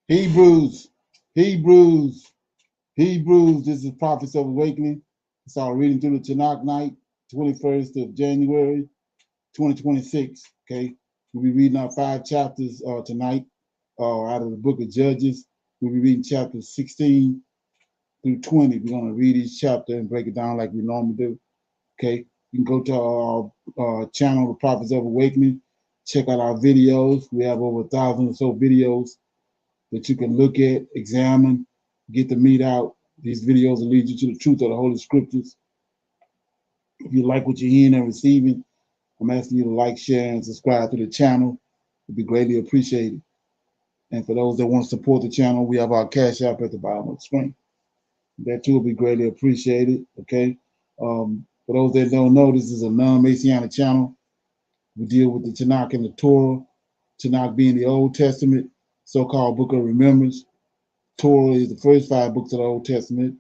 Hebrews, Hebrews, Hebrews. This is Prophets of Awakening. It's our reading through the Tanak night, 21st of January, 2026. Okay, we'll be reading our 5 chapters tonight out of the book of Judges. We'll be reading chapters 16 through 20. We're going to read each chapter and break it down like we normally do. Okay, you can go to our channel, the Prophets of Awakening. Check out our videos. We have over 1,000 or so videos that you can look at, examine, get the meat out. These videos will lead you to the truth of the Holy Scriptures. If you like what you're hearing and receiving, I'm asking you to like, share, and subscribe to the channel. It'd be greatly appreciated. And for those that want to support the channel, we have our Cash App at the bottom of the screen. That too will be greatly appreciated. Okay. For those that don't know, this is a non-Messianic channel. We deal with the Tanak and the Torah. Tanak being the Old Testament, so-called Book of Remembrance. Torah is the first 5 books of the Old Testament.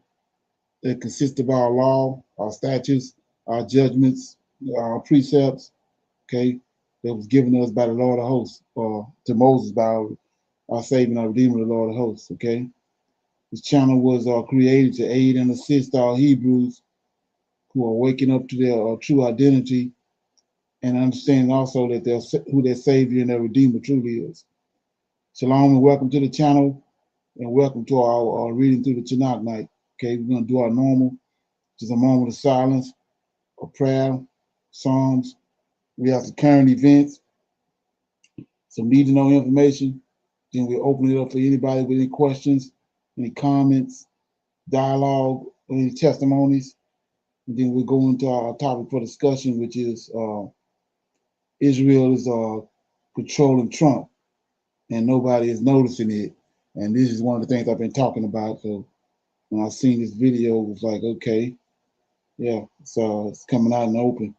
It consists of our law, our statutes, our judgments, our precepts, okay, that was given us by the Lord of hosts, or to Moses by our Savior and our Redeemer, the Lord of hosts, okay? This channel was created to aid and assist our Hebrews who are waking up to their true identity and understanding also that they're who their Savior and their Redeemer truly is. Shalom and welcome to the channel, and welcome to our reading through the Tanakh night. Okay, we're going to do our normal, just a moment of silence, a prayer, psalms. We have some current events, some need to know information. Then we'll open it up for anybody with any questions, any comments, dialogue, any testimonies. And then we'll go into our topic for discussion, which is Israel is controlling Trump, and nobody is noticing it. And this is one of the things I've been talking about. So when I seen this video, it was like, okay, yeah, so it's coming out in the open.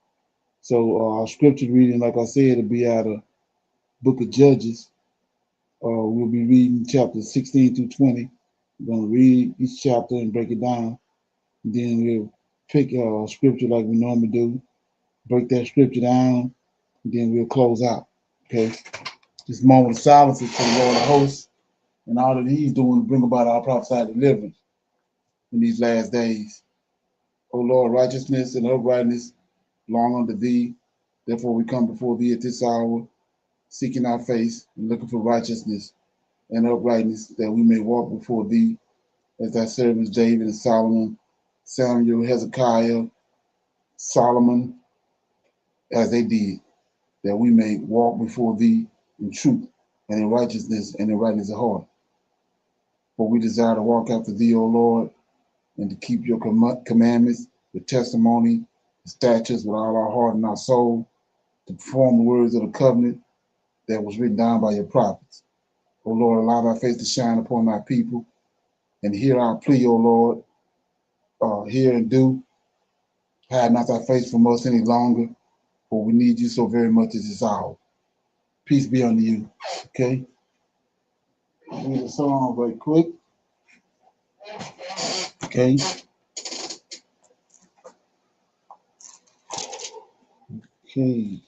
So our scripture reading, like I said, will be out of Book of Judges. We'll be reading chapters 16 through 20. We're going to read each chapter and break it down. And then we'll pick a scripture like we normally do, break that scripture down, and then we'll close out. Okay? This moment of silence is for the Lord of hosts and all that he's doing to bring about our prophesied deliverance in these last days. O Lord, righteousness and uprightness belong unto thee. Therefore we come before thee at this hour, seeking our face and looking for righteousness and uprightness, that we may walk before thee as thy servants David and Solomon, Samuel, Hezekiah, Solomon, as they did, that we may walk before thee in truth and in righteousness and in rightness of heart. For we desire to walk after thee, O Lord, and to keep your commandments, the testimony, the statutes with all our heart and our soul, to perform the words of the covenant that was written down by your prophets. O Lord, allow thy face to shine upon thy people, and hear our plea, O Lord. Hear and do. Hide not thy face from us any longer, for we need you so very much at this hour. Peace be unto you. Okay? Read the song right quick. Okay? Okay.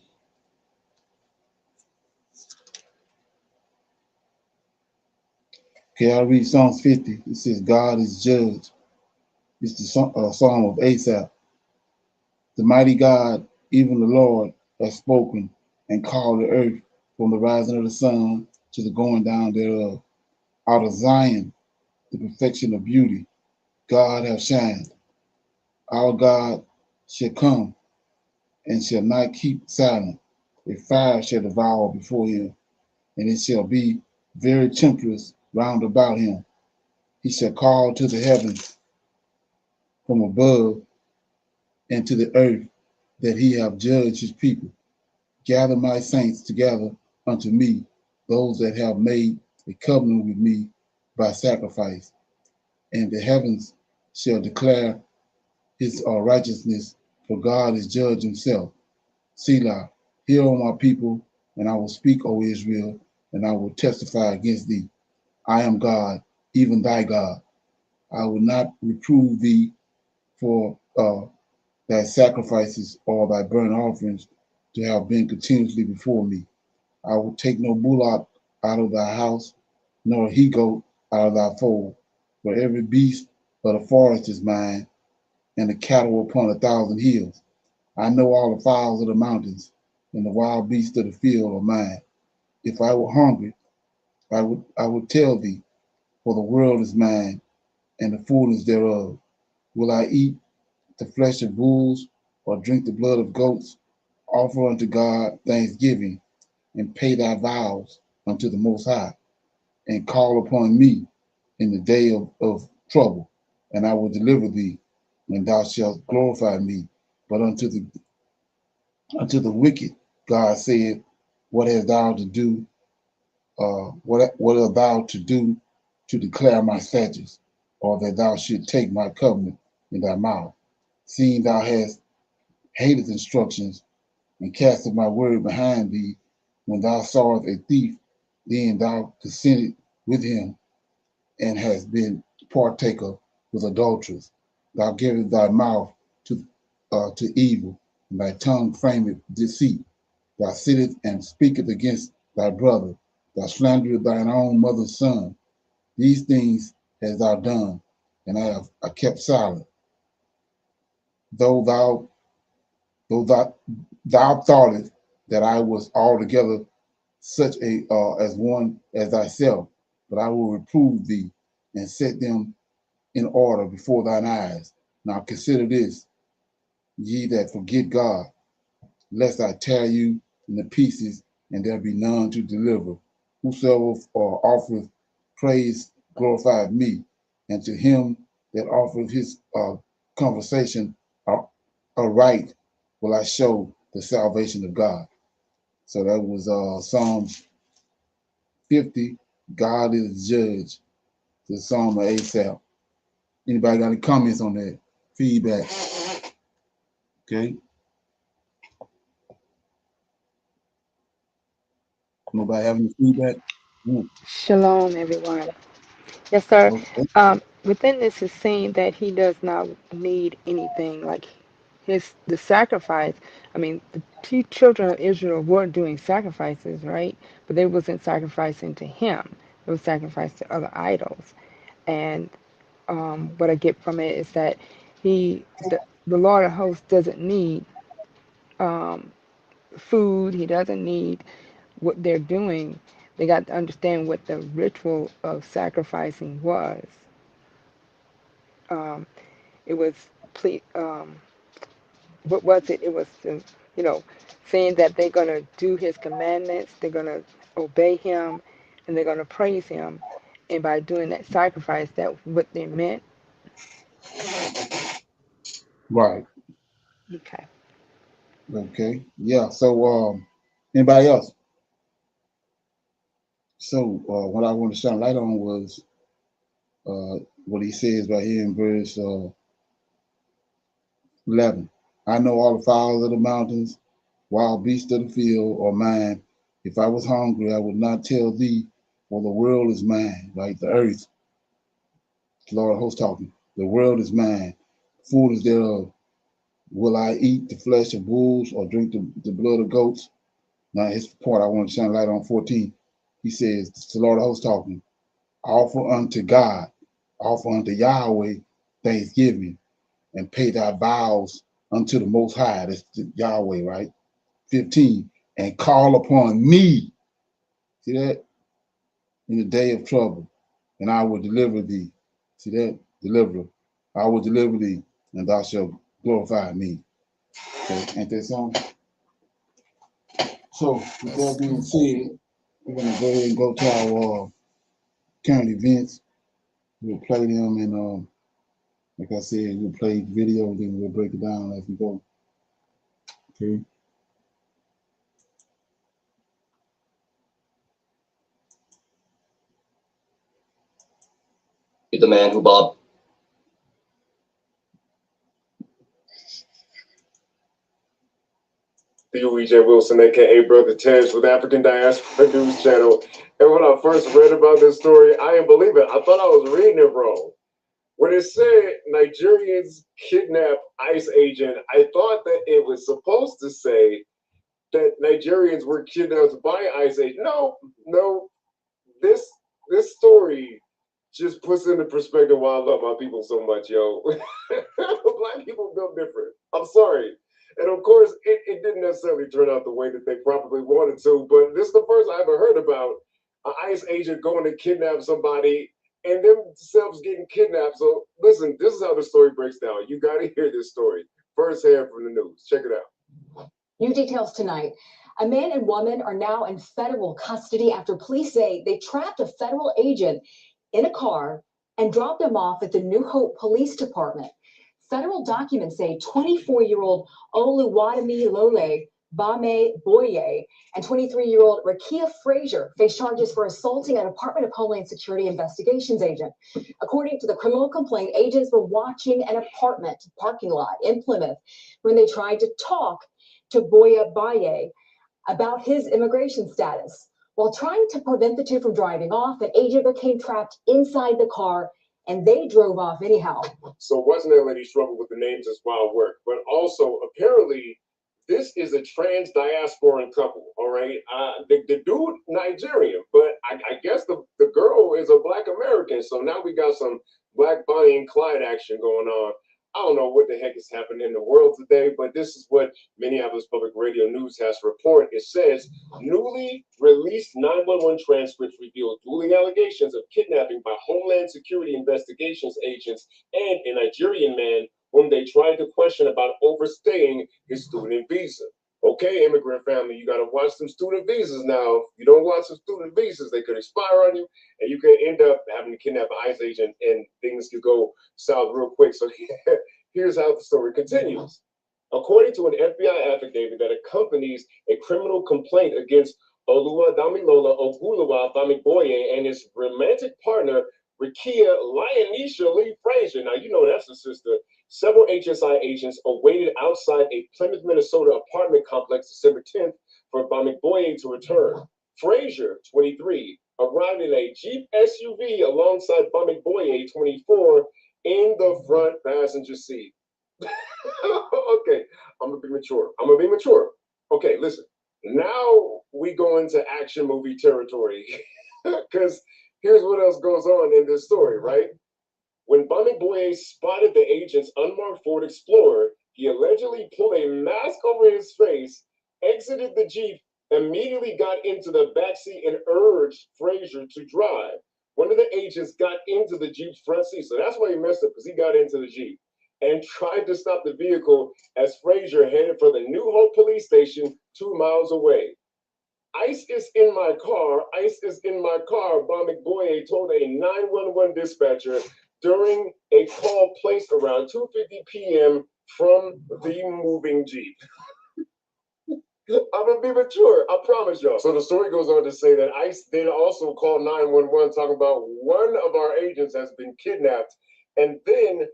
Okay, I'll read Psalms 50. It says, God is judge. It's the song of Asaph. The mighty God, even the Lord, has spoken and called the earth from the rising of the sun to the going down thereof. Out of Zion, the perfection of beauty, God hath shined. Our God shall come and shall not keep silent. A fire shall devour before him, and it shall be very tempestuous round about him. He shall call to the heavens from above and to the earth, that he have judged his people. Gather my saints together unto me, those that have made a covenant with me by sacrifice. And the heavens shall declare his righteousness, for God is judge himself. Selah, hear, O my people, and I will speak, O Israel, and I will testify against thee. I am God, even thy God. I will not reprove thee for thy sacrifices or thy burnt offerings to have been continuously before me. I will take no bullock out of thy house, nor a he goat out of thy fold. For every beast of the forest is mine, and the cattle upon 1,000 hills. I know all the fowls of the mountains, and the wild beasts of the field are mine. If I were hungry, I would tell thee, for the world is mine, and the fullness thereof. Will I eat the flesh of bulls, or drink the blood of goats? Offer unto God thanksgiving, and pay thy vows unto the Most High, and call upon me in the day of trouble, and I will deliver thee, and thou shalt glorify me. But unto the wicked, God said, What hast thou to do? What art thou to do to declare my statutes, or that thou should take my covenant in thy mouth? Seeing thou hast hated instructions, and casteth my word behind thee, when thou sawest a thief, then thou consented with him, and hast been partaker with adulterers. Thou givest thy mouth to evil, and thy tongue frameth deceit. Thou sittest and speakest against thy brother. Thou slanderest thine own mother's son. These things hast thou done, and I kept silent. Though thou though thou thoughtest that I was altogether such a as one as thyself, but I will reprove thee and set them in order before thine eyes. Now consider this, ye that forget God, lest I tear you in the pieces, and there be none to deliver. Whosoever offereth praise glorifieth me, and to him that offereth his conversation aright will I show the salvation of God. So that was Psalms 50. God is judge. The Psalm of Asaph. Anybody got any comments on that? Feedback? Okay. Nobody have any feedback? Shalom, everyone. Yes, sir. Okay. Within this is saying that he does not need anything like the sacrifice. I mean, the two children of Israel were doing sacrifices, right? But they wasn't sacrificing to him. They were sacrificing to other idols. And what I get from it is that the Lord of hosts doesn't need um, food. He doesn't need what they're doing. They got to understand what the ritual of sacrificing was. Um, it was what was it? It was you know saying that they're gonna do His commandments, they're gonna obey Him, and they're gonna praise Him. And by doing that sacrifice, that's what they meant. Right. Okay. Okay. Yeah. So anybody else? So what I want to shine light on was what he says right here in verse 11. I know all the fowls of the mountains, wild beasts of the field are mine. If I was hungry, I would not tell thee, for the world is mine, right? The earth, the Lord of hosts talking. The world is mine, food is thereof. Will I eat the flesh of bulls or drink the blood of goats? Now, his point I want to shine light on 14. He says, it's the Lord of hosts talking. Offer unto God, offer unto Yahweh thanksgiving, and pay thy vows unto the Most High. That's Yahweh, right? 15. And call upon me. See that? In the day of trouble, and I will deliver thee. See that? Deliver. I will deliver thee, and thou shalt glorify me. Okay, ain't that something? So, with that being said, we're going to go ahead and go to our current events. We'll play them, and like I said, we'll play video, then we'll break it down as we go. Okay. The man who bought BJ Wilson, aka Brother Tez, with African Diaspora News Channel. And when I first read about this story, I didn't believe it. I thought I was reading it wrong. When it said Nigerians kidnap ICE agent, I thought that it was supposed to say that Nigerians were kidnapped by ICE agent. No, this This story just puts into perspective why I love my people so much, yo. Black people built different. I'm sorry. And of course, it didn't necessarily turn out the way that they probably wanted to, but this is the first I ever heard about an ICE agent going to kidnap somebody and themselves getting kidnapped. So listen, this is how the story breaks down. You got to hear this story firsthand from the news. Check it out. New details tonight. A man and woman are now in federal custody after police say they trapped a federal agent in a car and dropped him off at the New Hope Police Department. Federal documents say 24-year-old Oluwademi Lole Bame Boye and 23-year-old Rakia Frazier face charges for assaulting an Department of Homeland Security investigations agent. According to the criminal complaint, agents were watching an apartment parking lot in Plymouth when they tried to talk to Boya Baye about his immigration status. While trying to prevent the two from driving off, an agent became trapped inside the car and they drove off anyhow. So wasn't there any struggle with the names as wild work, but also apparently this is a trans diasporan couple, all right? The dude Nigerian, but I guess the girl is a Black American. So now we got some Black Bonnie and Clyde action going on. I don't know what the heck is happening in the world today, but this is what Minneapolis Public Radio News has to report. It says, newly released 911 transcripts reveal dueling allegations of kidnapping by Homeland Security investigations agents and a Nigerian man whom they tried to question about overstaying his student visa. Okay, immigrant family, you got to watch some student visas now. If you don't watch some student visas, they could expire on you, and you could end up having to kidnap an ICE agent, and things could go south real quick. So here's how the story continues. According to an FBI affidavit that accompanies a criminal complaint against Oluwadamilola Oguluwa Bamiboye and his romantic partner, Rakia Lionisha Lee Frazier. Now, you know that's the sister. Several HSI agents awaited outside a Plymouth, Minnesota apartment complex December 10th for Bamiboye to return. Frazier, 23, arrived in a Jeep SUV alongside Bamiboye, 24, in the front passenger seat. Okay, I'm gonna be mature. Okay, listen. Now we go into action movie territory. Because here's what else goes on in this story, right? When Bamiboye spotted the agent's unmarked Ford Explorer, he allegedly pulled a mask over his face, exited the Jeep, immediately got into the backseat and urged Frazier to drive. One of the agents got into the Jeep's front seat, so that's why he messed up, because he got into the Jeep and tried to stop the vehicle as Frazier headed for the New Hope police station 2 miles away. ICE is in my car, Bamiboye told a 911 dispatcher during a call placed around 2:50 p.m. from the moving Jeep. I'm gonna be mature, I promise y'all. So the story goes on to say that ICE then also called 911 talking about one of our agents has been kidnapped. And then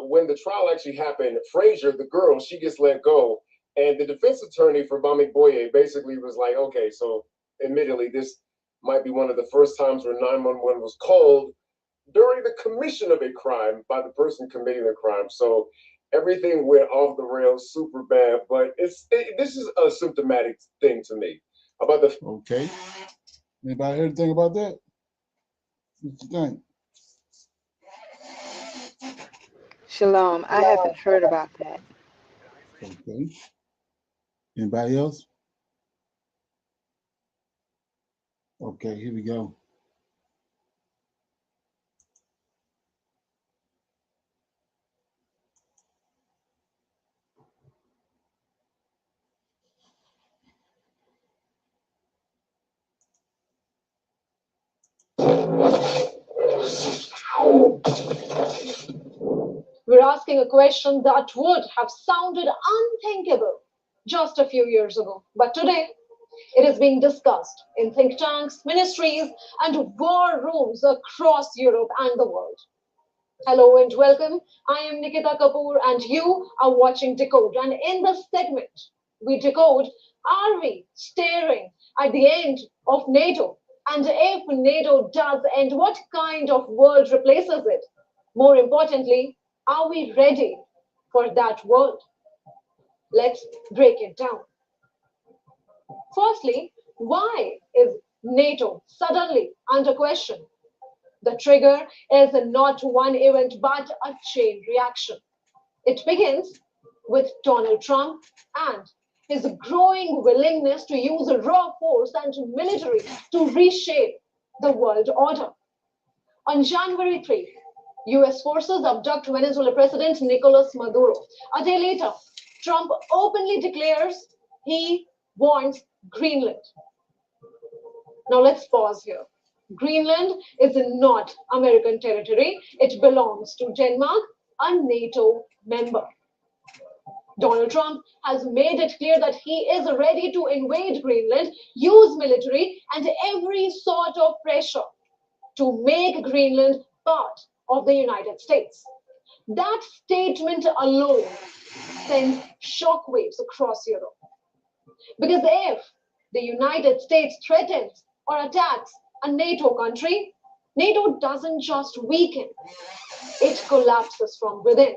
when the trial actually happened, Frazier, the girl, she gets let go. And the defense attorney for Bamiboye basically was like, okay, so admittedly, this might be one of the first times where 911 was called during the commission of a crime by the person committing the crime. So everything went off the rails super bad, but this is a symptomatic thing to me about the. Okay. Anybody heard anything about that? What you think? Shalom. I haven't heard about that. Okay. Anybody else? Okay, here we go. We're asking a question that would have sounded unthinkable just a few years ago. But today, it is being discussed in think tanks, ministries, and war rooms across Europe and the world. Hello and welcome. I am Nikita Kapoor, and you are watching Decode. And in this segment, we decode, are we staring at the end of NATO? And if NATO does end, what kind of world replaces it? More importantly, are we ready for that world? Let's break it down. Firstly, why is NATO suddenly under question. The trigger is not one event but a chain reaction. It begins with Donald Trump and his growing willingness to use raw force and military to reshape the world order. On January 3, US forces abduct Venezuela President Nicolas Maduro. A day later, Trump openly declares he wants Greenland. Now let's pause here. Greenland is not American territory. It belongs to Denmark, a NATO member. Donald Trump has made it clear that he is ready to invade Greenland, use military and every sort of pressure to make Greenland part of the United States. That statement alone sends shockwaves across Europe. Because if the United States threatens or attacks a NATO country, NATO doesn't just weaken, it collapses from within.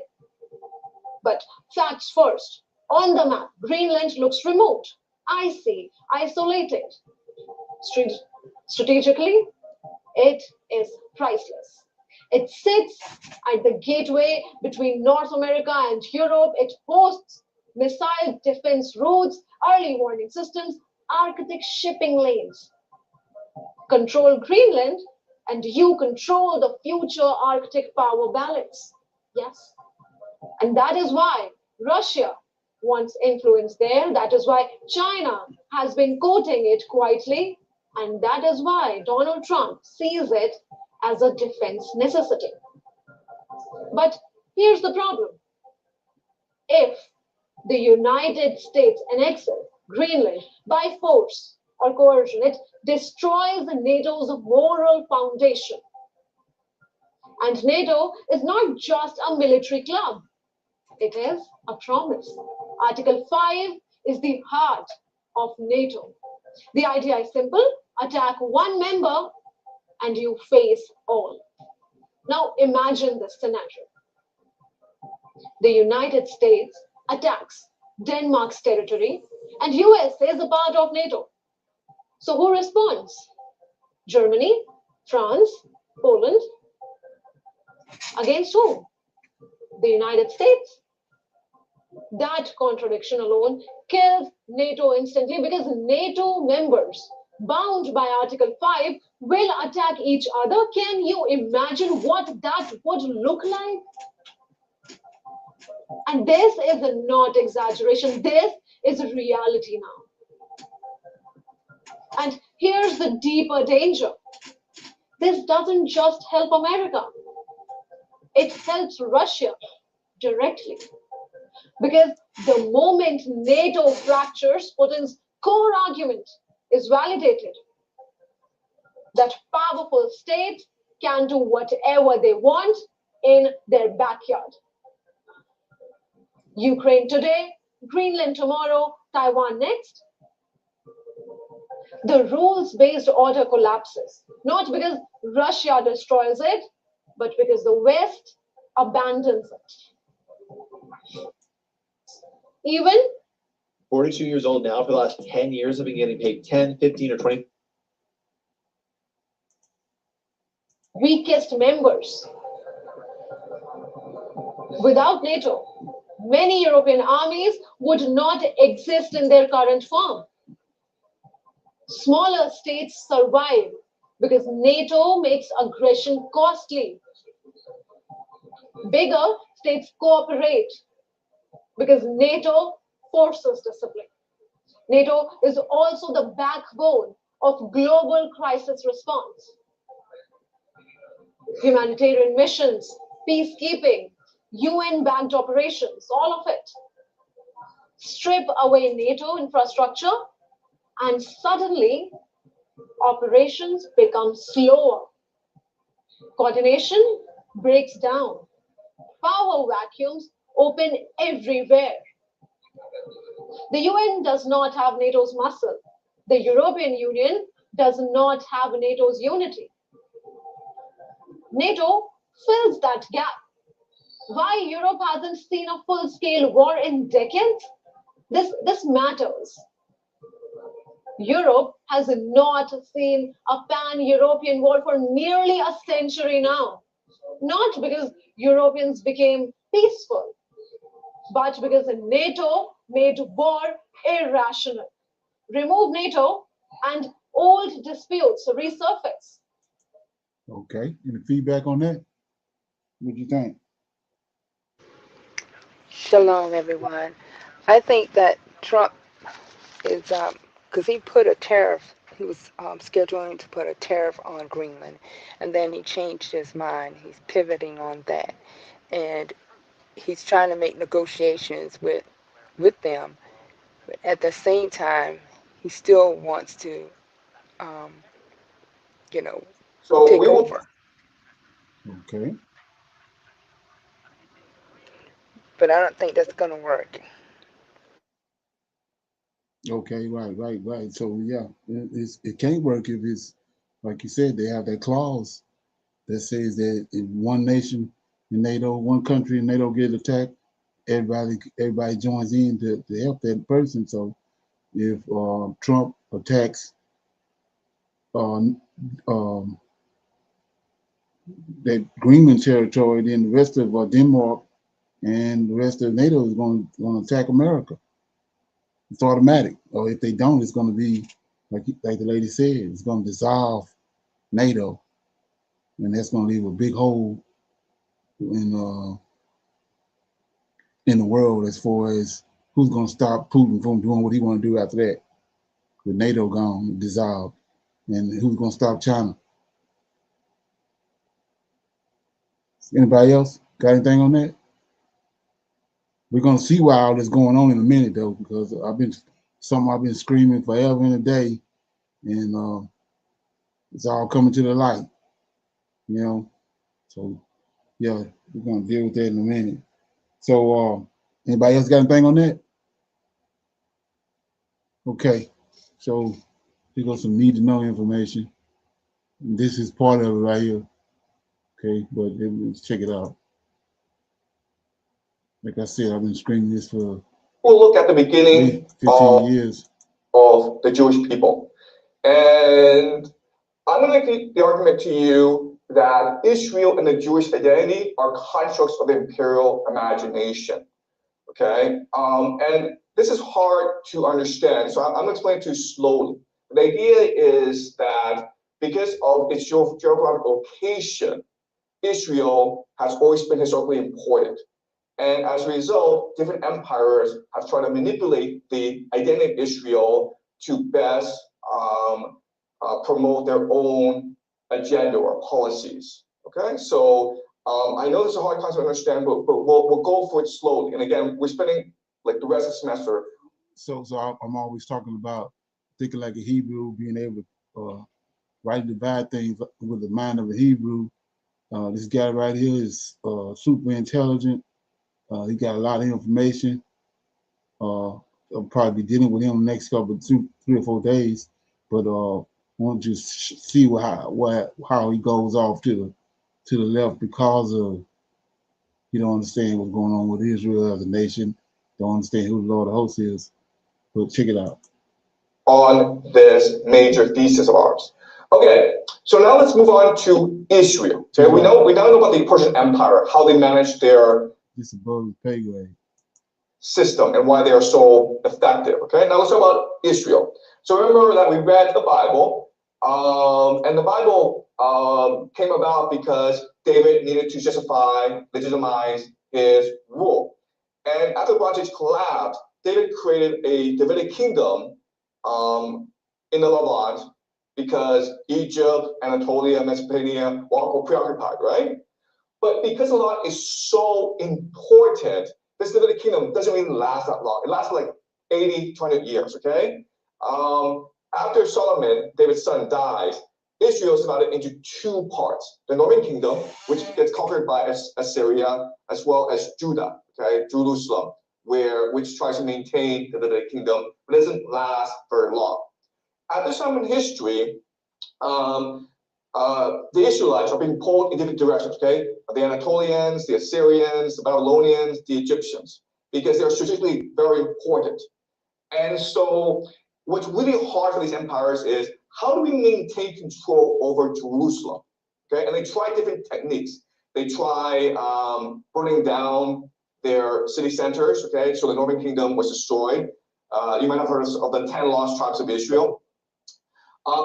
But facts first. On the map, Greenland looks remote, icy, isolated. Strategically, it is priceless. It sits at the gateway between North America and Europe. It hosts missile defense routes, early warning systems, Arctic shipping lanes. Control Greenland, and you control the future Arctic power balance. Yes. And that is why Russia wants influence there. That is why China has been courting it quietly. And that is why Donald Trump sees it as a defense necessity. But here's the problem. If the United States annexes Greenland by force or coercion, it destroys NATO's moral foundation. And NATO is not just a military club. It is a promise. Article 5 is the heart of NATO. The idea is simple. Attack one member and you face all. Now imagine this scenario. The United States attacks Denmark's territory and US is a part of NATO. So who responds? Germany, France, Poland. Against whom? The United States. That contradiction alone kills NATO instantly because NATO members bound by Article 5 will attack each other. Can you imagine what that would look like? And this is not exaggeration. This is reality now. And here's the deeper danger. This doesn't just help America. It helps Russia directly. Because the moment NATO fractures, Putin's core argument is validated. That powerful states can do whatever they want in their backyard. Ukraine today, Greenland tomorrow, Taiwan next. The rules-based order collapses, not because Russia destroys it, but because the West abandons it. Even 42 years old now, for the last 10 years, have been getting paid 10, 15, or 20. Weakest members. Without NATO, many European armies would not exist in their current form. Smaller states survive because NATO makes aggression costly. Bigger states cooperate because NATO forces discipline. NATO is also the backbone of global crisis response. Humanitarian missions, peacekeeping, UN-backed operations, all of it. Strip away NATO infrastructure and suddenly operations become slower. Coordination breaks down. Power vacuums open everywhere. The UN does not have NATO's muscle. The European Union does not have NATO's unity. NATO fills that gap. Why Europe hasn't seen a full-scale war in decades? This matters. Europe has not seen a pan-European war for nearly a century now. Not because Europeans became peaceful, but because NATO made war irrational. Remove NATO and old disputes resurface. Okay. Any feedback on that? What do you think? Shalom, everyone. I think that Trump is because he put a tariff. He was scheduling to put a tariff on Greenland, and then he changed his mind. He's pivoting on that, and he's trying to make negotiations with them. But at the same time, he still wants to, um, you know, So we take will. over. Okay. But I don't think that's gonna work. Okay. Right. So yeah, it can't work if it's like you said. They have that clause that says that if one nation in NATO, one country in NATO get attacked, everybody joins in to help that person. So if Trump attacks uh, um, that Greenland territory, then the rest of Denmark and the rest of NATO is going to attack America. It's automatic. Or if they don't, it's going to be like the lady said, it's going to dissolve NATO, and that's going to leave a big hole in in the world as far as who's going to stop Putin from doing what he want to do after that. With NATO gone, dissolved, and who's going to stop China? Anybody else got anything on that? We're going to see why all this going on in a minute though, because I've been screaming forever and a day, and it's all coming to the light, you know. So yeah, we're going to deal with that in a minute. So anybody else got anything on that? Okay, so here goes some need to know information. This is part of it right here. Okay, but let's check it out. Like I said, I've been screaming this for We'll look at the at beginning least 15 years. of the Jewish people. And I'm going to make the argument to you that Israel and the Jewish identity are constructs of the imperial imagination. Okay? And this is hard to understand, so I'm going to explain it to you slowly. The idea is that because of its geographic location, Israel has always been historically important. And as a result, different empires have tried to manipulate the identity of Israel to best promote their own agenda or policies. Okay, so I know this is a hard concept to understand, but we'll go for it slowly. And again, we're spending like the rest of the semester. So I'm always talking about thinking like a Hebrew, being able to rightly divide things with the mind of a Hebrew. This guy right here is super intelligent. He got a lot of information. I'll probably be dealing with him the next couple, 3 or 4 days. But want to see how he goes off to the left because of he don't understand what's going on with Israel as a nation. Don't understand who the Lord of Hosts is. But check it out. On this major thesis of ours. Okay, so now let's move on to Israel. Okay, we now know about the Persian Empire, how they managed their this above the pay grade system and why they are so effective. Okay, now let's talk about Israel. So remember that we read the Bible, and the Bible came about because David needed to legitimize his rule. And after the Bronze Age collapsed, David created a Davidic kingdom in the Levant because Egypt, Anatolia, Mesopotamia were all preoccupied, right? But because the Levant is so important, this Davidic kingdom doesn't really last that long. It lasts like 80, 200 years, okay? After Solomon, David's son, dies, Israel is divided into two parts. The northern kingdom, which gets conquered by Assyria, as well as Judah, okay, Jerusalem, which tries to maintain the Davidic kingdom, but doesn't last very long. At this time in history, the Israelites are being pulled in different directions, okay? The Anatolians, the Assyrians, the Babylonians, the Egyptians, because they're strategically very important. And so what's really hard for these empires is how do we maintain control over Jerusalem? Okay, and they try different techniques. They try burning down their city centers. Okay, so the northern kingdom was destroyed. You might have heard of the 10 lost tribes of Israel.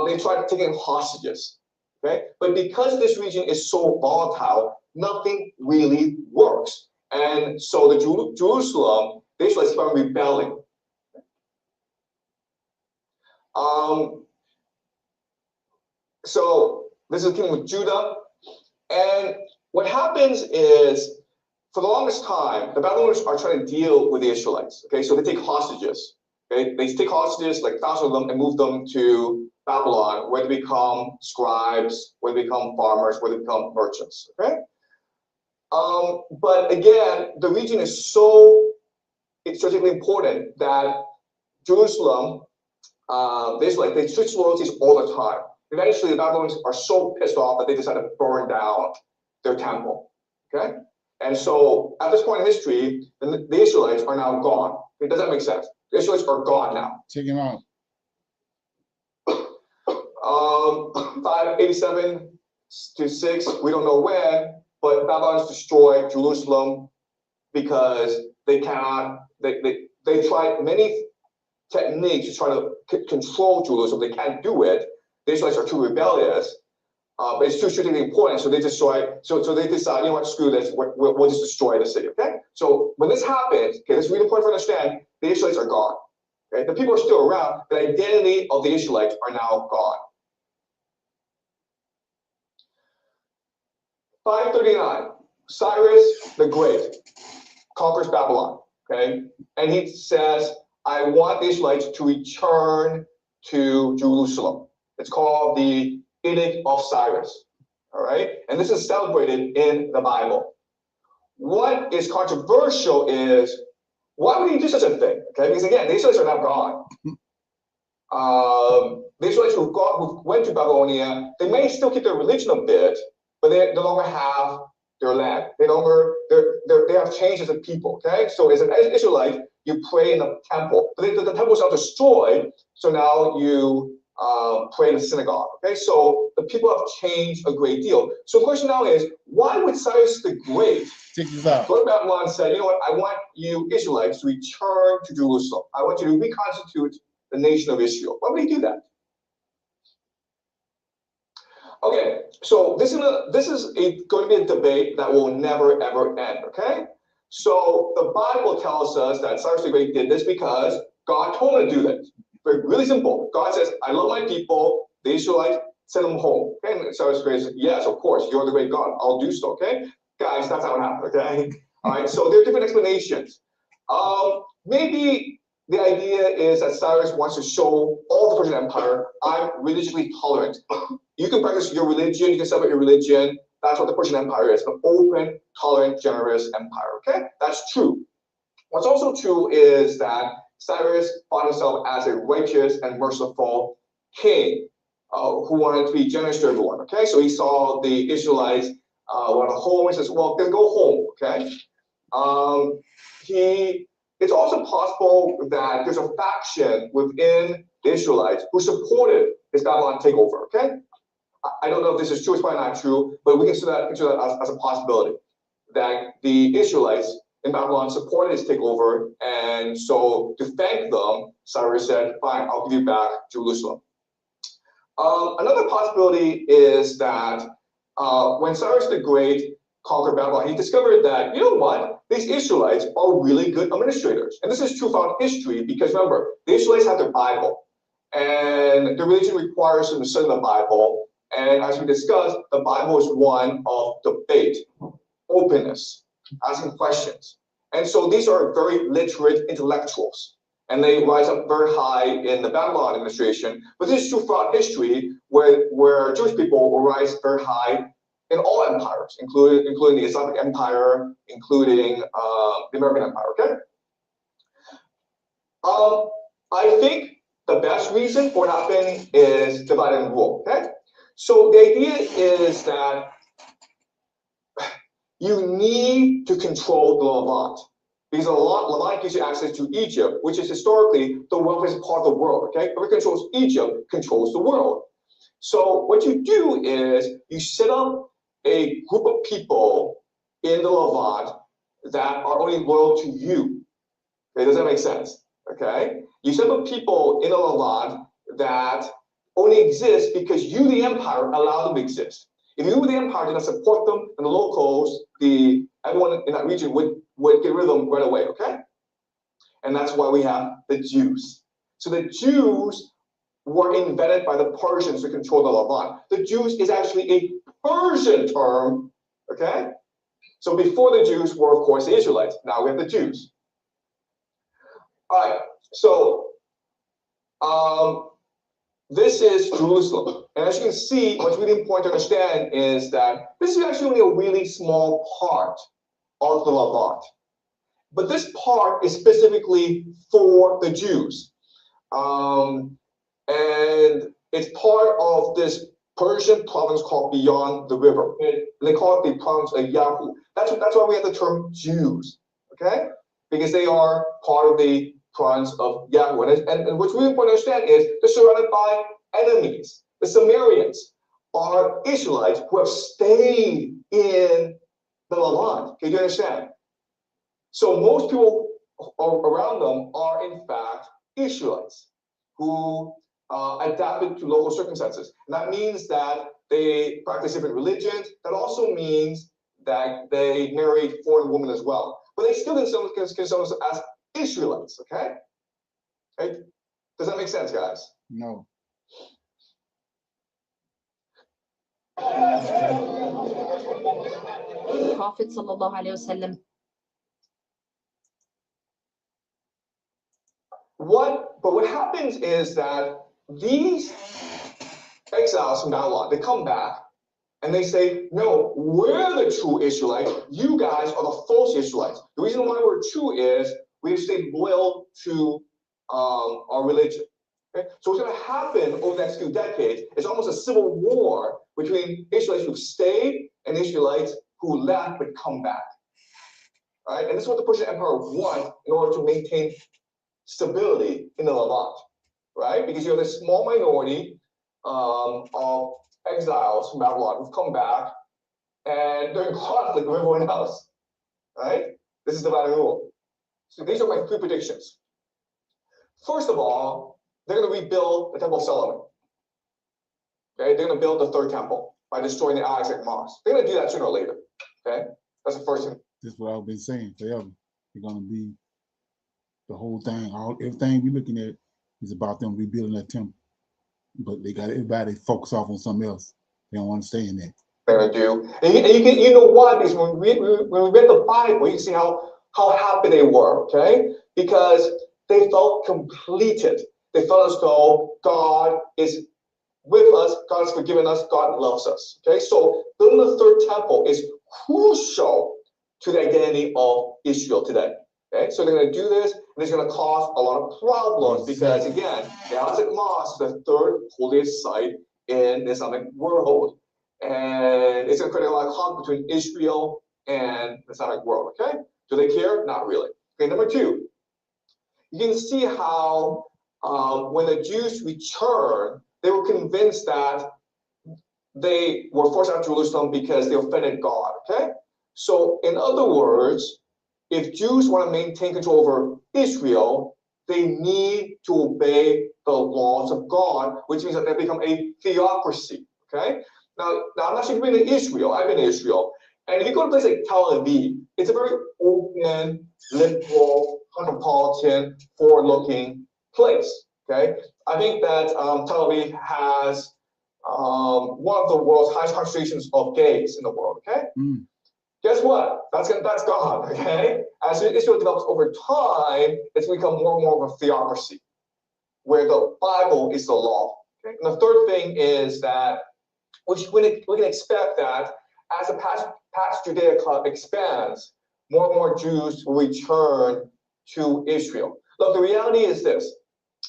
They tried taking hostages. Okay, but because this region is so volatile, nothing really works. And so the Jerusalem, the Israelites keep on rebelling. So this is the kingdom of Judah. And what happens is, for the longest time, the Babylonians are trying to deal with the Israelites. Okay, so they take hostages. Okay, they take hostages, like thousands of them, and move them to Babylon, where they become scribes, where they become farmers, where they become merchants. Okay, but again, the region is so strategically important that Jerusalem, they switch loyalties all the time. Eventually, the Babylonians are so pissed off that they decide to burn down their temple. Okay, and so at this point in history, the Israelites are now gone. Does that make sense? The Israelites are gone now. Check him out. 587 to 6, we don't know when, but Babylonians destroy Jerusalem because they cannot. They tried many techniques to try to control Jerusalem. They can't do it. The Israelites are too rebellious, but it's too strategically important, so they destroy. So they decide, you know what, screw this. We'll just destroy the city. Okay. So when this happens, okay, this is really important to understand. The Israelites are gone. Okay, the people are still around. The identity of the Israelites are now gone. 539. Cyrus the Great conquers Babylon. Okay, and he says, I want the Israelites to return to Jerusalem. It's called the Edict of Cyrus. All right, and this is celebrated in the Bible. What is controversial is, why would he do such a thing? Okay, because again, the Israelites are now gone. The Israelites who went to Babylonia, they may still keep their religion a bit, but they no longer have their land. They have changed as a people. Okay, so as an Israelite, you pray in the temple, but the temple is now destroyed. So now you pray in the synagogue. Okay, so the people have changed a great deal. So the question now is, why would Cyrus the Great go to Babylon and say, you know what, I want you Israelites to return to Jerusalem. I want you to reconstitute the nation of Israel. Why would he do that? Okay, so this is going to be a debate that will never ever end. Okay, so the Bible tells us that Cyrus the Great did this because God told him to do this. Really simple. God says, I love my people, the Israelites, send them home. Okay, and Cyrus the Great says, yes, of course, you're the great God. I'll do so. Okay, guys, that's how it happened. Okay, all right. So there are different explanations. Maybe the idea is that Cyrus wants to show all the Persian Empire, I'm religiously tolerant. You can practice your religion, you can celebrate your religion. That's what the Persian Empire is, an open, tolerant, generous empire. Okay, that's true. What's also true is that Cyrus found himself as a righteous and merciful king who wanted to be generous to everyone. Okay, so he saw the Israelites want to home. He says, well, then go home. Okay. It's also possible that there's a faction within the Israelites who supported his Babylon takeover. Okay, I don't know if this is true. It's probably not true, but we can consider that as a possibility that the Israelites in Babylon supported his takeover, and so to thank them, Cyrus said, "Fine, I'll give you back Jerusalem." Another possibility is that when Cyrus the Great conquered Babylon, he discovered that, you know what, these Israelites are really good administrators. And this is true throughout history because remember, the Israelites have their Bible and their religion requires them to study the Bible. And as we discussed, the Bible is one of debate, openness, asking questions. And so these are very literate intellectuals and they rise up very high in the Babylon administration. But this is true throughout history where Jewish people will rise very high in all empires, including the Islamic Empire, including the American Empire. Okay. I think the best reason for it happening is divide and rule. Okay. So the idea is that you need to control the Levant Because Laban gives you access to Egypt, which is historically the wealthiest part of the world. Okay, whoever controls Egypt controls the world. So what you do is you set up a group of people in the Levant that are only loyal to you. Okay, does that make sense? Okay, you set up people in the Levant that only exist because you, the empire, allow them to exist. If you, the empire, did not support them, then the locals, everyone in that region would get rid of them right away. Okay, and that's why we have the Jews. So the Jews were invented by the Persians to control the Levant. The Jews is actually a Persian term. Okay, so before the Jews were, of course, the Israelites. Now we have the Jews. All right, so this is Jerusalem. And as you can see, what's really important to understand is that this is actually only a really small part of the Levant. But this part is specifically for the Jews. And it's part of this Persian province called beyond the river. And they call it the province of Yahoo. That's why we have the term Jews, okay? Because they are part of the province of Yahoo. And what's really important to understand is they're surrounded by enemies. The Sumerians are Israelites who have stayed in the Levant. Okay, do you understand? So most people around them are in fact Israelites who adapted to local circumstances. And that means that they practice different religions. That also means that they married foreign women as well. But they still consider themselves as Israelites, okay? Right? Does that make sense, guys? No. Prophet sallallahu alaihi wasallam. But what happens is that these exiles from Babylon, they come back and they say, no, we're the true Israelites. You guys are the false Israelites. The reason why we're true is we've stayed loyal to our religion. Okay? So what's going to happen over the next few decades is almost a civil war between Israelites who stayed and Israelites who left but come back. All right? And this is what the Persian Empire wants in order to maintain stability in the Levant, right? Because you have this small minority of exiles from Babylon who've come back and they're in conflict with everyone else, right? This is divine rule. So these are my 3 predictions. First of all, they're going to rebuild the Temple of Solomon. Okay, they're going to build the 3rd temple by destroying the Aztec mosque. They're going to do that sooner or later. Okay, that's the first thing. This is what I've been saying forever. They're going to be the whole thing. Everything we're looking at is about them rebuilding that temple. But they got everybody focus off on something else. They don't want to stay in that. They're going to do, and you know why? Because when we read the Bible, you see how happy they were. Okay, because they felt completed. They felt as though God is with us, God has forgiven us, God loves us. Okay, so building the 3rd temple is crucial to the identity of Israel today. Okay, so they're going to do this, and it's going to cause a lot of problems because, again, the Aztec Mosque is the 3rd holiest site in the Islamic world, and it's going to create a lot of conflict between Israel and the Islamic world. Okay, do they care? Not really. Okay, number 2, you can see how when the Jews returned, they were convinced that they were forced out of Jerusalem because they offended God, okay? So in other words, if Jews want to maintain control over Israel, they need to obey the laws of God, which means that they become a theocracy, okay? Now I'm not sure if you've been to Israel. I've been to Israel. And if you go to a place like Tel Aviv, it's a very open, liberal, cosmopolitan, forward-looking place, okay? I think that Tel Aviv has one of the world's highest concentrations of gays in the world, okay? Guess what? That's gone, okay? As Israel develops over time, it's become more and more of a theocracy, where the Bible is the law. Okay? And the 3rd thing is that we can expect that as the Pax Judaica expands, more and more Jews will return to Israel. Look, the reality is this.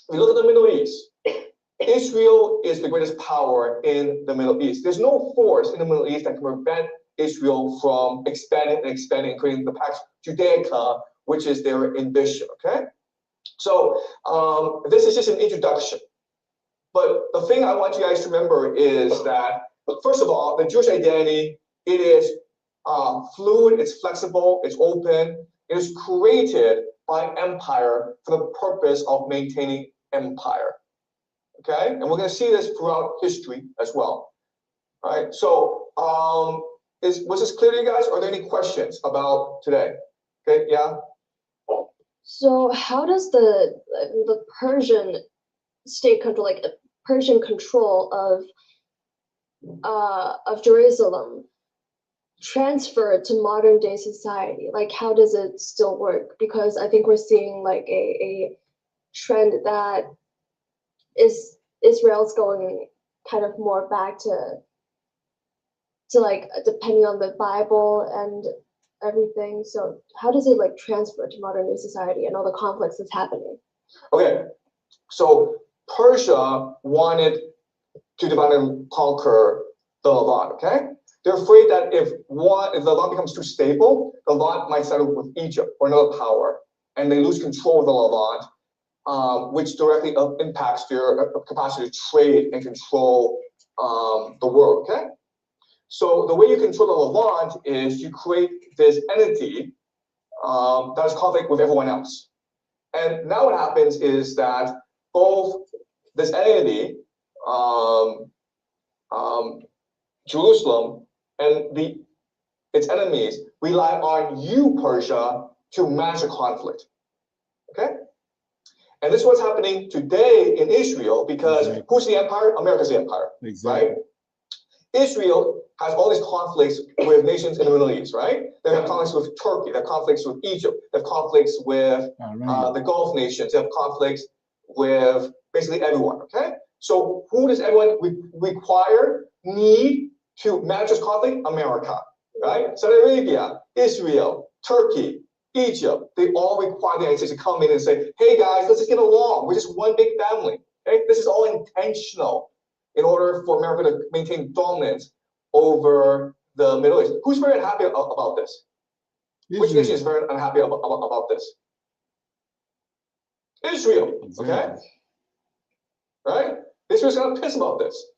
If you look at the Middle East, Israel is the greatest power in the Middle East. There's no force in the Middle East that can prevent Israel from expanding, including the Pax Judaica, which is their ambition. Okay, so this is just an introduction. But the thing I want you guys to remember is that, first of all, the Jewish identity, it is fluid, it's flexible, it's open. It was created by empire for the purpose of maintaining empire. Okay, and we're going to see this throughout history as well. All right, so was this clear to you guys? Are there any questions about today? Okay, yeah. So how does the Persian state control, like Persian control of Jerusalem, transfer to modern day society? Like, how does it still work? Because I think we're seeing like a trend that Israel's going kind of more back to like depending on the Bible and everything. So how does it like transfer to modern day society and all the conflicts that's happening? Okay, so Persia wanted to divide and conquer the Levant. Okay, they're afraid that if the Levant becomes too stable, the Levant might settle with Egypt or another power, and they lose control of the Levant, which directly impacts their capacity to trade and control the world. Okay, so the way you control the Levant is you create this entity that is conflict with everyone else. And now what happens is that both this entity, Jerusalem, and its enemies rely on you, Persia, to manage the conflict. Okay? And this is what's happening today in Israel because who's the empire? America's the empire, right? Israel has all these conflicts with nations in the Middle East, right? They have conflicts with Turkey, they have conflicts with Egypt, they have conflicts with the Gulf nations, they have conflicts with basically everyone, okay? So who does everyone need to manage this conflict? America, right? Saudi Arabia, Israel, Turkey, Egypt, they all require the United States to come in and say, hey guys, let's just get along. We're just one big family, okay? This is all intentional in order for America to maintain dominance over the Middle East. Who's very unhappy about this? Israel. Which nation is very unhappy about this? Israel, okay? Right? Israel's gonna piss about this.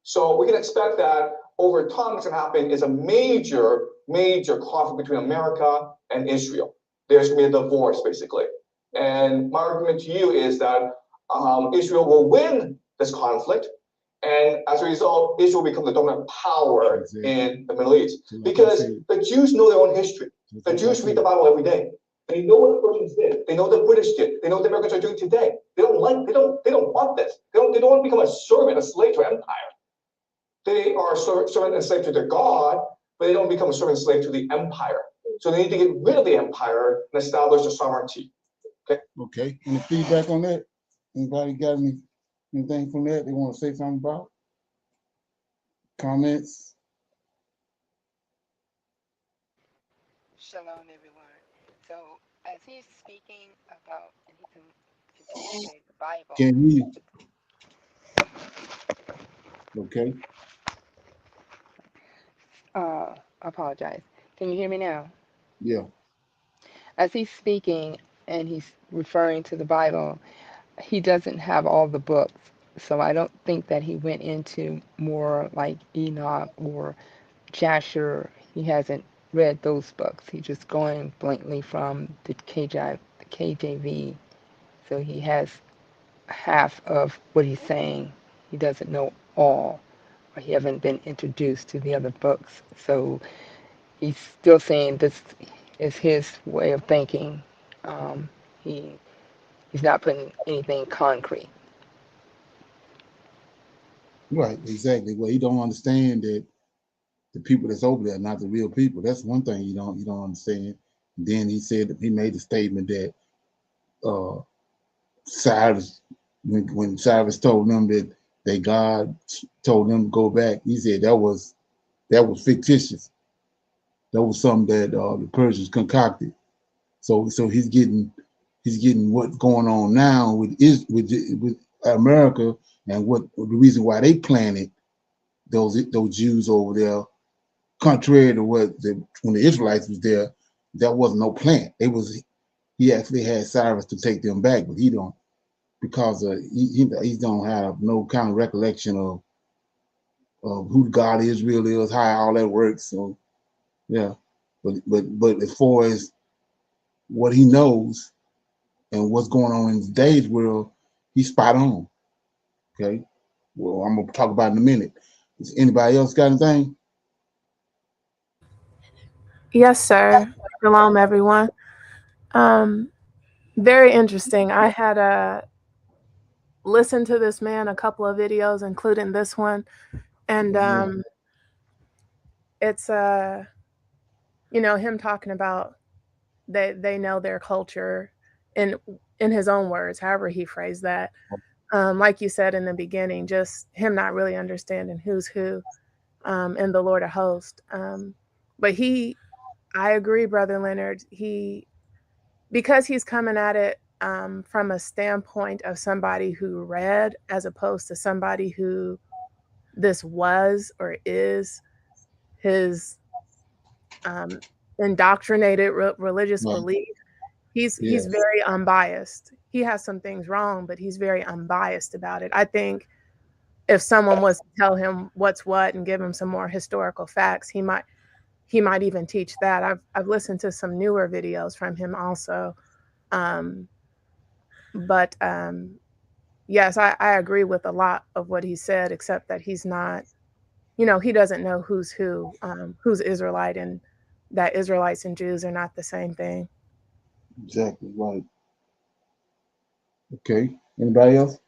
So we can expect that over time what's gonna happen is a major conflict between America and Israel. There's gonna be a divorce, basically. And my argument to you is that Israel will win this conflict, and as a result, Israel will become the dominant power in the Middle East. Because the Jews know their own history. The Jews read the Bible every day. They know what the Persians did. They know what the British did. They know what the Americans are doing today. They don't want this. They don't want to become a servant, a slave to empire. They are a servant and slave to their God, but they don't become a servant and slave to the empire. So they need to get rid of the empire and establish their sovereignty. Okay. Okay. Any feedback on that? Anybody got anything from that they want to say something about? Comments? Shalom, everyone. So, as he's speaking about, and he can continue to say the Bible. Can you? Okay. Apologize. Can you hear me now? Yeah. As he's speaking and he's referring to the Bible, he doesn't have all the books. So I don't think that he went into more like Enoch or Jasher. He hasn't read those books. He's just going blankly from the KJV. So he has half of what he's saying. He doesn't know all, or he haven't been introduced to the other books. So he's still saying this is his way of thinking. He's not putting anything concrete. Right, exactly. Well, you don't understand that the people that's over there are not the real people. That's one thing you don't understand. And then he said that he made the statement that Cyrus, when Cyrus told them that God told them to go back, he said that was fictitious. That was something that the Persians concocted. So he's getting what's going on now with America, and what the reason why they planted those Jews over there, contrary to when the Israelites was there, there wasn't no plant. he actually had Cyrus to take them back, but he don't, because he don't have no kind of recollection of who God Israel is, how all that works. So yeah, but as far as what he knows and what's going on in today's world, he's spot on. Okay. Well, I'm gonna talk about it in a minute. Does anybody else got anything? Yes, sir. Shalom, everyone. Very interesting. I had listened to this man a couple of videos, including this one, and it's him talking about they know their culture in his own words, however he phrased that. Like you said in the beginning, just him not really understanding who's who in the Lord of Hosts. But I agree, Brother Leonard. Because he's coming at it from a standpoint of somebody who read, as opposed to somebody who this was or is his indoctrinated religious belief. He's very unbiased. He has some things wrong, but he's very unbiased about it. I think if someone was to tell him what's what and give him some more historical facts, he might even teach that. I've listened to some newer videos from him also. But yes, I agree with a lot of what he said, except that he's not, he doesn't know who's Israelite, and that Israelites and Jews are not the same thing. Exactly right. Okay. Anybody else?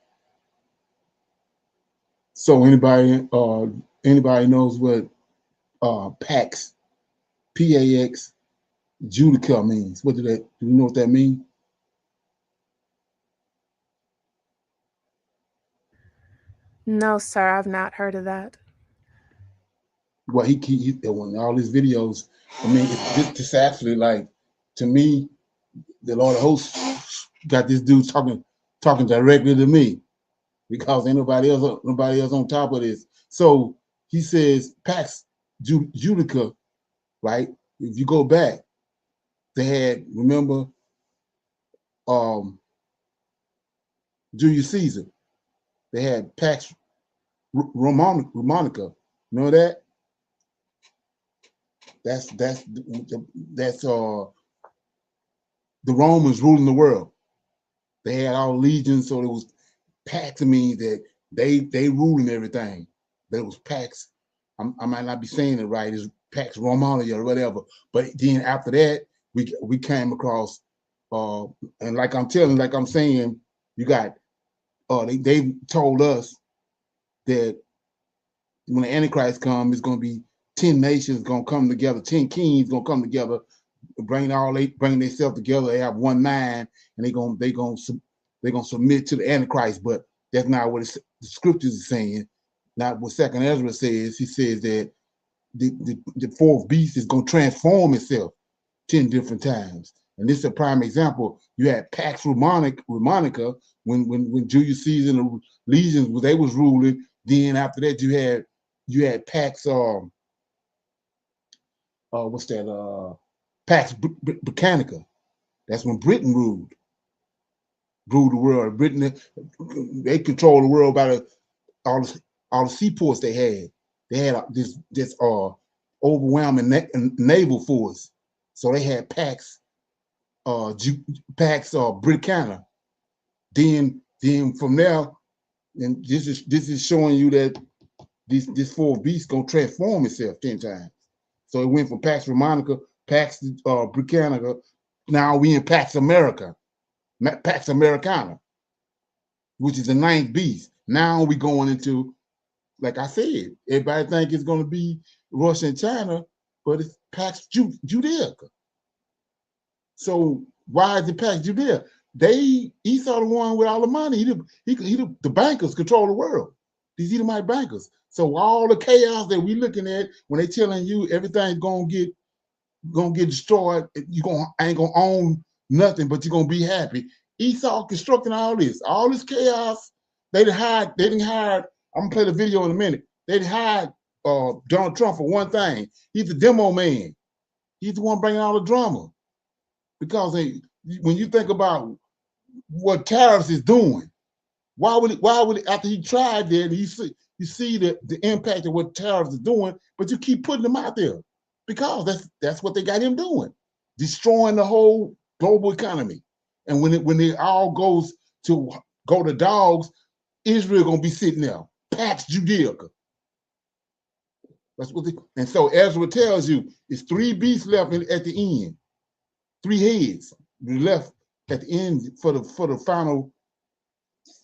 So anybody knows what Pax, Pax, Judica means? Do you know what that means? No, sir, I've not heard of that. Well, he when all his videos. I mean, it's actually like, to me, the Lord of Hosts got this dude talking directly to me, because ain't nobody else on top of this. So he says Pax Judica, right? If you go back, they had, remember, Julius Caesar. They had Pax Romanica. You know that? That's the Romans ruling the world. They had all legions, so it was Pax. Means that they ruling everything. There was Pax. I might not be saying it right. It's Pax Romana or whatever. But then after that, we came across, and like I'm saying, you got, they told us that when the Antichrist comes, it's going to be 10 nations going to come together, 10 kings going to come together, bring themselves together. They have one mind, and they're going to submit to the Antichrist. But that's not what the scriptures are saying. Not what Second Ezra says. He says that the fourth beast is going to transform itself 10 different times. And this is a prime example. You had Pax Romanica when Julius Caesar and the legions, they was ruling. Then after that, you had Pax what's that? Pax Britannica. That's when Britain ruled the world. Britain, they controlled the world by all the seaports they had. They had this overwhelming naval force. So they had Pax Britannica. Then from there, and this is showing you that this fourth beast gonna transform itself 10 times. So it went from Pax Romanica, Pax Britannica. Now we in Pax America, Pax Americana, which is the ninth beast. Now we going into, like I said, everybody think it's going to be Russia and China, but it's Pax Judaica. So why is it Pax Judea? Esau the one with all the money. The bankers control the world. These Edomite bankers. So all the chaos that we looking at when they telling you everything's gonna get destroyed, ain't gonna own nothing, but you're gonna be happy. Esau constructing all this chaos. They didn't hire. I'm gonna play the video in a minute. They didn't hire Donald Trump for one thing. He's the demo man. He's the one bringing all the drama, because when you think about what tariffs is doing, why would it after he tried that and you see the impact of what tariffs is doing, but you keep putting them out there because that's what they got him doing, destroying the whole global economy. And when it all goes to dogs, Israel gonna be sitting there, Pax Judaica. That's what and so Ezra tells you it's 3 beasts left at the end, 3 heads left at the end for the final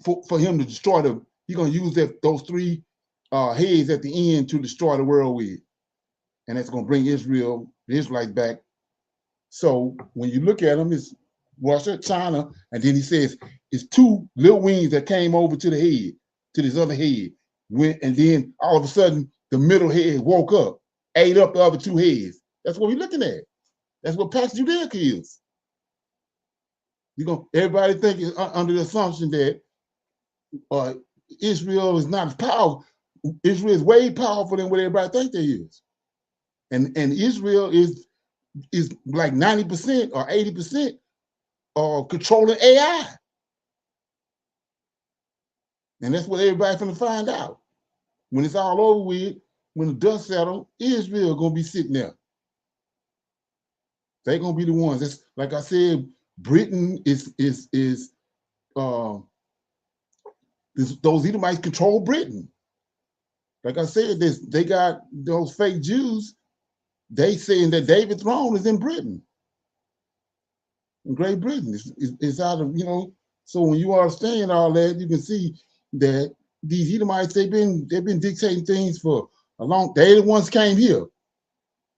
for him to destroy them. He's gonna use those 3 heads at the end to destroy the world with, and that's gonna bring the Israelites back. So when you look at them, it's Russia, China, and then he says it's 2 little wings that came over to the head, to this other head, and then all of a sudden the middle head woke up, ate up the other 2 heads. That's what we're looking at. That's what Pax Judaica is. Everybody thinking under the assumption that Israel is not as powerful. Israel is way powerful than what everybody thinks they is. And Israel is like 90% or 80% controlling AI. And that's what everybody's gonna find out. When it's all over with, when the dust settles, Israel gonna be sitting there. They're gonna be the ones. That's like I said, Britain is those Edomites control Britain. Like I said, they got those fake Jews. They saying that David's throne is in Britain, in Great Britain. It's out of, so when you understand all that, you can see that these Edomites, they've been dictating things for a long. They the ones came here.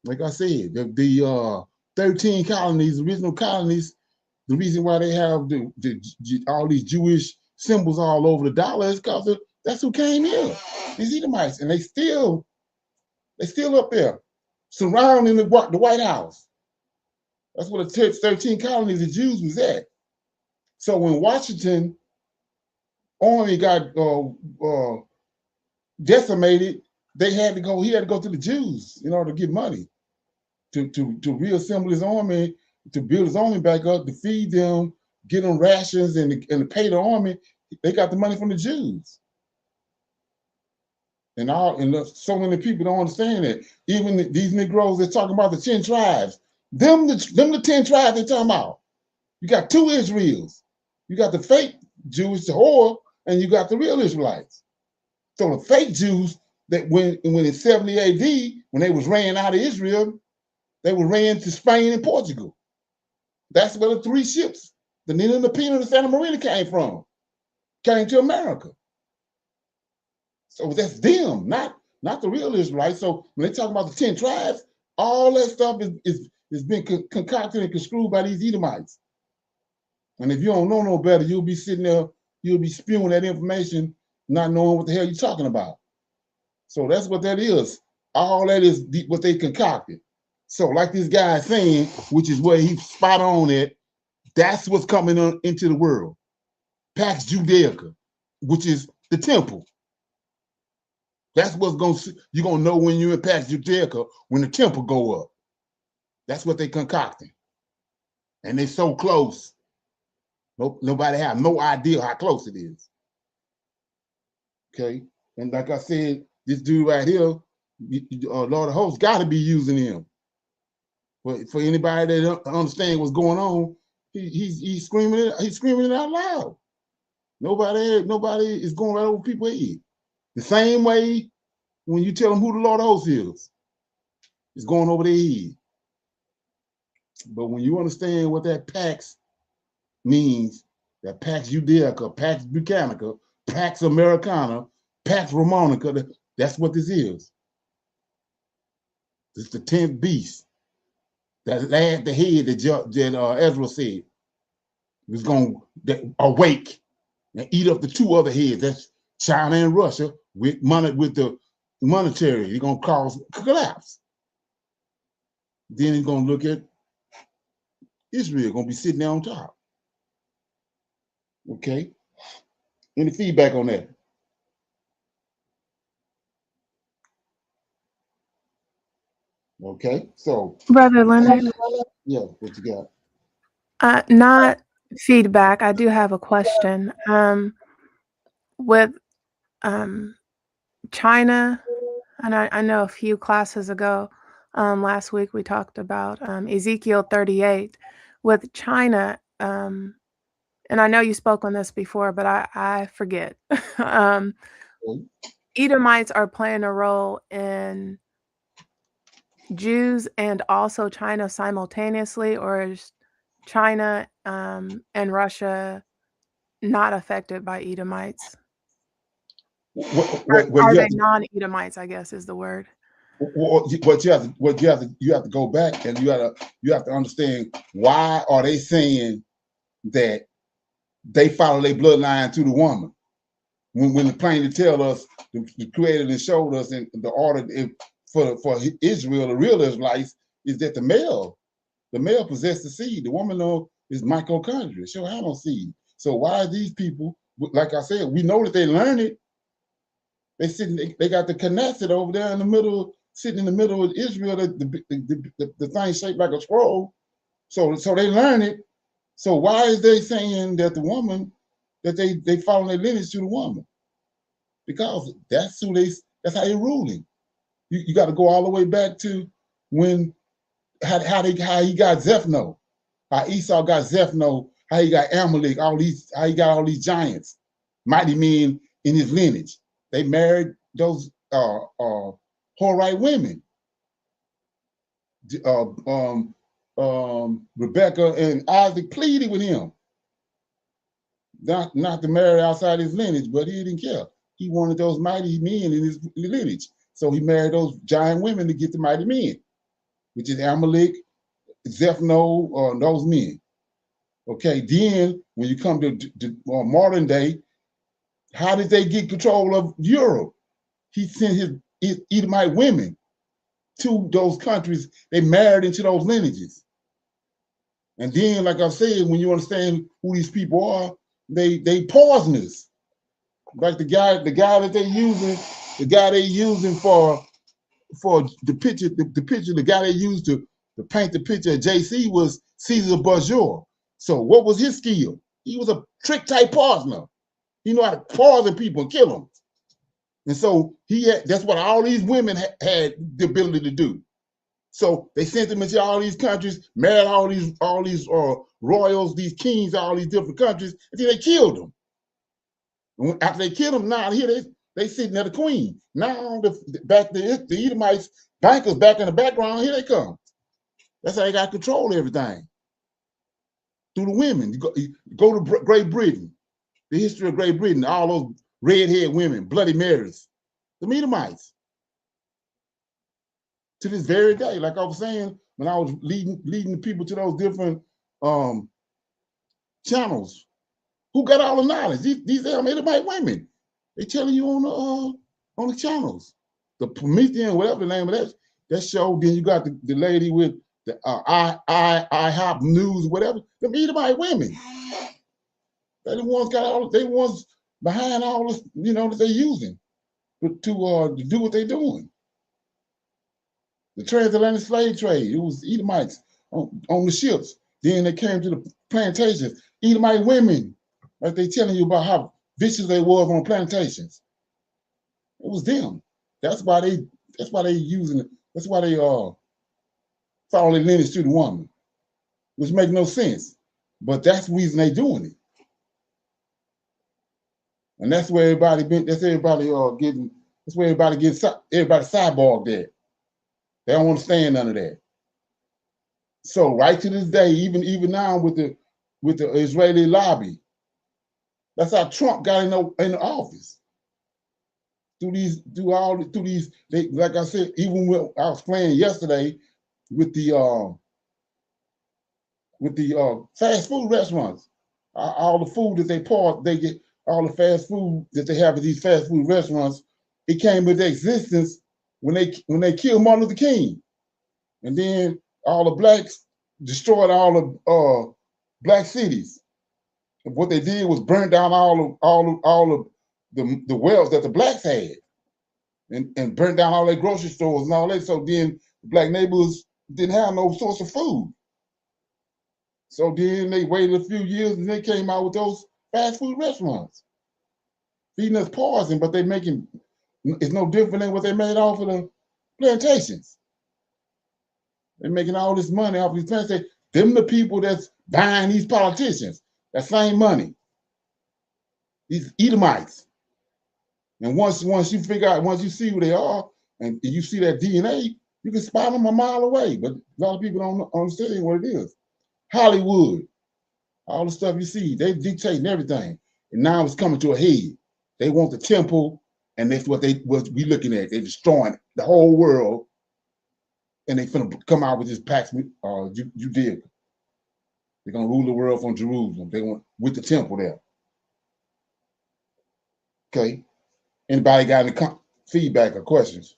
Like I said, the 13 colonies, original colonies. The reason why they have all these Jewish symbols all over the dollar is because that's who came here. These Edomites, and they still up there, surrounding the White House. That's where the 13 colonies of Jews was at. So when Washington army got decimated, he had to go to the Jews in order to get money to reassemble his army, to build his army back up, to feed them, get them rations, and to pay the army. They got the money from the Jews. And so many people don't understand that. Even these Negroes, they're talking about the 10 tribes. Them the 10 tribes they're talking about. You got 2 Israels. You got the fake Jews, the whore, and you got the real Israelites. So the fake Jews that when in 70 AD, when they was ran out of Israel, they were ran to Spain and Portugal. That's where the 3 ships, the Nina, the Pinta, and the Santa Marina came to America. So that's them, not the real Israelites. So when they talk about the 10 tribes, all that stuff is been concocted and construed by these Edomites. And if you don't know no better, you'll be sitting there, you'll be spewing that information, not knowing what the hell you're talking about. So that's what that is. All that is what they concocted. So like this guy is saying, which is where he's spot on at, that's what's coming into the world. Pax Judaica, which is the temple. That's what's you're gonna know when you're in Pax Judaica, when the temple go up. That's what they concocting. And they're so close. Nobody have no idea how close it is. Okay. And like I said, this dude right here, Lord of Hosts, got to be using him. For anybody that don't understand what's going on, he's screaming it out loud. Nobody is going right over people's head. The same way when you tell them who the Lord of Hosts is, it's going over their head. But when you understand what that Pax means, that Pax Judaica, Pax Britannica, Pax Americana, Pax Romanica, that's what this is. It's the 10th beast. The head that Ezra said was going to awake and eat up the 2 other heads. That's China and Russia with the monetary. It's going to cause collapse. Then he's going to look at Israel, going to be sitting there on top. Okay. Any feedback on that? Okay. So, Brother Leonard, yeah, what you got? Not feedback. I do have a question. With China, and I know a few classes ago, last week we talked about Ezekiel 38 with China. And I know you spoke on this before, but I forget. Edomites are playing a role in Jews and also China simultaneously, or is China and Russia not affected by Edomites? Are they non-Edomites, I guess is the word. What you have to go back and you have to understand, why are they saying that they follow their bloodline to the woman? When the plainly tell us, the Creator and showed us in the order for Israel, the real Israelites, is that the male possesses the seed. The woman, though, is mitochondria. She'll have no seed. So why are these people, like I said, we know that they learn it. They got the Knesset over there in the middle, sitting in the middle of Israel, the thing shaped like a scroll. So they learn it. So why is they saying that the woman, that they follow their lineage to the woman? Because that's how they're ruling. You got to go all the way back to when how he got Zephno, how Esau got Zephno, how he got Amalek, how he got all these giants, mighty men in his lineage. They married those Horite women, Rebecca and Isaac pleaded with him not to marry outside his lineage, but he didn't care. He wanted those mighty men in his lineage. So he married those giant women to get the mighty men, which is Amalek, Zephno, those men. Okay, then when you come to modern day, how did they get control of Europe? He sent his Edomite women to those countries. They married into those lineages. And then, like I said, when you understand who these people are, they poisonous. Like the guy that they're using, for the picture, the guy they used to paint the picture of JC was Caesar Borgia. So what was his skill? He was a trick type poisoner. He knew how to poison people and kill them. And so that's what all these women had the ability to do. So they sent them into all these countries, married all these royals, these kings, all these different countries, and then they killed them. And after they killed them, now here they sitting at the queen. Now the Edomites, bankers back in the background, here they come. That's how they got control of everything. Through the women. You go to Great Britain, the history of Great Britain, all those red-haired women, Bloody Marys, the Edomites. To this very day, like I was saying, when I was leading the people to those different channels, who got all the knowledge? These Edomite women. They telling you on the channels. The Promethean, whatever the name of that show. Then you got the lady with the IHOP News, whatever. Them Edomite women. They the ones behind all this, that they're using to do what they're doing. The transatlantic slave trade, it was Edomites on the ships. Then they came to the plantations. Edomite women, like they telling you about how vicious they was on plantations. It was them. That's why they using it. That's why they follow their lineage to the woman, which make no sense. But that's the reason they doing it. And that's where everybody cyborged at. They don't understand none of that. So right to this day, even now with the Israeli lobby, that's how Trump got in the office. Like I said, even when I was playing yesterday with the fast food restaurants, all the food that they get, all the fast food that they have at these fast food restaurants, it came into existence when they killed Martin Luther King, and then all the blacks destroyed all the black cities. And what they did was burn down all of the wells that the blacks had, and burn down all their grocery stores and all that. So then the black neighborhoods didn't have no source of food. So then they waited a few years and they came out with those fast food restaurants. Feeding us poison, but they making, it's no different than what they made off of the plantations. They're making all this money off these plantations. Them the people that's buying these politicians. That same money. These Edomites. And once you figure out, once you see who they are, and you see that DNA, you can spot them a mile away. But a lot of people don't understand what it is. Hollywood, all the stuff you see, they dictating everything. And now it's coming to a head. They want the temple, and that's what we looking at. They're destroying the whole world, and they finna come out with this Pax Judea. They're gonna rule the world from Jerusalem. They want with the temple there. Okay. Anybody got any feedback or questions?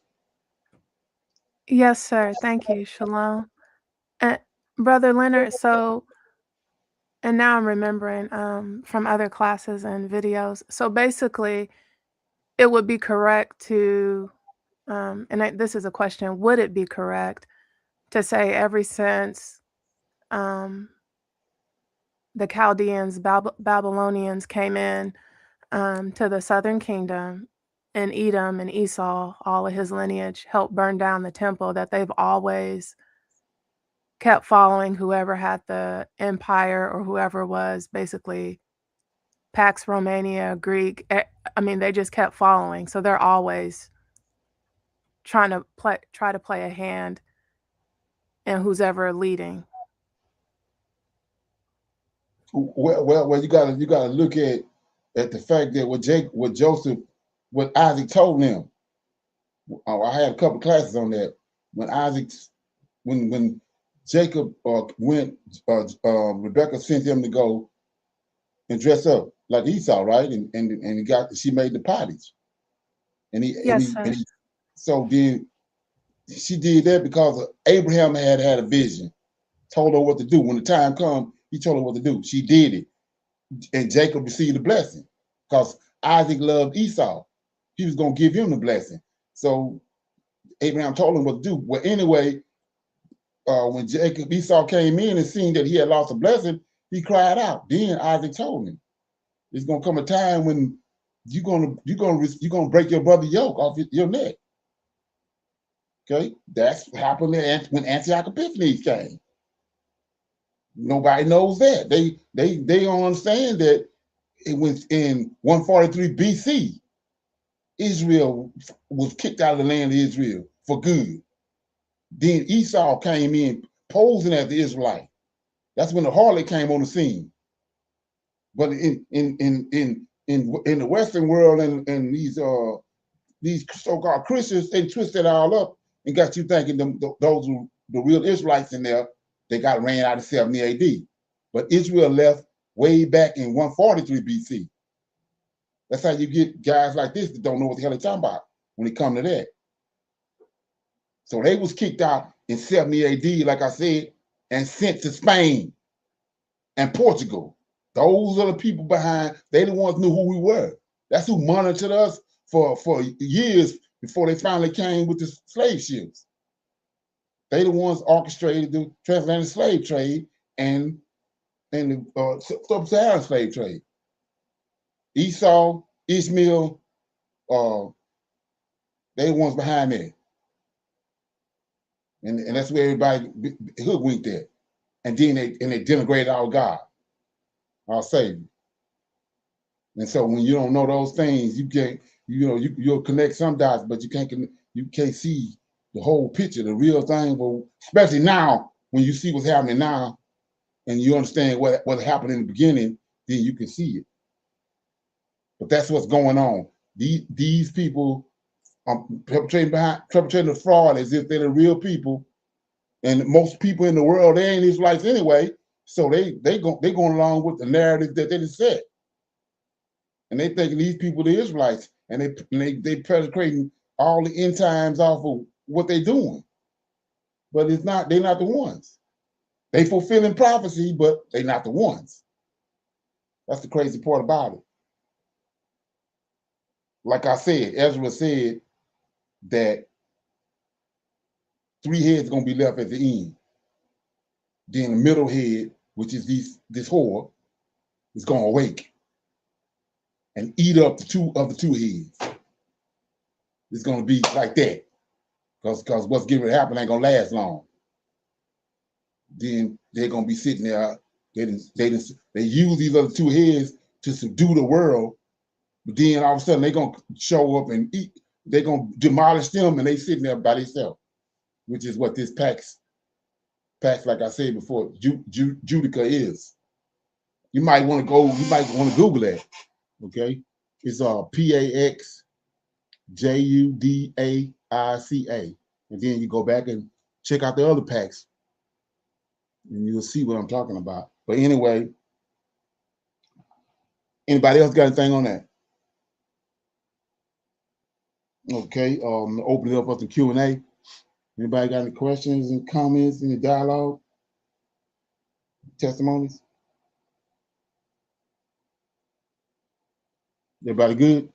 Yes, sir. Thank you. Shalom. Brother Leonard, so, and now I'm remembering from other classes and videos. So basically, it would be correct to, this is a question, would it be correct to say ever since the Chaldeans, Babylonians came in to the southern kingdom, and Edom and Esau, all of his lineage, helped burn down the temple, that they've always kept following whoever had the empire or whoever was basically Pax Romania, Greek. I mean, they just kept following. So they're always try to play a hand in who's ever leading. Well, you gotta look at the fact that what Isaac told them. I had a couple classes on that. When Jacob went, Rebecca sent him to go and dress up like Esau, right? And she made the pottage, so then she did that because Abraham had a vision, told her what to do. When the time come, he told her what to do. She did it, and Jacob received the blessing because Isaac loved Esau. He was gonna give him the blessing. So Abraham told him what to do. Well, anyway, when Esau came in and seen that he had lost a blessing, he cried out. Then Isaac told him, "It's gonna come a time when you're gonna break your brother's yoke off your neck." Okay, that's happened when Antioch Epiphanes came. Nobody knows that. They don't understand that it was in 143 BC. Israel was kicked out of the land of Israel for good. Then Esau came in posing as the Israelite. That's when the harlot came on the scene. But in the Western world and these so-called Christians, they twisted it all up and got you thinking those were the real Israelites in there. They got ran out of 70 AD. But Israel left way back in 143 BC. That's how you get guys like this that don't know what the hell they're talking about when it comes to that. So they was kicked out in 70 AD, like I said, and sent to Spain and Portugal. Those are the people behind, they the ones knew who we were. That's who monitored us for years before they finally came with the slave ships. They the ones orchestrated the transatlantic slave trade and the sub-Saharan slave trade. Esau, Ishmael, they the ones behind that. And that's where everybody hoodwinked at. And then they denigrated our God, our Savior. And so when you don't know those things, you can't, you'll connect some dots, but you can't see the whole picture, the real thing. Well, especially now, when you see what's happening now, and you understand what happened in the beginning, then you can see it. But that's what's going on. These people are perpetrating the fraud as if they're the real people. And most people in the world, they ain't Israelites anyway. So they going along with the narrative that they just said. And they thinking these people the Israelites, and they perpetrating all the end times off of what they doing. But they're not the ones. They fulfilling prophecy, but they're not the ones. That's the crazy part about it. Like I said, Ezra said that 3 heads are gonna be left at the end. Then the middle head which is this whore, is going to awake and eat up the two heads. It's going to be like that, because what's getting ready to happen ain't going to last long. Then they're going to be sitting there. They use these other two heads to subdue the world, but then all of a sudden they're going to show up and eat. They're going to demolish them, and they sitting there by themselves, which is what this Pax, like I said before, Judica is. You might want to Google that. Okay, it's PAXJUDAICA, and then you go back and check out the other Pax, and you'll see what I'm talking about. But anyway, anybody else got anything on that? Okay, open it up for the Q&A. Anybody got any questions and comments, any dialogue, testimonies? Everybody good?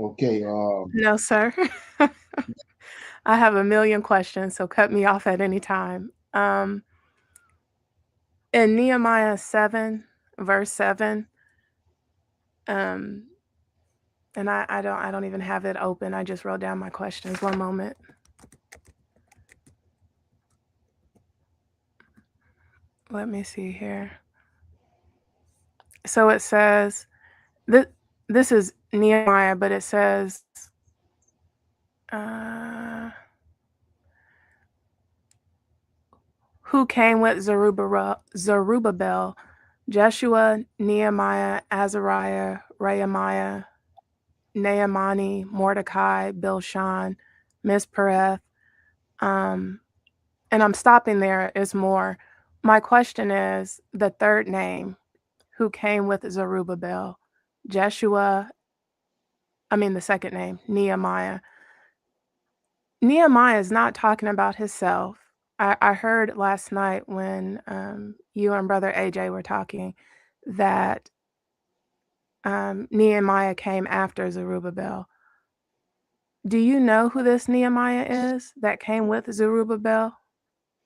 Okay. No, sir. I have a million questions, so cut me off at any time. In Nehemiah 7, verse 7, and I don't even have it open. I just wrote down my questions. One moment. Let me see here. So it says, this is Nehemiah, but it says, who came with Zerubbabel, Jeshua, Nehemiah, Azariah, Rehemiah, Naamani, Mordecai, Bilshan, Mispereth. And I'm stopping there. It's more. My question is the third name, who came with Zerubbabel, Jeshua, the second name, Nehemiah. Nehemiah is not talking about himself. I heard last night when you and Brother AJ were talking that Nehemiah came after Zerubbabel. Do you know who this Nehemiah is that came with Zerubbabel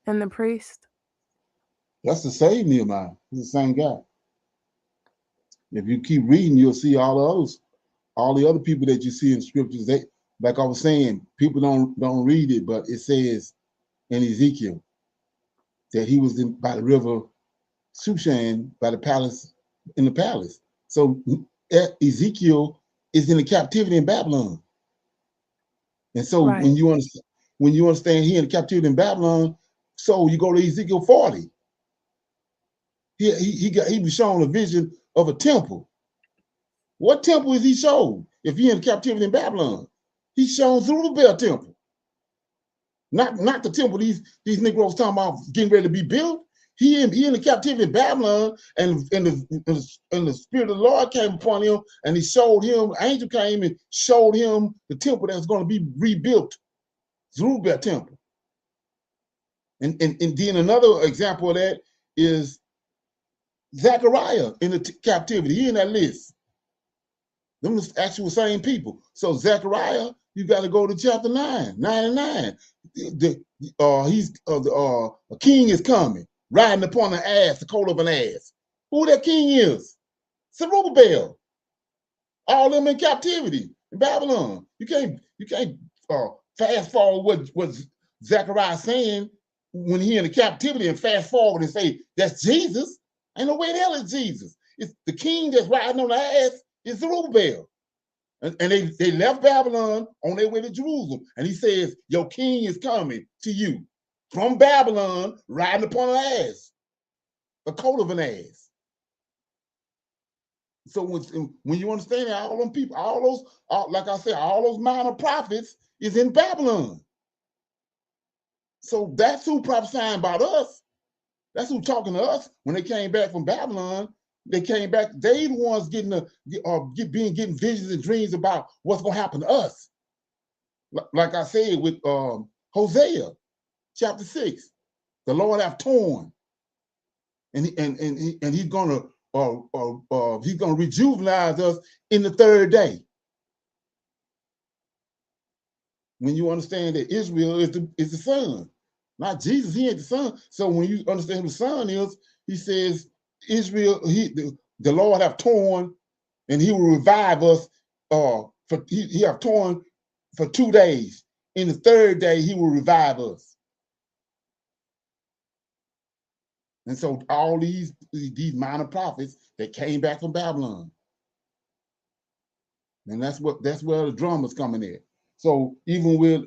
and the priest? That's the same Nehemiah. He's the same guy. If you keep reading, you'll see all the other people that you see in scriptures. They, like I was saying, people don't read it, but it says in Ezekiel that he was by the river Shushan, by the palace, in the palace. So Ezekiel is in the captivity in Babylon. And so Right. when you understand he in the captivity in Babylon, so you go to Ezekiel 40. He was shown a vision of a temple. What temple is he shown? If he in captivity in Babylon, he's shown Zerubbabel temple. Not the temple these Negroes talking about getting ready to be built. He in the captivity in Babylon, and the Spirit of the Lord came upon him, and he showed him, angel came and showed him the temple that's going to be rebuilt, Zerubbabel temple. And then another example of that is Zechariah in the captivity. He in that list. Them the actual same people. So Zechariah, you got to go to chapter 9 and 9. A king is coming, riding upon an ass, the coat of an ass. Who that king is? Zerubbabel. All them in captivity in Babylon. You can't fast forward what Zechariah saying when he in the captivity and fast forward and say that's Jesus. Ain't no way the hell is Jesus. It's the king that's riding on the ass is Zerubbabel. And they left Babylon on their way to Jerusalem. And he says, your king is coming to you from Babylon, riding upon an ass, a coat of an ass. So when you understand that, all them people, like I said, all those minor prophets is in Babylon. So that's who prophesying about us. That's who talking to us when they came back from Babylon. They came back. They the ones getting visions and dreams about what's gonna happen to us. Like I said with Hosea, chapter 6, the Lord hath torn, and he's gonna rejuvenate us in the third day. When you understand that Israel is the son, Not Jesus. He ain't the son. So when you understand who the son is, he says, Israel, the Lord have torn, and he will revive us. He have torn for 2 days. In the third day, he will revive us. And so all these minor prophets that came back from Babylon. And that's where the drama's coming in. So even with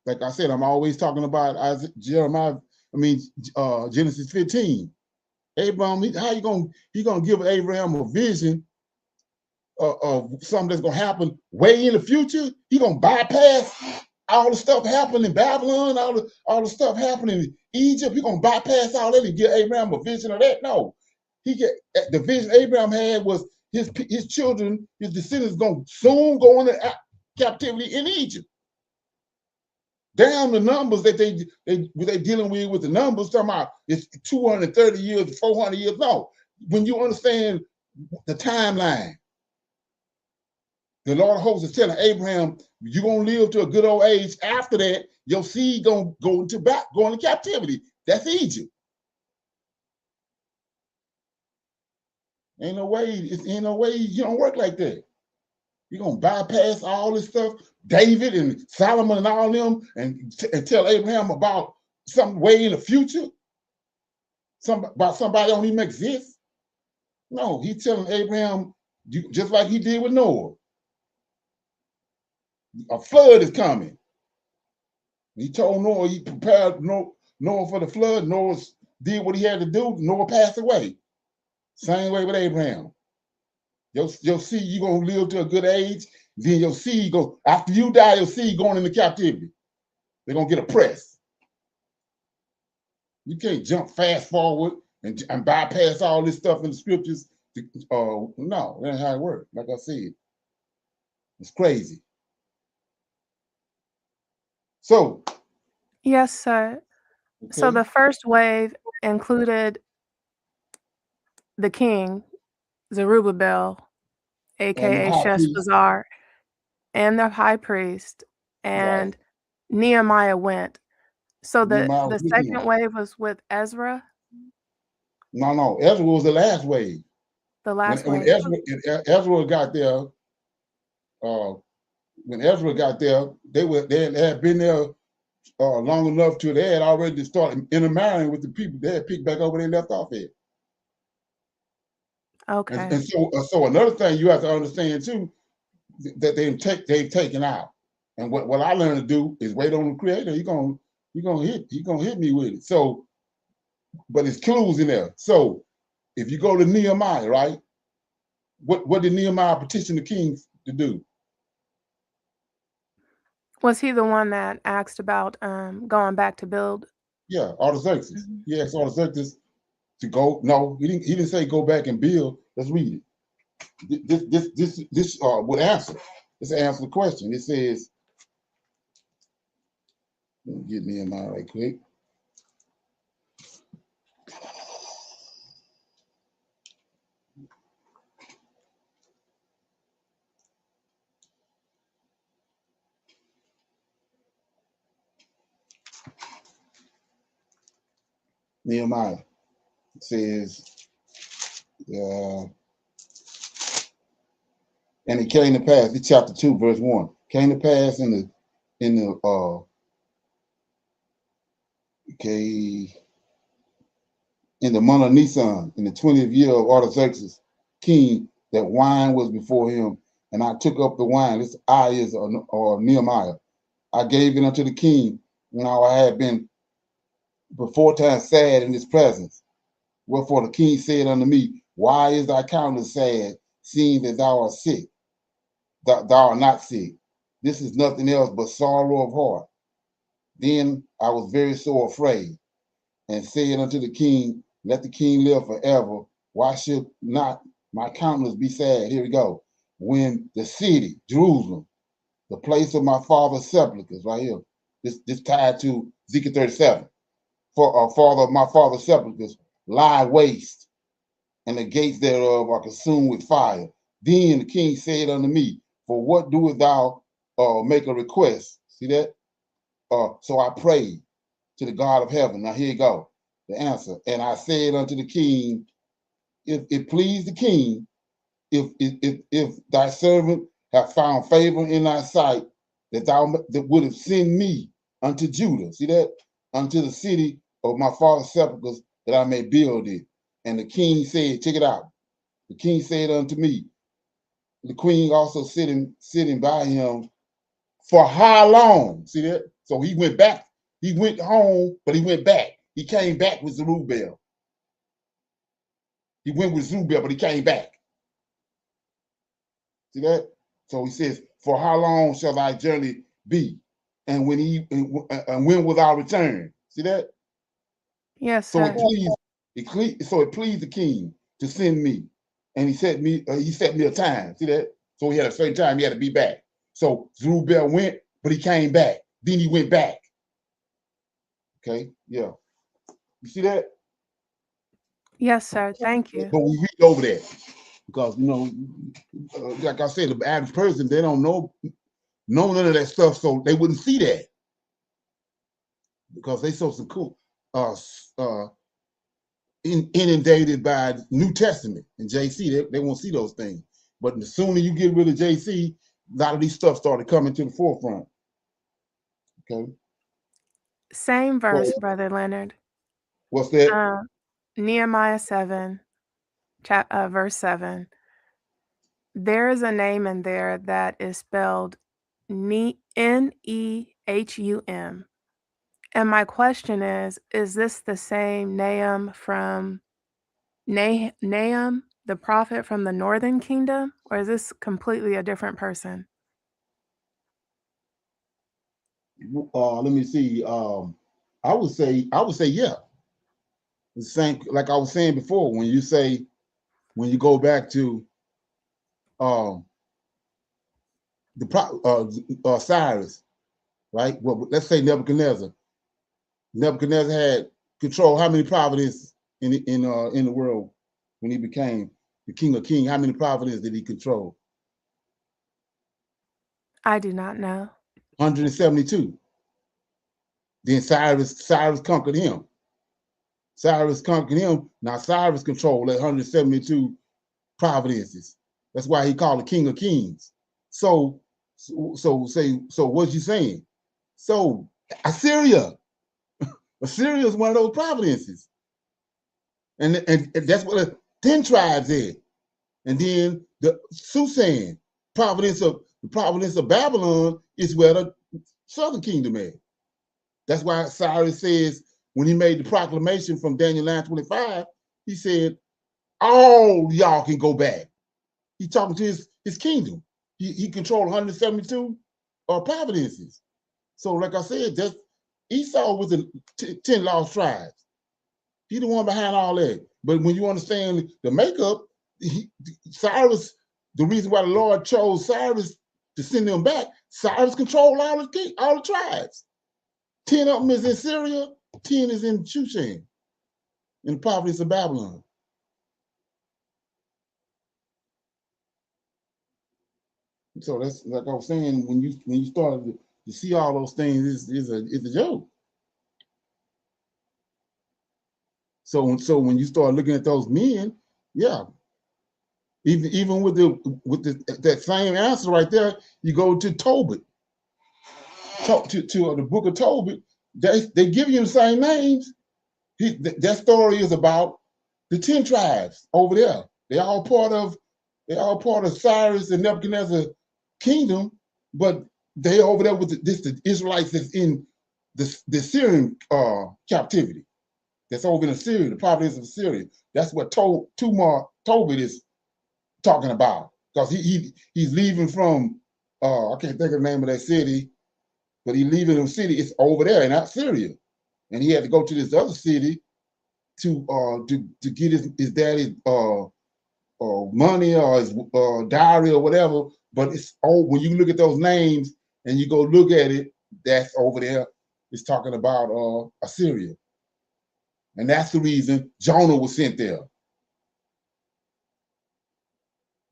like I said, I'm always talking about Genesis 15. Abraham, how he gonna give Abraham a vision of something that's gonna happen way in the future? He gonna bypass all the stuff happening in Babylon, all the stuff happening in Egypt. He gonna bypass all that and give Abraham a vision of that? No, the vision Abraham had was his children, his descendants, gonna soon go into captivity in Egypt. Down the numbers that they dealing with the numbers, talking about it's 230 years, 400 years. No, when you understand the timeline, the Lord of hosts is telling Abraham, you're gonna live to a good old age. After that, your seed gonna go into captivity. That's Egypt. Ain't no way you don't work like that. You're gonna bypass all this stuff, David and Solomon and all them, and tell Abraham about some way in the future, about somebody don't even exist. No, he's telling Abraham, just like he did with Noah, a flood is coming. He told Noah, he prepared Noah for the flood. Noah did what he had to do. Noah passed away. Same way with Abraham. Your seed, you're going to live to a good age. Then your seed go, after you die, your seed going into captivity. They're going to get oppressed. You can't fast forward and bypass all this stuff in the scriptures. No, that's how it works. Like I said, it's crazy. So. Yes, sir. Okay. So the first wave included the king, Zerubbabel, aka Sheshbazzar, and the high priest, and Nehemiah went. So the second wave was with Ezra? No. Ezra was the last wave. The last wave. When Ezra got there, they had been there long enough to they had already started intermarrying with the people. They had picked back over where they left off at. Okay. And so another thing you have to understand too, that they've taken out. And what I learned to do is wait on the Creator. He gonna hit me with it. So, but it's clues in there. So if you go to Nehemiah, right? What did Nehemiah petition the king to do? Was he the one that asked about going back to build? Yeah, Artaxerxes. Mm-hmm. He asked Artaxerxes to go. No, he didn't say go back and build. Let's read it. This would answer. This answer the question. It says, let me get Nehemiah right quick. Nehemiah says, and it came to pass, it's chapter 2, verse 1. Came to pass in the month of Nisan, in the 20th year of Artaxerxes, king, that wine was before him, and I took up the wine. This I is or Nehemiah. I gave it unto the king. Now I had been before time sad in his presence. Wherefore the king said unto me, why is thy countenance sad, seeing that thou art sick? Thou art not sick. This is nothing else but sorrow of heart. Then I was very sore afraid, and said unto the king, let the king live forever. Why should not my countenance be sad? Here we go. When the city, Jerusalem, the place of my father's sepulchres, right here, this tied to Ezekiel 37, father of my father's sepulchres, lie waste, and the gates thereof are consumed with fire. Then the king said unto me, for what doest thou make a request? See that? So I prayed to the God of heaven. Now here you go, the answer. And I said unto the king, if it please the king, if thy servant have found favor in thy sight, that thou that would have sent me unto Judah, see that, unto the city of my father's sepulchres, that I may build it. And the king said, check it out. The king said unto me, the queen also sitting by him, for how long? See that? So he went back. He went home, but he went back. He came back with Zerubbabel. He went with Zerubbabel, but he came back. See that? So he says, for how long shall thy journey be? And when will thou return? See that? Yes, So sir. it pleased the king to send me. And he set me a time. See that? So he had a certain time he had to be back. So Zerubbabel went, but he came back. Then he went back. Okay, yeah. You see that? Yes, sir. Thank you. But we read over that because, like I said, the average person, they don't know none of that stuff, so they wouldn't see that because they so cool, inundated by New Testament and JC. They won't see those things. But the sooner you get rid of JC, a lot of these stuff started coming to the forefront. Okay. Same verse, Brother Leonard. What's that? Nehemiah 7, verse 7. There is a name in there that is spelled Nehum. And my question is this the same Nahum from Nahum, the prophet from the northern kingdom, or is this completely a different person? Let me see. I would say yeah. The same, like I was saying before, when you go back to Cyrus, right? Well, let's say Nebuchadnezzar. Nebuchadnezzar had control how many provinces in the world when he became the king of kings? How many provinces did he control? I do not know. 172. Then Cyrus conquered him. Cyrus conquered him. Now Cyrus controlled 172 provinces. That's why he called the king of kings. So what's you saying? So Assyria is one of those provinces. And that's what the 10 tribes is. And then the Susan, the province of Babylon is where the southern kingdom is. That's why Cyrus says, when he made the proclamation from Daniel 9:25, he said, all y'all can go back. He's talking to his kingdom. He controlled 172 provinces. So like I said, just Esau was the 10 lost tribes. He's the one behind all that. But when you understand the makeup, Cyrus, the reason why the Lord chose Cyrus to send them back, Cyrus controlled all the tribes. 10 of them is in Syria, 10 is in Shushan, in the province of Babylon. So that's like I was saying, when you started to see all those things, it's a joke. So when you start looking at those men, yeah, even with that same answer right there, you go to Tobit, to the book of Tobit. They give you the same names. That story is about the 10 tribes over there. They're all part of Cyrus and Nebuchadnezzar kingdom, but they over there with the Israelites that's in the Syrian captivity. That's over in Assyria, the province of Assyria. That's what Tobit is talking about, because he's leaving from I can't think of the name of that city, but he's leaving the city. It's over there in Syria, and he had to go to this other city to get his daddy's money or his diary or whatever. But it's when you look at those names and you go look at it, that's over there. It's talking about Assyria, and that's the reason Jonah was sent there.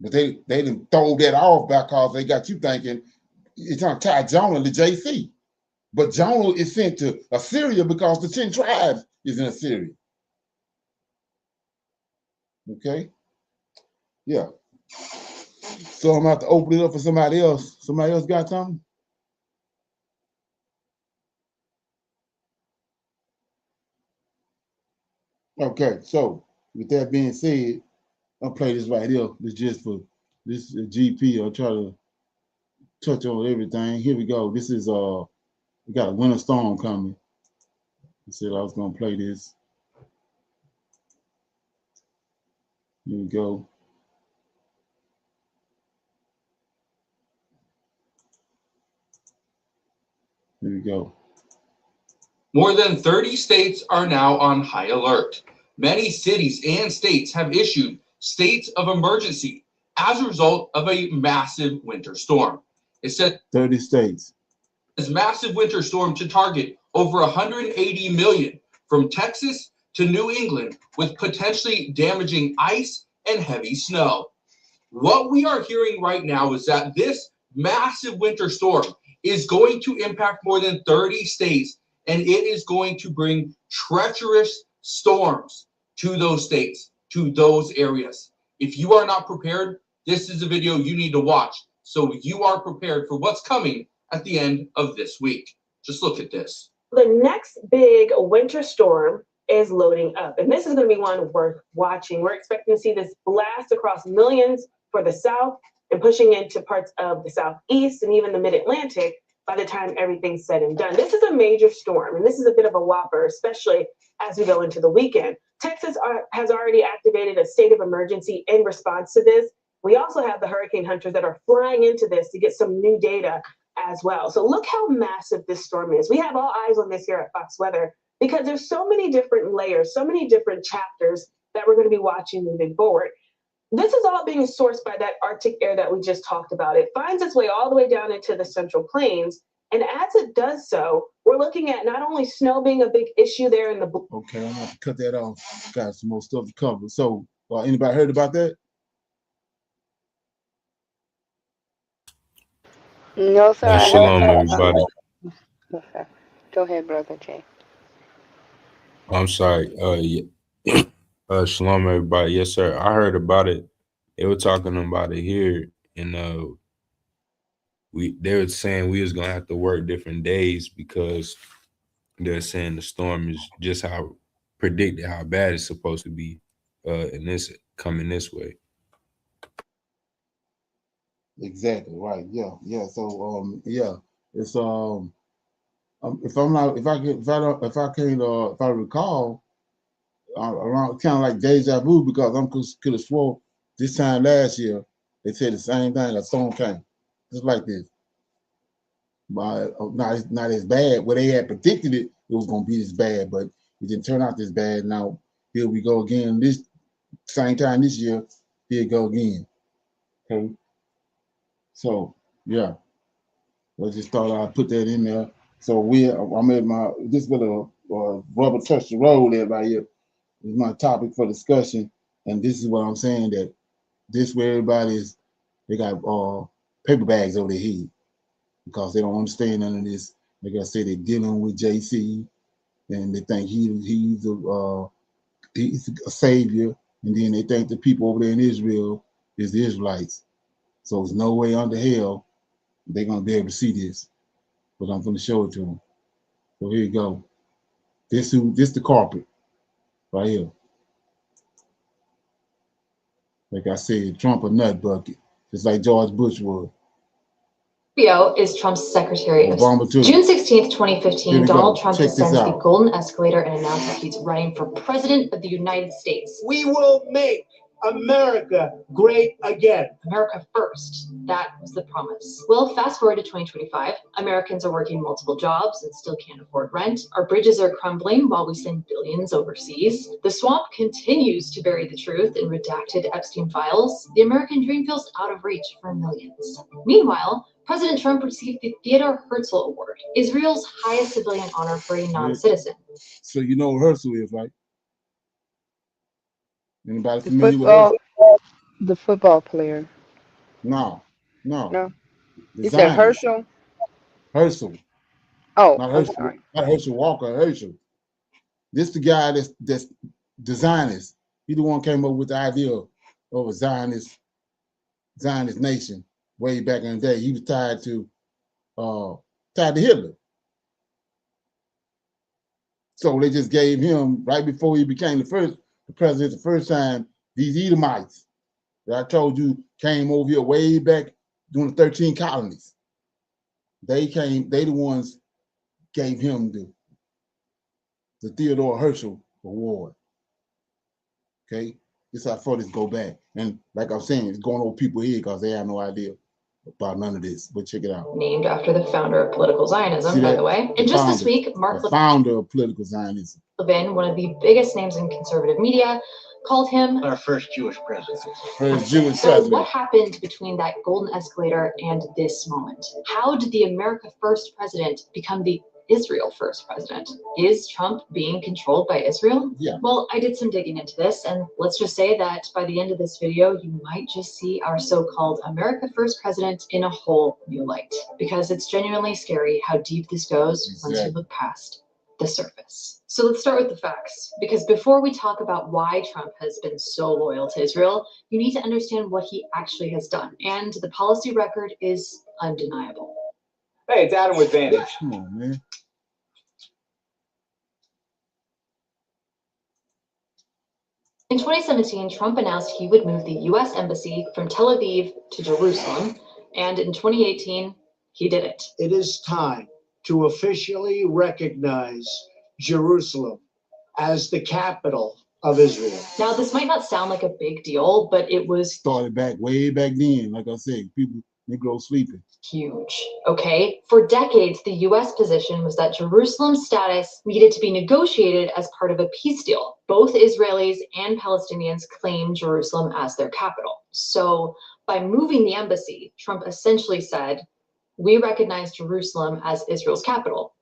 But they didn't throw that off because they got you thinking it's trying to tie Jonah to JC. But Jonah is sent to Assyria because the 10 tribes is in Assyria. Okay? Yeah. So I'm about to open it up for somebody else. Somebody else got something? Okay, so with that being said, I'll play this right here. This just for this GP. I'll try to touch on everything. Here we go. This is we got a winter storm coming. I said I was gonna play this. Here we go. Here we go. More than 30 states are now on high alert. Many cities and states have issued states of emergency as a result of a massive winter storm. It said 30 states. This massive winter storm to target over 180 million from Texas to New England with potentially damaging ice and heavy snow. What we are hearing right now is that this massive winter storm is going to impact more than 30 states, and it is going to bring treacherous storms to those states, to those areas. If you are not prepared, this is a video you need to watch so you are prepared for what's coming at the end of this week. Just look at this. The next big winter storm is loading up, and this is going to be one worth watching. We're expecting to see this blast across millions for the South and pushing into parts of the Southeast and even the Mid-Atlantic by the time everything's said and done. This is a major storm, and this is a bit of a whopper, especially as we go into the weekend. Texas has already activated a state of emergency in response to this. We also have the hurricane hunters that are flying into this to get some new data as well. So look how massive this storm is. We have all eyes on this here at Fox Weather because there's so many different layers, so many different chapters that we're going to be watching moving forward. This is all being sourced by that Arctic air that we just talked about. It finds its way all the way down into the Central Plains. And as it does so, we're looking at not only snow being a big issue there in the... Okay, I'm going to have to cut that off. Got some more stuff to cover. So anybody heard about that? No, sir. Shalom, everybody. Okay. Go ahead, Brother Jay. I'm sorry. Shalom, everybody. Yes, sir. I heard about it. They were talking about it here, and they were saying we was gonna have to work different days because they're saying the storm is just how predicted how bad it's supposed to be, and this coming this way. Exactly right. Yeah. So it's if I recall, around kind of like deja vu because I could have swore this time last year they said the same thing. A storm came just like this, but not as bad. Well, they had predicted it was going to be this bad, but it didn't turn out this bad. Now here we go again. This same time this year, here it go again. Okay. So yeah, I just thought I'd put that in there. So I'm at this little rubber touch the road there right here is my topic for discussion, and this is what I'm saying that this where they got paper bags over their head because they don't understand none of this. Like I said, they're dealing with JC, and they think he's a savior, and then they think the people over there in Israel is the Israelites. So there's no way under hell they're gonna be able to see this, but I'm gonna show it to them. So here you go. This the carpet right here. Like I said, Trump a nut bucket, just like George Bush was. Rubio is Trump's Secretary of Obama too. June 16th, 2015, Donald Trump Check this descends the out. golden escalator and announces he's running for president of the United States. We will make America great again. America first. That was the promise. Well, fast forward to 2025. Americans are working multiple jobs and still can't afford rent. Our bridges are crumbling while we send billions overseas. The swamp continues to bury the truth in redacted Epstein files. The American dream feels out of reach for millions. Meanwhile, President Trump received the Theodore Herzl Award, Israel's highest civilian honor for a non-citizen. So you know what Herzl is, right? Anybody familiar with Herzl? The football player. No. You said Herschel? Herzl. Oh, Not I'm Herschel, sorry. not Herschel Walker, Herschel. This the guy that's the Zionist. He the one came up with the idea of a Zionist nation way back in the day. He was tied to Hitler. So they just gave him, right before he became the president the first time, these Edomites that I told you came over here way back during the 13 colonies. They the ones gave him the Theodore Herschel Award. Okay, this is how far this go back. And like I'm saying, it's going over people's head because they have no idea about none of this. But check it out. Named after the founder of political Zionism, by the way. And just this week, Mark the founder of political Zionism, Levin, one of the biggest names in conservative media, called him Our first Jewish president. first Jewish So president. what happened between that golden escalator and this moment? How did the America First president become the Israel First president? Is Trump being controlled by Israel? Yeah. Well, I did some digging into this, and let's just say that by the end of this video, you might just see our so-called America First president in a whole new light, because it's genuinely scary how deep this goes once you look past the surface. So let's start with the facts, because before we talk about why Trump has been so loyal to Israel, you need to understand what he actually has done. And the policy record is undeniable. Hey, it's Adam with Vantage. Come on, man. In 2017, Trump announced he would move the U.S. Embassy from Tel Aviv to Jerusalem. And in 2018, he did it. It is time to officially recognize Jerusalem as the capital of Israel. Now, this might not sound like a big deal, but it was Started way back then. Like I said, people, Negroes sleeping. huge, okay? For decades, the U.S. position was that Jerusalem's status needed to be negotiated as part of a peace deal. Both Israelis and Palestinians claimed Jerusalem as their capital. So by moving the embassy, Trump essentially said, we recognize Jerusalem as Israel's capital.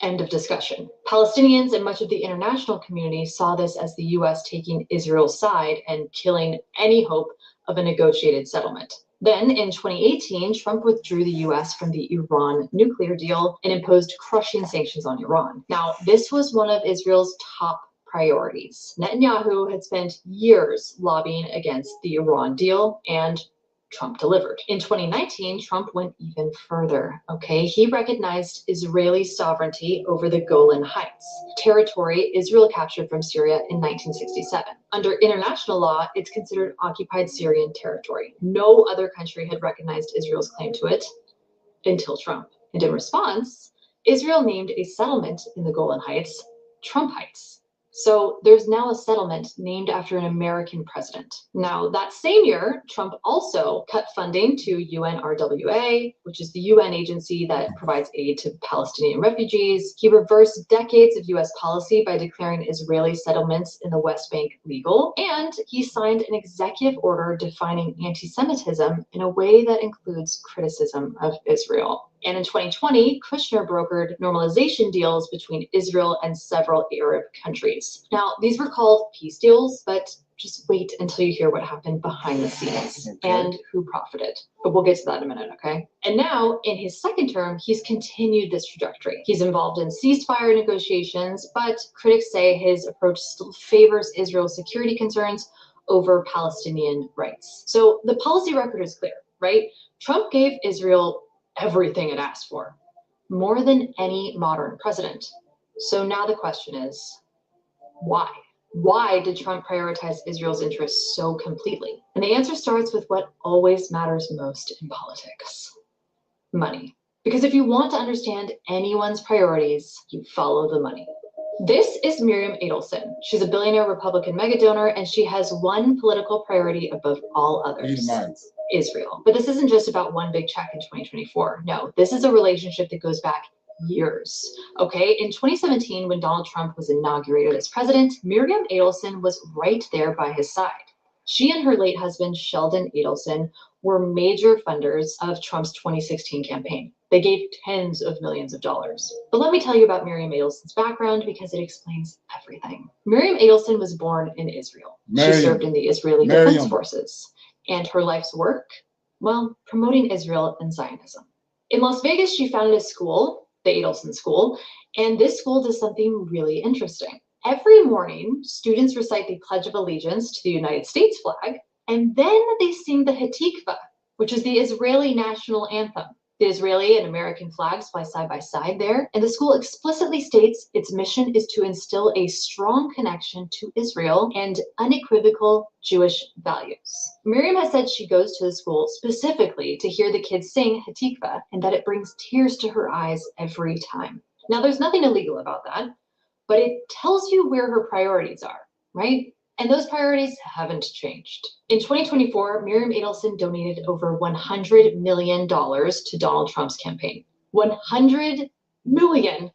End of discussion. Palestinians and much of the international community saw this as the U.S. taking Israel's side and killing any hope of a negotiated settlement. Then in 2018, Trump withdrew the U.S. from the Iran nuclear deal and imposed crushing sanctions on Iran. Now, this was one of Israel's top priorities. Netanyahu had spent years lobbying against the Iran deal, and Trump delivered. In 2019, Trump went even further, okay? He recognized Israeli sovereignty over the Golan Heights, territory Israel captured from Syria in 1967. Under international law, it's considered occupied Syrian territory. No other country had recognized Israel's claim to it until Trump. And in response, Israel named a settlement in the Golan Heights Trump Heights. So there's now a settlement named after an American president. Now, that same year, Trump also cut funding to UNRWA, which is the UN agency that provides aid to Palestinian refugees. He reversed decades of US policy by declaring Israeli settlements in the West Bank legal. And he signed an executive order defining anti-Semitism in a way that includes criticism of Israel. And in 2020, Kushner brokered normalization deals between Israel and several Arab countries. Now, these were called peace deals, but just wait until you hear what happened behind the scenes and who profited. But we'll get to that in a minute, okay? And now, in his second term, he's continued this trajectory. He's involved in ceasefire negotiations, but critics say his approach still favors Israel's security concerns over Palestinian rights. So the policy record is clear, right? Trump gave Israel everything it asked for, more than any modern president. So now the question is, why? Why did Trump prioritize Israel's interests so completely? And the answer starts with what always matters most in politics: money. Because if you want to understand anyone's priorities, you follow the money. This is Miriam Adelson. She's a billionaire Republican megadonor, and she has one political priority above all others: Israel. But this isn't just about one big check in 2024. No, this is a relationship that goes back years. Okay, in 2017, when Donald Trump was inaugurated as president, Miriam Adelson was right there by his side. She and her late husband, Sheldon Adelson, were major funders of Trump's 2016 campaign. They gave tens of millions of dollars. But let me tell you about Miriam Adelson's background, because it explains everything. Miriam Adelson was born in Israel. She served in the Israeli Defense Forces. And her life's work? Well, promoting Israel and Zionism. In Las Vegas, she founded a school the Adelson School. And this school does something really interesting. Every morning, students recite the Pledge of Allegiance to the United States flag, and then they sing the Hatikvah, which is the Israeli national anthem. The Israeli and American flags fly side by side there, and the school explicitly states its mission is to instill a strong connection to Israel and unequivocal Jewish values. Miriam has said she goes to the school specifically to hear the kids sing Hatikvah, and that it brings tears to her eyes every time. Now, there's nothing illegal about that, but it tells you where her priorities are, right? And those priorities haven't changed. In 2024, Miriam Adelson donated over $100 million to Donald Trump's campaign. $100 million.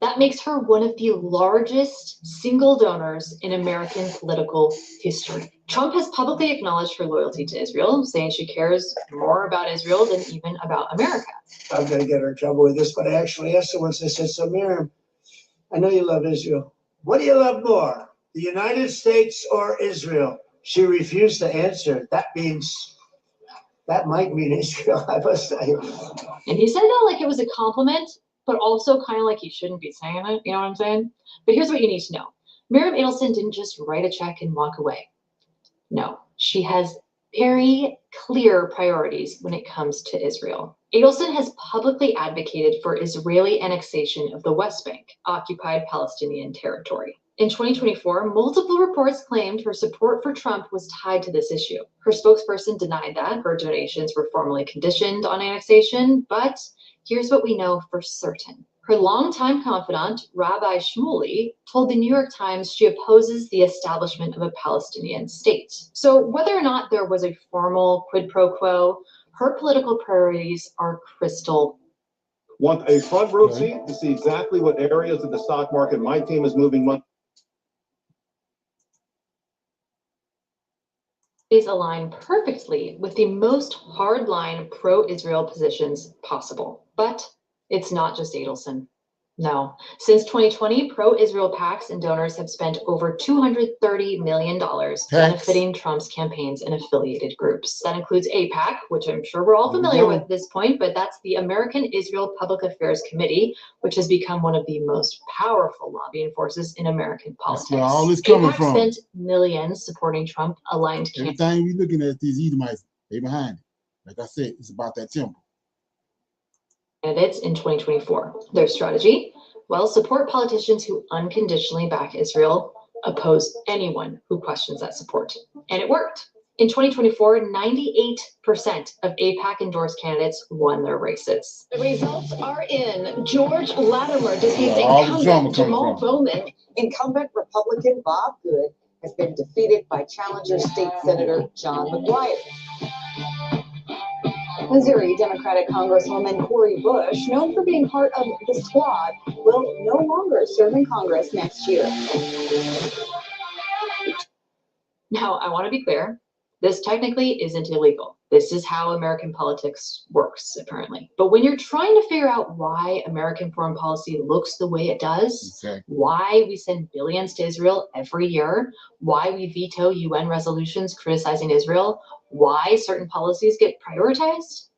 That makes her one of the largest single donors in American political history. Trump has publicly acknowledged her loyalty to Israel, saying she cares more about Israel than even about America. I'm going to get her in trouble with this, but I actually asked her once, I said, so Miriam, I know you love Israel. What do you love more, the United States or Israel? She refused to answer. That might mean Israel, I must say. And he said that like it was a compliment, but also kind of like he shouldn't be saying it. You know what I'm saying? But here's what you need to know. Miriam Adelson didn't just write a check and walk away. No, she has very clear priorities when it comes to Israel. Adelson has publicly advocated for Israeli annexation of the West Bank, occupied Palestinian territory. In 2024, multiple reports claimed her support for Trump was tied to this issue. Her spokesperson denied that her donations were formally conditioned on annexation, but here's what we know for certain. Her longtime confidant, Rabbi Shmuley, told the New York Times she opposes the establishment of a Palestinian state. So whether or not there was a formal quid pro quo, her political priorities are crystal. Want a front row seat to see exactly what areas of the stock market my team is moving money. These align perfectly with the most hardline pro-Israel positions possible. But it's not just Adelson. No. Since 2020, pro-Israel PACs and donors have spent over $230 million benefiting Trump's campaigns and affiliated groups. That includes AIPAC, which I'm sure we're all familiar with at this point, but that's the American Israel Public Affairs Committee, which has become one of the most powerful lobbying forces in American politics. That's where all this coming AIPAC from. spent millions supporting Trump-aligned campaigns. Everything we're looking at, these Edomites, they behind it. Like I said, it's about that temple. Candidates in 2024. Their strategy? Well, support politicians who unconditionally back Israel, oppose anyone who questions that support. And it worked. In 2024, 98% of AIPAC endorsed candidates won their races. The results are in. George Latimer defeats incumbent Jamal Bowman. Incumbent Republican Bob Good has been defeated by challenger State Senator John McGuire. Missouri Democratic Congresswoman Cori Bush, known for being part of the Squad, will no longer serve in Congress next year. Now, I want to be clear. This technically isn't illegal. This is how American politics works, apparently. But when you're trying to figure out why American foreign policy looks the way it does, why we send billions to Israel every year, why we veto UN resolutions criticizing Israel, why certain policies get prioritized,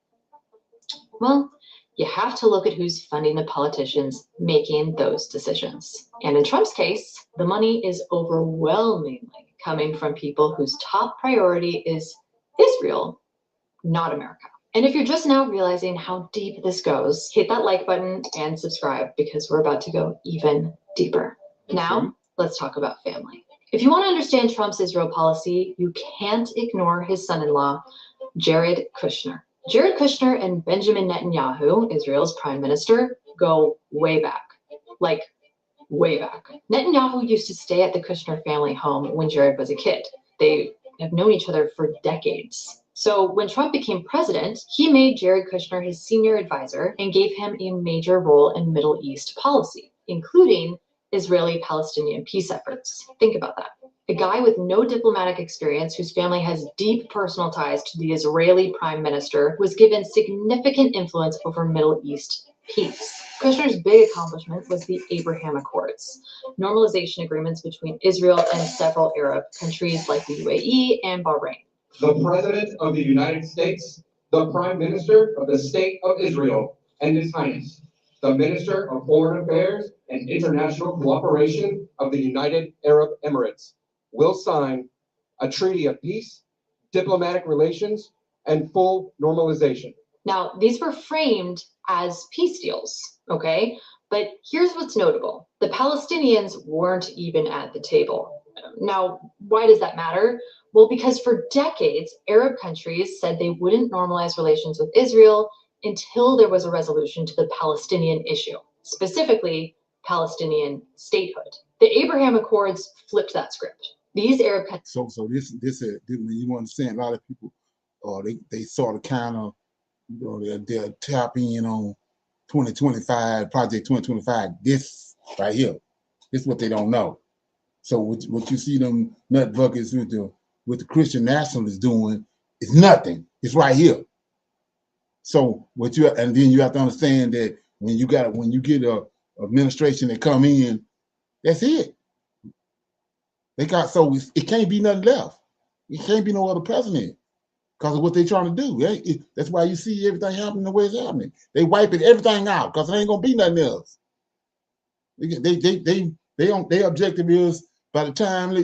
well, you have to look at who's funding the politicians making those decisions. And in Trump's case, the money is overwhelmingly coming from people whose top priority is Israel, not America. And if you're just now realizing how deep this goes, hit that like button and subscribe because we're about to go even deeper. Now, let's talk about family. If you want to understand Trump's Israel policy, you can't ignore his son-in-law, Jared Kushner. Jared Kushner and Benjamin Netanyahu, Israel's prime minister, go way back. Like, way back. Netanyahu used to stay at the Kushner family home when Jared was a kid. They have known each other for decades. So when Trump became president, he made Jared Kushner his senior advisor and gave him a major role in Middle East policy, including Israeli-Palestinian peace efforts. Think about that. A guy with no diplomatic experience whose family has deep personal ties to the Israeli prime minister was given significant influence over Middle East peace. Kushner's big accomplishment was the Abraham Accords, normalization agreements between Israel and several Arab countries like the UAE and Bahrain. The President of the United States, the Prime Minister of the State of Israel, and His Highness. the Minister of Foreign Affairs and International Cooperation of the United Arab Emirates, will sign a treaty of peace, diplomatic relations, and full normalization. Now, these were framed as peace deals, okay? But here's what's notable. The Palestinians weren't even at the table. Now, why does that matter? Well, because for decades, Arab countries said they wouldn't normalize relations with Israel until there was a resolution to the Palestinian issue, specifically Palestinian statehood. The Abraham Accords flipped that script. These Arab countries. So this you understand, a lot of people, they sort of kind of, they'll tap in on 2025, Project 2025. This right here, this is what they don't know. So what you see them nut buckets with the Christian nationalists doing is nothing. It's right here. So and then you have to understand that when you get a administration that come in, that's it. It can't be nothing left. It can't be no other president because of what they're trying to do. That's why you see everything happening the way it's happening. They wiping everything out because there ain't gonna be nothing else. Their objective is by the time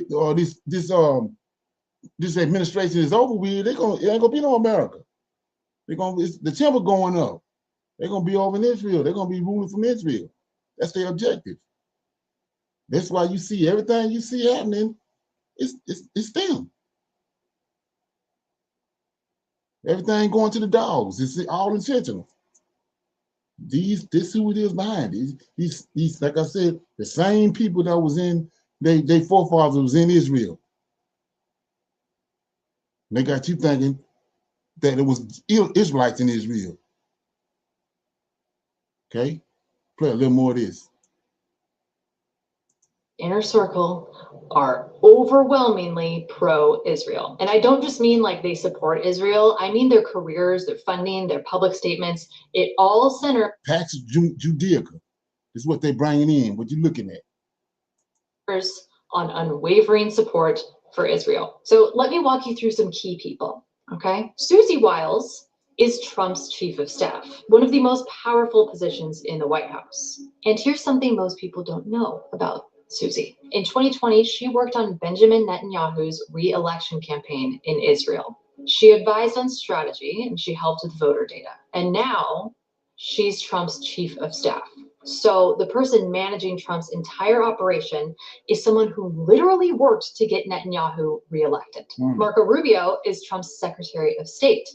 this administration is over with, it ain't gonna be no America. The temple going up. They're gonna be over in Israel. They're gonna be ruling from Israel. That's their objective. That's why you see everything you see happening. It's them. Everything going to the dogs. It's all intentional. This who it is behind these like I said, the same people that was in they forefathers was in Israel. They got you thinking that it was Israelites in Israel. Okay, play a little more of this. Inner circle are overwhelmingly pro-Israel. And I don't just mean like they support Israel. I mean their careers, their funding, their public statements. It all centers Pax Judaica is what they're bringing in. What you're looking at. On unwavering support for Israel. So let me walk you through some key people, okay? Susie Wiles is Trump's chief of staff, one of the most powerful positions in the White House. And here's something most people don't know about Susie. In 2020, she worked on Benjamin Netanyahu's re-election campaign in Israel. She advised on strategy and she helped with voter data. And now she's Trump's chief of staff. So the person managing Trump's entire operation is someone who literally worked to get Netanyahu reelected. Marco Rubio is Trump's Secretary of State,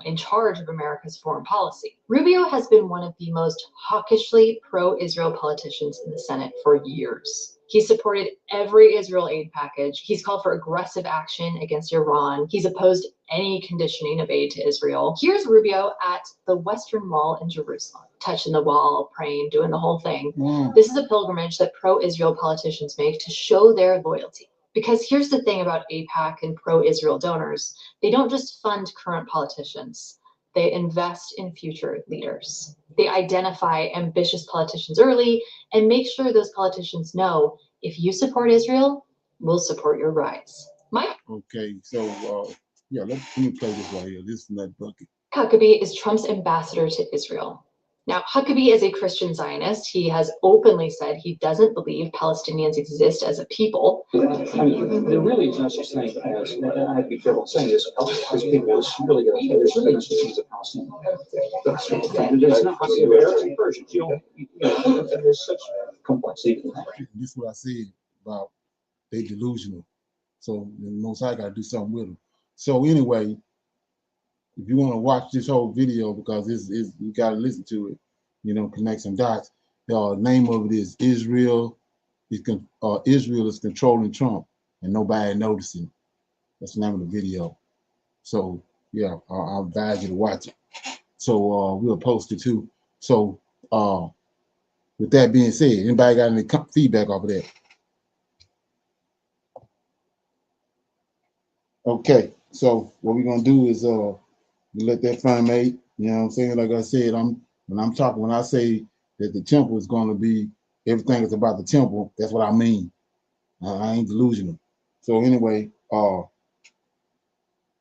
in charge of America's foreign policy. Rubio has been one of the most hawkishly pro-Israel politicians in the Senate for years. He supported every Israel aid package. He's called for aggressive action against Iran. He's opposed any conditioning of aid to Israel. Here's Rubio at the Western Wall in Jerusalem, touching the wall, praying, doing the whole thing. This is a pilgrimage that pro-Israel politicians make to show their loyalty. Because here's the thing about AIPAC and pro-Israel donors, they don't just fund current politicians. They invest in future leaders. They identify ambitious politicians early and make sure those politicians know if you support Israel, we'll support your rise. Mike? Okay, so yeah, let me play this right here. This is Nut Bucket. Huckabee is Trump's ambassador to Israel. Now, Huckabee is a Christian Zionist. He has openly said he doesn't believe Palestinians exist as a people. I mean, there really is no such thing as, and I have to be careful saying this, because people is really going to say there's really no such thing as a Palestinian. There's not Arabs and Persians. There's such complexity. This is what I said about they delusional. So the Most High got to do something with them. So anyway, if you want to watch this whole video, because you got to listen to it, connect some dots. The name of it is Israel is controlling Trump and nobody noticing. That's the name of the video. So yeah, I'll advise you to watch it. So we'll post it too. So with that being said, anybody got any feedback off of that? Okay, so what we're gonna do is let that find mate. You know what I'm saying? Like I said, when I say that the temple is gonna be everything is about the temple, that's what I mean. I ain't delusional. So anyway, we're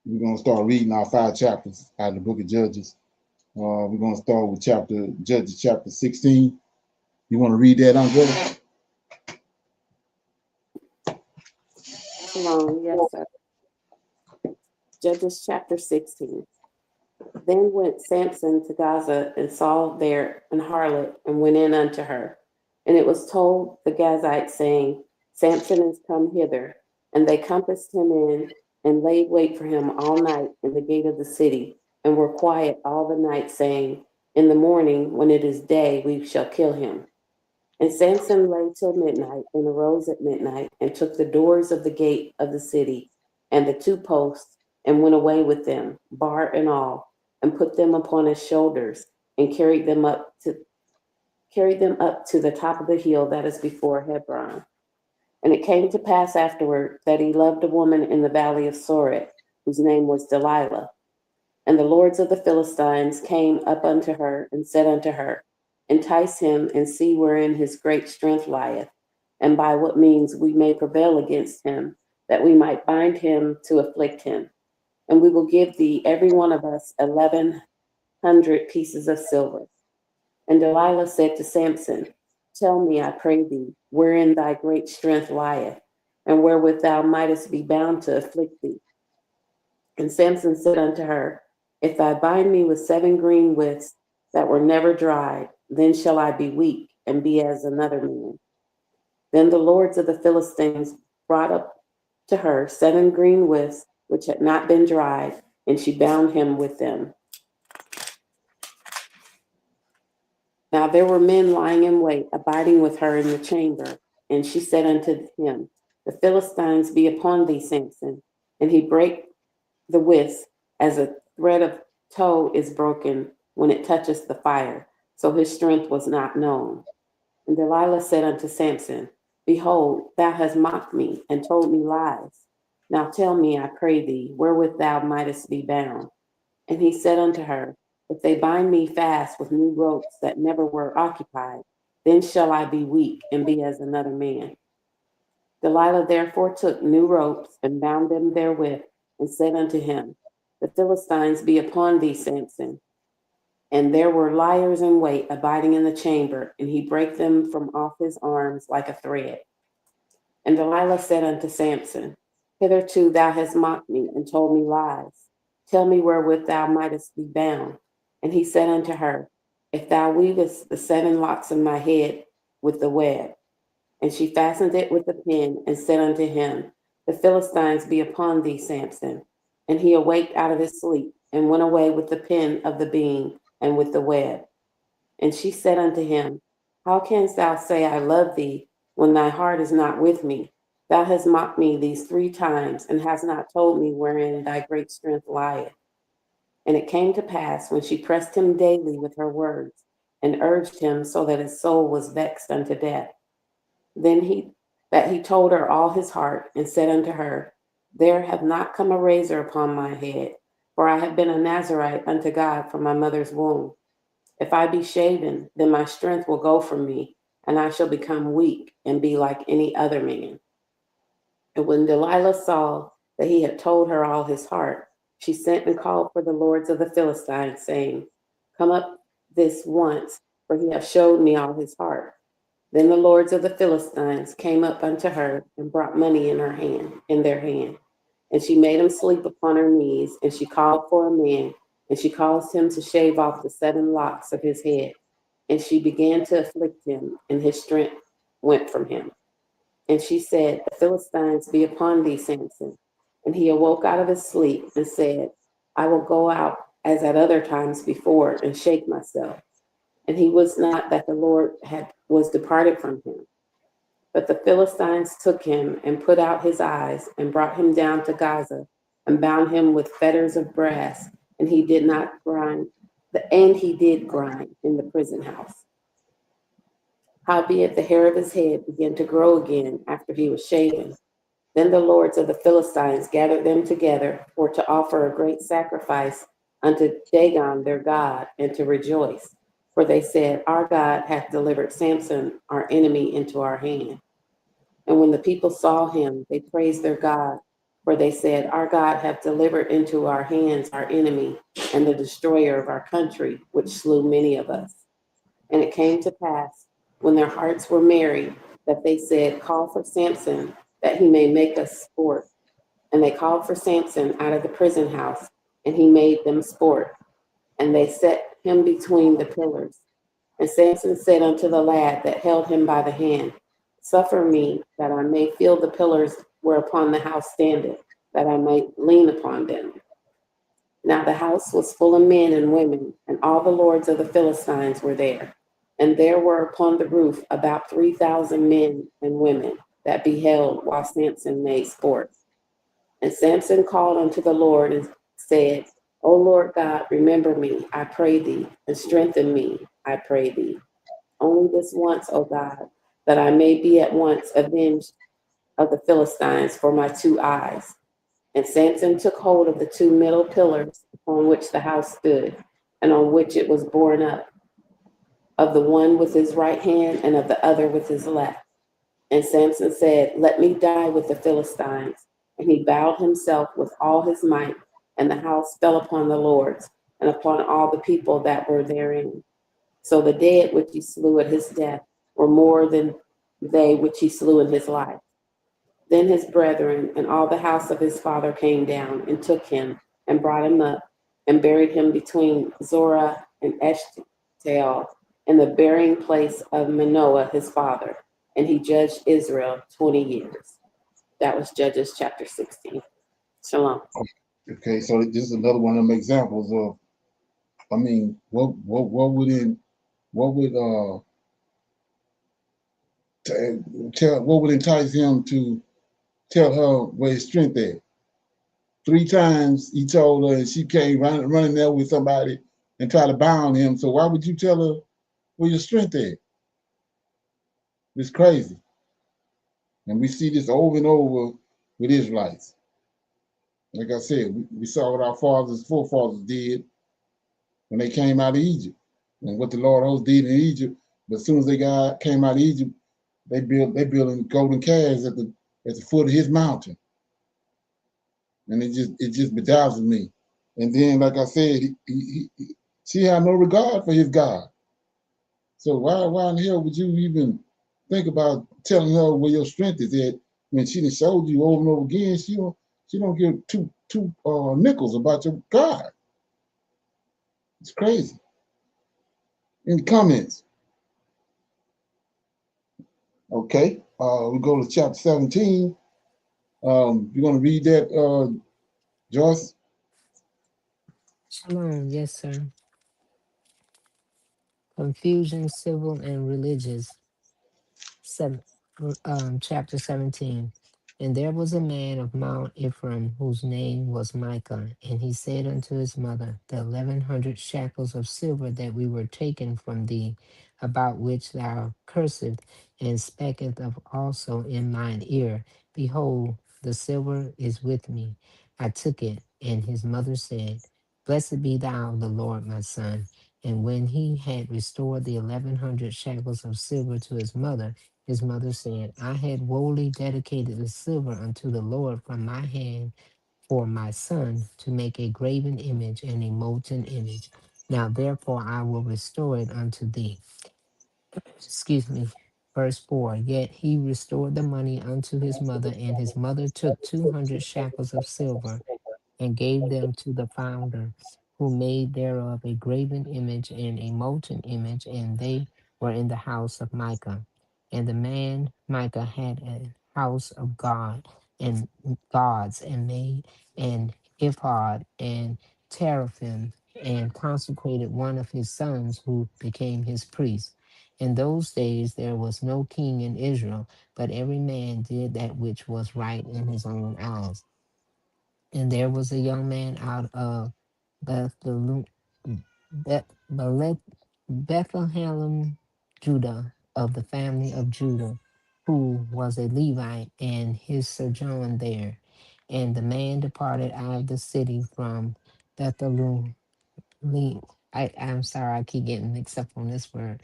gonna start reading our 5 chapters out of the book of Judges. We're going to start with Judges chapter 16. You want to read that, Andrea? Shalom, yes, sir. Judges chapter 16. Then went Samson to Gaza and saw there an harlot and went in unto her. And it was told the Gazites, saying, Samson is come hither. And they compassed him in and laid wait for him all night in the gate of the city, and were quiet all the night, saying, in the morning, when it is day, we shall kill him. And Samson lay till midnight, and arose at midnight, and took the doors of the gate of the city, and the 2 posts, and went away with them, bar and all, and put them upon his shoulders, and carried them up to the top of the hill that is before Hebron. And it came to pass afterward that he loved a woman in the valley of Sorek, whose name was Delilah. And the lords of the Philistines came up unto her, and said unto her, entice him, and see wherein his great strength lieth, and by what means we may prevail against him, that we might bind him to afflict him. And we will give thee every one of us 1,100 pieces of silver. And Delilah said to Samson, tell me, I pray thee, wherein thy great strength lieth, and wherewith thou mightest be bound to afflict thee. And Samson said unto her, if thou bind me with 7 green withs that were never dried, then shall I be weak and be as another man. Then the lords of the Philistines brought up to her 7 green withs which had not been dried, and she bound him with them. Now there were men lying in wait, abiding with her in the chamber. And she said unto him, the Philistines be upon thee, Samson. And he brake the withs as a thread of tow is broken when it touches the fire. So his strength was not known. And Delilah said unto Samson, behold, thou hast mocked me and told me lies. Now tell me, I pray thee, wherewith thou mightest be bound. And he said unto her, if they bind me fast with new ropes that never were occupied, then shall I be weak and be as another man. Delilah therefore took new ropes and bound them therewith, and said unto him, the Philistines be upon thee, Samson. And there were liers in wait abiding in the chamber, and he brake them from off his arms like a thread. And Delilah said unto Samson, hitherto thou hast mocked me and told me lies. Tell me wherewith thou mightest be bound. And he said unto her, if thou weavest the 7 locks of my head with the web. And she fastened it with a pin, and said unto him, the Philistines be upon thee, Samson. And he awaked out of his sleep, and went away with the pin of the beam and with the web. And she said unto him, how canst thou say, I love thee, when thy heart is not with me? Thou hast mocked me these 3 times, and hast not told me wherein thy great strength lieth. And it came to pass, when she pressed him daily with her words, and urged him so that his soul was vexed unto death, then he told her all his heart, and said unto her, there hath not come a razor upon my head, for I have been a Nazarite unto God from my mother's womb. If I be shaven, then my strength will go from me, and I shall become weak and be like any other man. And when Delilah saw that he had told her all his heart, she sent and called for the lords of the Philistines, saying, come up this once, for he hath showed me all his heart. Then the lords of the Philistines came up unto her, and brought money in their hand. And she made him sleep upon her knees, and she called for a man, and she caused him to shave off the 7 locks of his head. And she began to afflict him, and his strength went from him. And she said, the Philistines be upon thee, Samson. And he awoke out of his sleep, and said, I will go out as at other times before, and shake myself. And he was not that the Lord was departed from him. But the Philistines took him, and put out his eyes, and brought him down to Gaza, and bound him with fetters of brass, and he did grind in the prison house. Howbeit the hair of his head began to grow again after he was shaven. Then the lords of the Philistines gathered them together for to offer a great sacrifice unto Dagon their god, and to rejoice. For they said, our God hath delivered Samson, our enemy, into our hand. And when the people saw him, they praised their God For they said, Our God hath delivered into our hands our enemy and the destroyer of our country, which slew many of us. And it came to pass, when their hearts were merry, that they said, Call for Samson, that he may make us sport. And they called for Samson out of the prison house, and he made them sport. And they set him between the pillars. And Samson said unto the lad that held him by the hand, Suffer me that I may feel the pillars whereupon the house standeth, that I may lean upon them. Now the house was full of men and women, and all the lords of the Philistines were there. And there were upon the roof about 3,000 men and women that beheld while Samson made sport. And Samson called unto the Lord and said, O Lord God, remember me, I pray thee, and strengthen me, I pray thee. Only this once, O God, that I may be at once avenged of the Philistines for my two eyes. And Samson took hold of the two middle pillars upon which the house stood, and on which it was borne up, of the one with his right hand and of the other with his left. And Samson said, Let me die with the Philistines. And he bowed himself with all his might, and the house fell upon the lords, and upon all the people that were therein. So the dead which he slew at his death were more than they which he slew in his life. Then his brethren and all the house of his father came down and took him and brought him up and buried him between Zorah and Eshtaol in the burying place of Manoah his father. And he judged Israel 20 years. That was Judges chapter 16. Shalom. Okay, so this is another one of them examples of, I mean, what would entice him to tell her where his strength at? 3 times he told her, and she came running there with somebody and try to bound him. So why would you tell her where your strength at? It's crazy. And we see this over and over with Israelites. Like I said, we saw what our forefathers did when they came out of Egypt, and what the Lord host did in Egypt. But as soon as they came out of Egypt, they building golden calves at the foot of his mountain, and it just bedazzles me. And then, like I said, she had no regard for his God. So why in the hell would you even think about telling her where your strength is at when she done showed you over and over again? She don't give two nickels about your God. It's crazy. In the comments. Okay, we go to chapter 17. You want to read that, Joyce? Shalom, yes, sir. Confusion, civil and religious. Chapter 17. And there was a man of Mount Ephraim whose name was Micah, and he said unto his mother, The 1,100 shekels of silver that we were taken from thee, about which thou cursest, and speakest of also in mine ear, behold, the silver is with me. I took it. And his mother said, Blessed be thou the Lord, my son. And when he had restored the 1,100 shekels of silver to his mother said, I had wholly dedicated the silver unto the Lord from my hand for my son to make a graven image and a molten image. Now therefore I will restore it unto thee. Excuse me. Verse 4. Yet he restored the money unto his mother, and his mother took 200 shekels of silver and gave them to the founder, who made thereof a graven image and a molten image, and they were in the house of Micah. And the man Micah had a house of God and gods, and made an ephod and teraphim, and consecrated one of his sons, who became his priest. In those days there was no king in Israel, but every man did that which was right in his own eyes. And there was a young man out of Bethlehem, Bethlehem, Judah, of the family of Judah, who was a Levite, and his sojourn there. And the man departed out of the city from Bethlehem. I'm sorry, I keep getting mixed up on this word.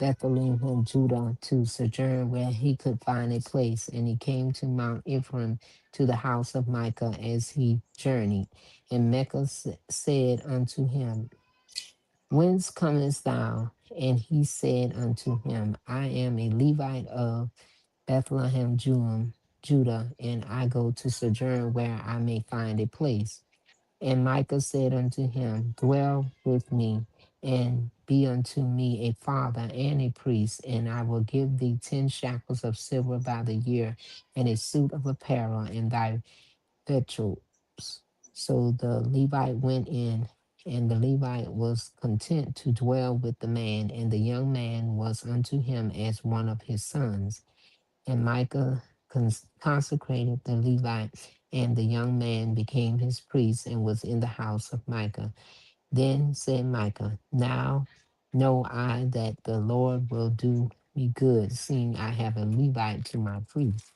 Bethlehem, Judah, to sojourn where he could find a place. And he came to Mount Ephraim, to the house of Micah, as he journeyed. And Micah said unto him, Whence comest thou? And he said unto him, I am a Levite of Bethlehem, Judah, and I go to sojourn where I may find a place. And Micah said unto him, Dwell with me, and be unto me a father and a priest, and I will give thee 10 shekels of silver by the year, and a suit of apparel, and thy victuals. So the Levite went in, and the Levite was content to dwell with the man, and the young man was unto him as one of his sons. And Micah consecrated the Levite, and the young man became his priest and was in the house of Micah. Then said Micah, Now know I that the Lord will do me good, seeing I have a Levite to my priest.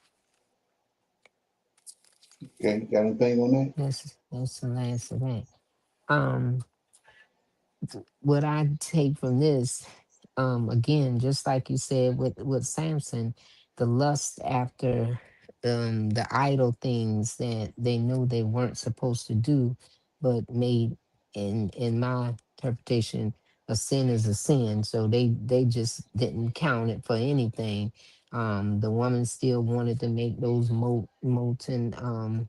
Okay, got anything on that? That's the last of that. Um, what I take from this, again, just like you said with Samson, the lust after the idol things that they know they weren't supposed to do, but made in my interpretation, a sin is a sin. So they just didn't count it for anything. The woman still wanted to make those molten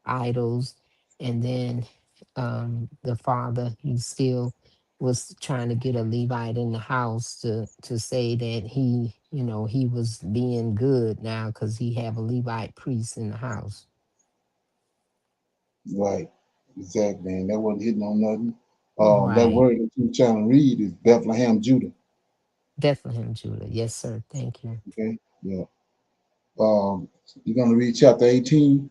idols, and then the father, he still was trying to get a Levite in the house to say that he was being good now because he have a Levite priest in the house. Right, exactly, and that wasn't hitting on nothing. That Right. word that you're trying to read is Bethlehem, Judah. Bethlehem, Judah. Yes, sir. Thank you. Okay, yeah. You're gonna read chapter 18,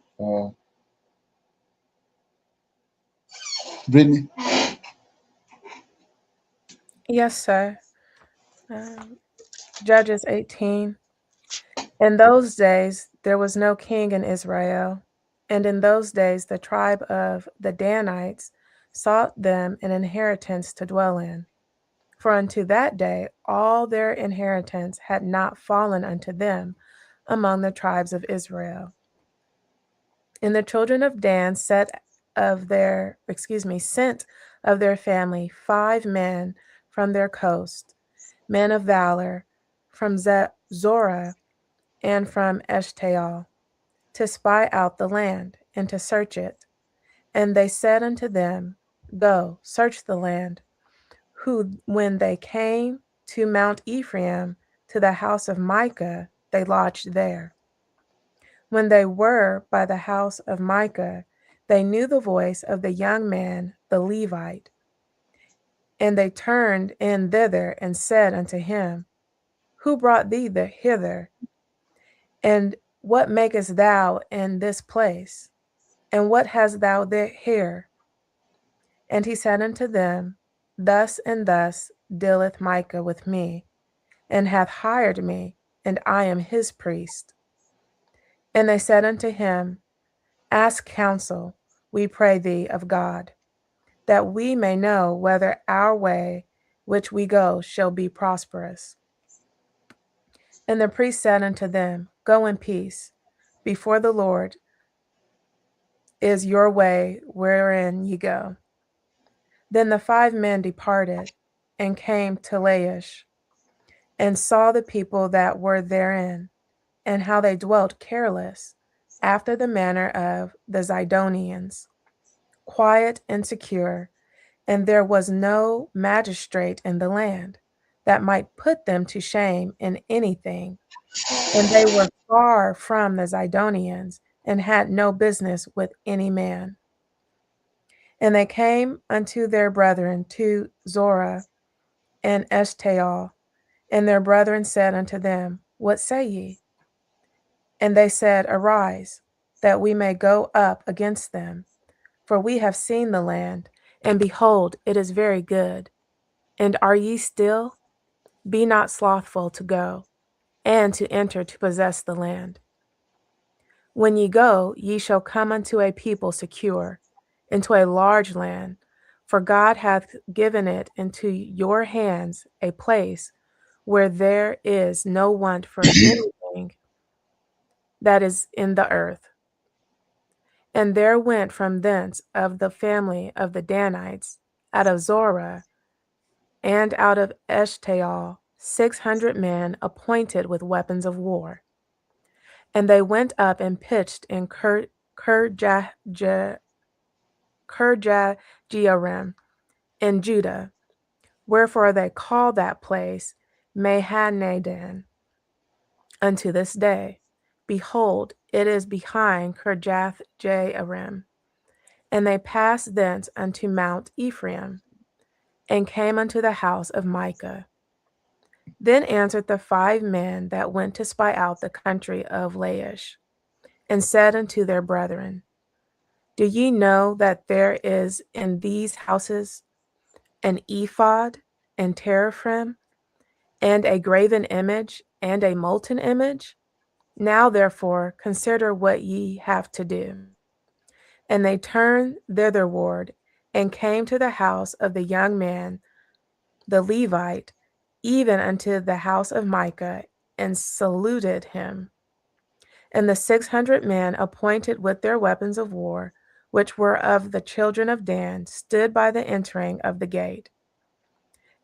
Brittany. Yes, sir. Judges 18. In those days there was no king in Israel, and in those days the tribe of the Danites sought them an inheritance to dwell in. For unto that day all their inheritance had not fallen unto them among the tribes of Israel. And the children of Dan sent of their family 5 men from their coast, men of valor, from Zorah and from Eshtaol, to spy out the land and to search it. And they said unto them, Go, search the land. Who, when they came to Mount Ephraim, to the house of Micah, they lodged there. When they were by the house of Micah, they knew the voice of the young man, the Levite. And they turned in thither and said unto him, Who brought thee hither? And what makest thou in this place? And what hast thou here? And he said unto them, Thus and thus dealeth Micah with me, and hath hired me, and I am his priest. And they said unto him, Ask counsel, we pray thee, of God, that we may know whether our way which we go shall be prosperous. And the priest said unto them, Go in peace. Before the Lord is your way wherein ye go. Then the 5 men departed and came to Laish, and saw the people that were therein, and how they dwelt careless, after the manner of the Zidonians, quiet and secure, and there was no magistrate in the land that might put them to shame in anything. And they were far from the Zidonians, and had no business with any man. And they came unto their brethren to Zorah and Eshtaol, and their brethren said unto them, What say ye? And they said, Arise, that we may go up against them. For we have seen the land, and behold, it is very good. And are ye still? Be not slothful to go, and to enter to possess the land. When ye go, ye shall come unto a people secure, into a large land, for God hath given it into your hands, a place where there is no want for anything that is in the earth. And there went from thence of the family of the Danites, out of Zorah, and out of Eshtaol, 600 men appointed with weapons of war. And they went up and pitched in Kirjathjearim in Judah, wherefore they call that place Mahanadan unto this day. Behold, it is behind Kirjathjearim. And they passed thence unto Mount Ephraim, and came unto the house of Micah. Then answered the 5 men that went to spy out the country of Laish, and said unto their brethren, Do ye know that there is in these houses an ephod, and teraphim, and a graven image, and a molten image? Now therefore consider what ye have to do. And they turned thitherward, and came to the house of the young man, the Levite, even unto the house of Micah, and saluted him. And the 600 men appointed with their weapons of war, which were of the children of Dan, stood by the entering of the gate.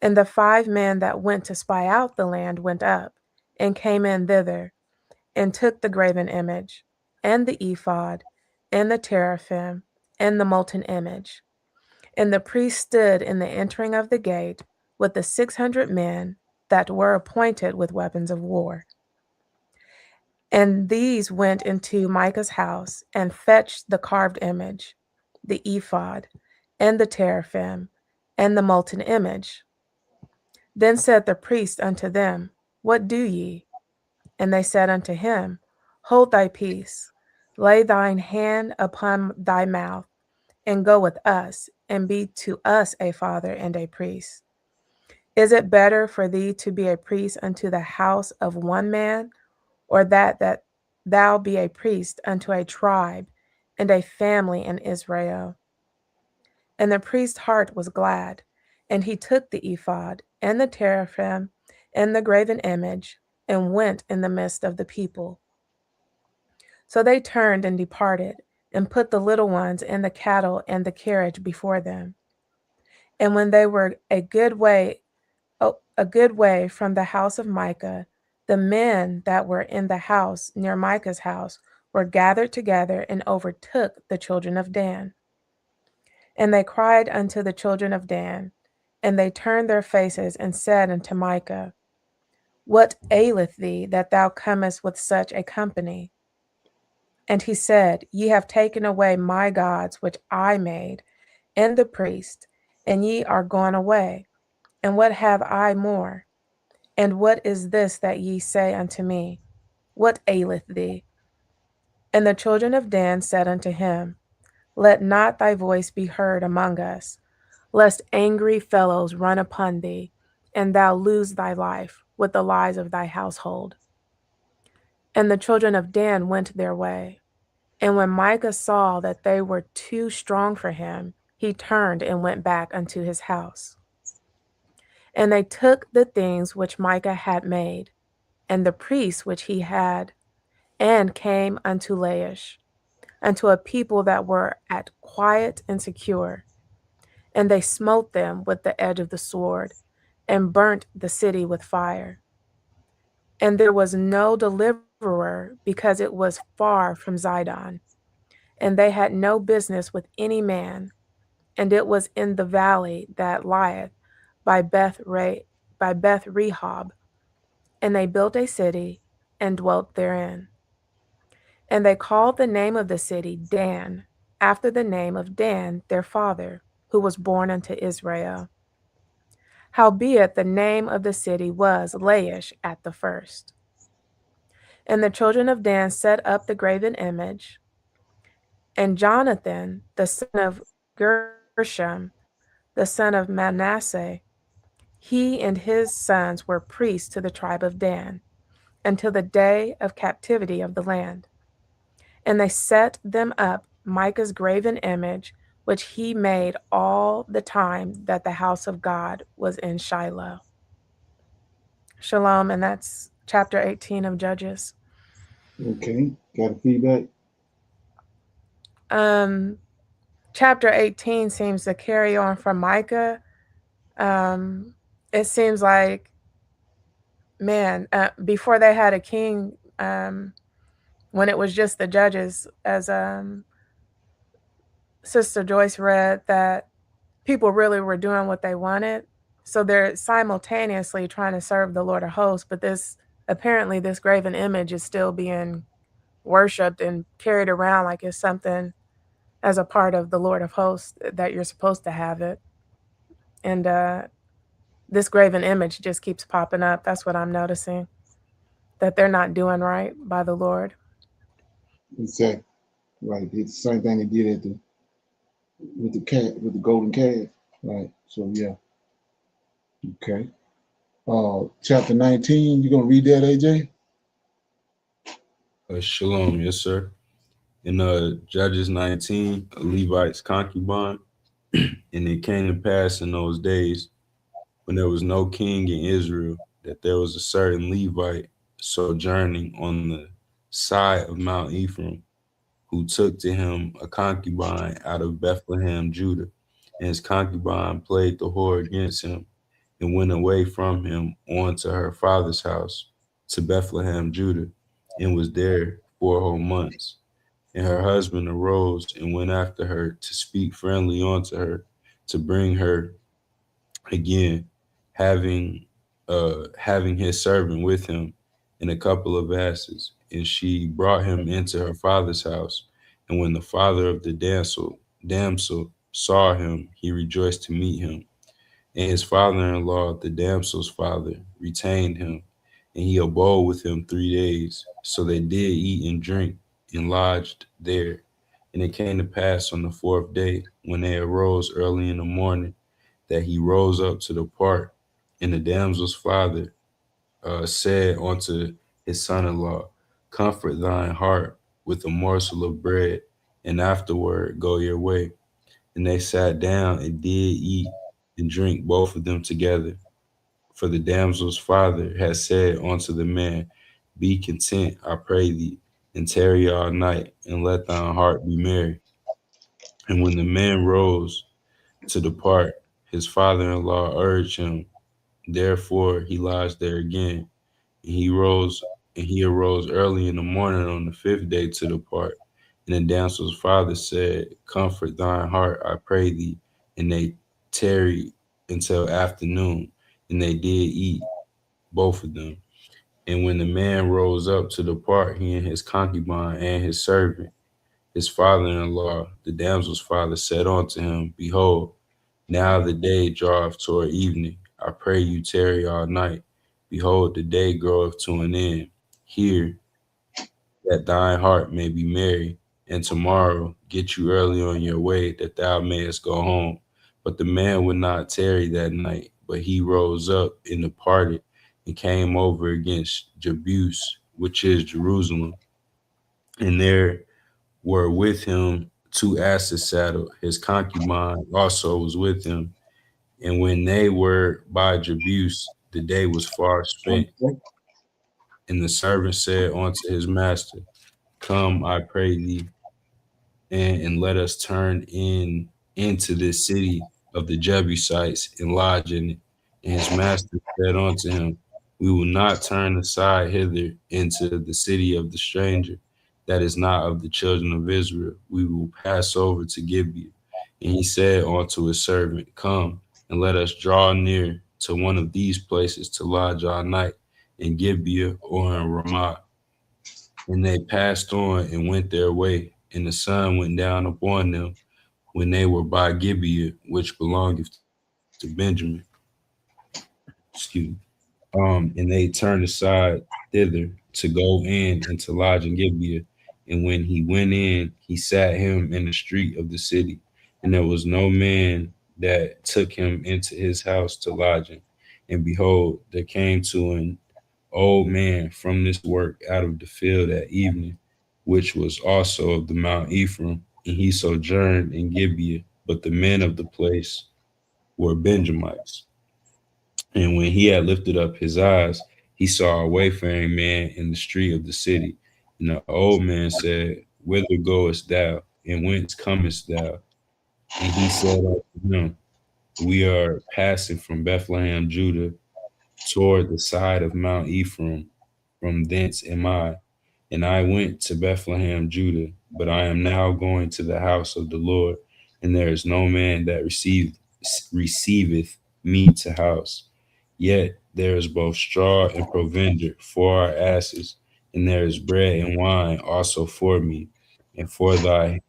And the 5 men that went to spy out the land went up, and came in thither, and took the graven image, and the ephod, and the teraphim, and the molten image. And the priest stood in the entering of the gate with the 600 men that were appointed with weapons of war. And these went into Micah's house, and fetched the carved image, the ephod, and the teraphim, and the molten image. Then said the priest unto them, What do ye? And they said unto him, Hold thy peace, lay thine hand upon thy mouth, and go with us, and be to us a father and a priest. Is it better for thee to be a priest unto the house of one man, or that thou be a priest unto a tribe and a family in Israel? And the priest's heart was glad, and he took the ephod, and the teraphim, and the graven image, and went in the midst of the people. So they turned and departed, and put the little ones and the cattle and the carriage before them. And when they were a good way from the house of Micah, the men that were in the house near Micah's house were gathered together and overtook the children of Dan. And they cried unto the children of Dan, and they turned their faces and said unto Micah, What aileth thee that thou comest with such a company? And he said, Ye have taken away my gods which I made, and the priest, and ye are gone away. And what have I more? And what is this that ye say unto me? What aileth thee? And the children of Dan said unto him, Let not thy voice be heard among us, lest angry fellows run upon thee, and thou lose thy life with the lives of thy household. And the children of Dan went their way. And when Micah saw that they were too strong for him, he turned and went back unto his house. And they took the things which Micah had made, and the priests which he had, and came unto Laish, unto a people that were at quiet and secure. And they smote them with the edge of the sword, and burnt the city with fire. And there was no deliverer, because it was far from Zidon, and they had no business with any man, and it was in the valley that lieth by Beth Rehob, and they built a city and dwelt therein. And they called the name of the city Dan, after the name of Dan their father, who was born unto Israel. Howbeit the name of the city was Laish at the first. And the children of Dan set up the graven image, and Jonathan, the son of Gershom, the son of Manasseh, he and his sons were priests to the tribe of Dan, until the day of captivity of the land. And they set them up Micah's graven image, which he made all the time that the house of God was in Shiloh. Shalom, and that's chapter 18 of Judges. Okay, got a feedback? Chapter 18 seems to carry on from Micah. It seems like, man, before they had a king, when it was just the judges, as Sister Joyce read, that people really were doing what they wanted. So they're simultaneously trying to serve the Lord of hosts, but apparently this graven image is still being worshipped and carried around like it's something as a part of the Lord of hosts, that you're supposed to have it. And this graven image just keeps popping up. That's what I'm noticing, that they're not doing right by the Lord. Exactly. Right. It's the same thing they did at with the golden calf. Right. So yeah. Okay. Chapter 19, you gonna read that, AJ? Shalom, yes, sir. In Judges 19, a Levite's concubine, and it came to pass in those days, when there was no king in Israel, that there was a certain Levite sojourning on the side of Mount Ephraim, who took to him a concubine out of Bethlehem, Judah. And his concubine played the whore against him, and went away from him on to her father's house, to Bethlehem, Judah, and was there 4 whole months. And her husband arose and went after her to speak friendly unto her, to bring her again, having his servant with him and a couple of asses. And she brought him into her father's house. And when the father of the damsel saw him, he rejoiced to meet him. And his father-in-law, the damsel's father, retained him, and he abode with him 3 days. So they did eat and drink and lodged there. And it came to pass on the 4th day, when they arose early in the morning, that he rose up to depart. And the damsel's father said unto his son-in-law, comfort thine heart with a morsel of bread, and afterward go your way. And they sat down and did eat and drink, both of them together. For the damsel's father had said unto the man, be content, I pray thee, and tarry all night, and let thine heart be merry. And when the man rose to depart, his father-in-law urged him. Therefore he lodged there again. And he arose early in the morning on the 5th day to depart. And the damsel's father said, comfort thine heart, I pray thee. And they tarried until afternoon, and they did eat, both of them. And when the man rose up to depart, he and his concubine and his servant, his father-in-law, the damsel's father, said unto him, behold, now the day draweth toward evening. I pray you tarry all night. Behold, the day groweth to an end. Hear, that thine heart may be merry, and tomorrow get you early on your way, that thou mayest go home. But the man would not tarry that night, but he rose up and departed, and came over against Jebus, which is Jerusalem. And there were with him 2 asses saddled. His concubine also was with him. And when they were by Jebus, the day was far spent. And the servant said unto his master, come, I pray thee, and let us turn into this city of the Jebusites and lodge in it. And his master said unto him, we will not turn aside hither into the city of the stranger that is not of the children of Israel. We will pass over to Gibeah. And he said unto his servant, come, and let us draw near to one of these places to lodge all night, in Gibeah or in Ramah. And they passed on and went their way, and the sun went down upon them when they were by Gibeah, which belongeth to Benjamin. Excuse me. And they turned aside thither to go in and to lodge in Gibeah. And when he went in, he sat him in the street of the city, and there was no man that took him into his house to lodge him. And behold, there came to an old man from this work out of the field at evening, which was also of the Mount Ephraim, and he sojourned in Gibeah, but the men of the place were Benjamites. And when he had lifted up his eyes, he saw a wayfaring man in the street of the city. And the old man said, Whither goest thou, and whence comest thou? And he said unto him, We are passing from Bethlehem, Judah, toward the side of Mount Ephraim. From thence am I. And I went to Bethlehem, Judah, but I am now going to the house of the Lord, and there is no man that receiveth me to house. Yet there is both straw and provender for our asses, and there is bread and wine also for me, and for thy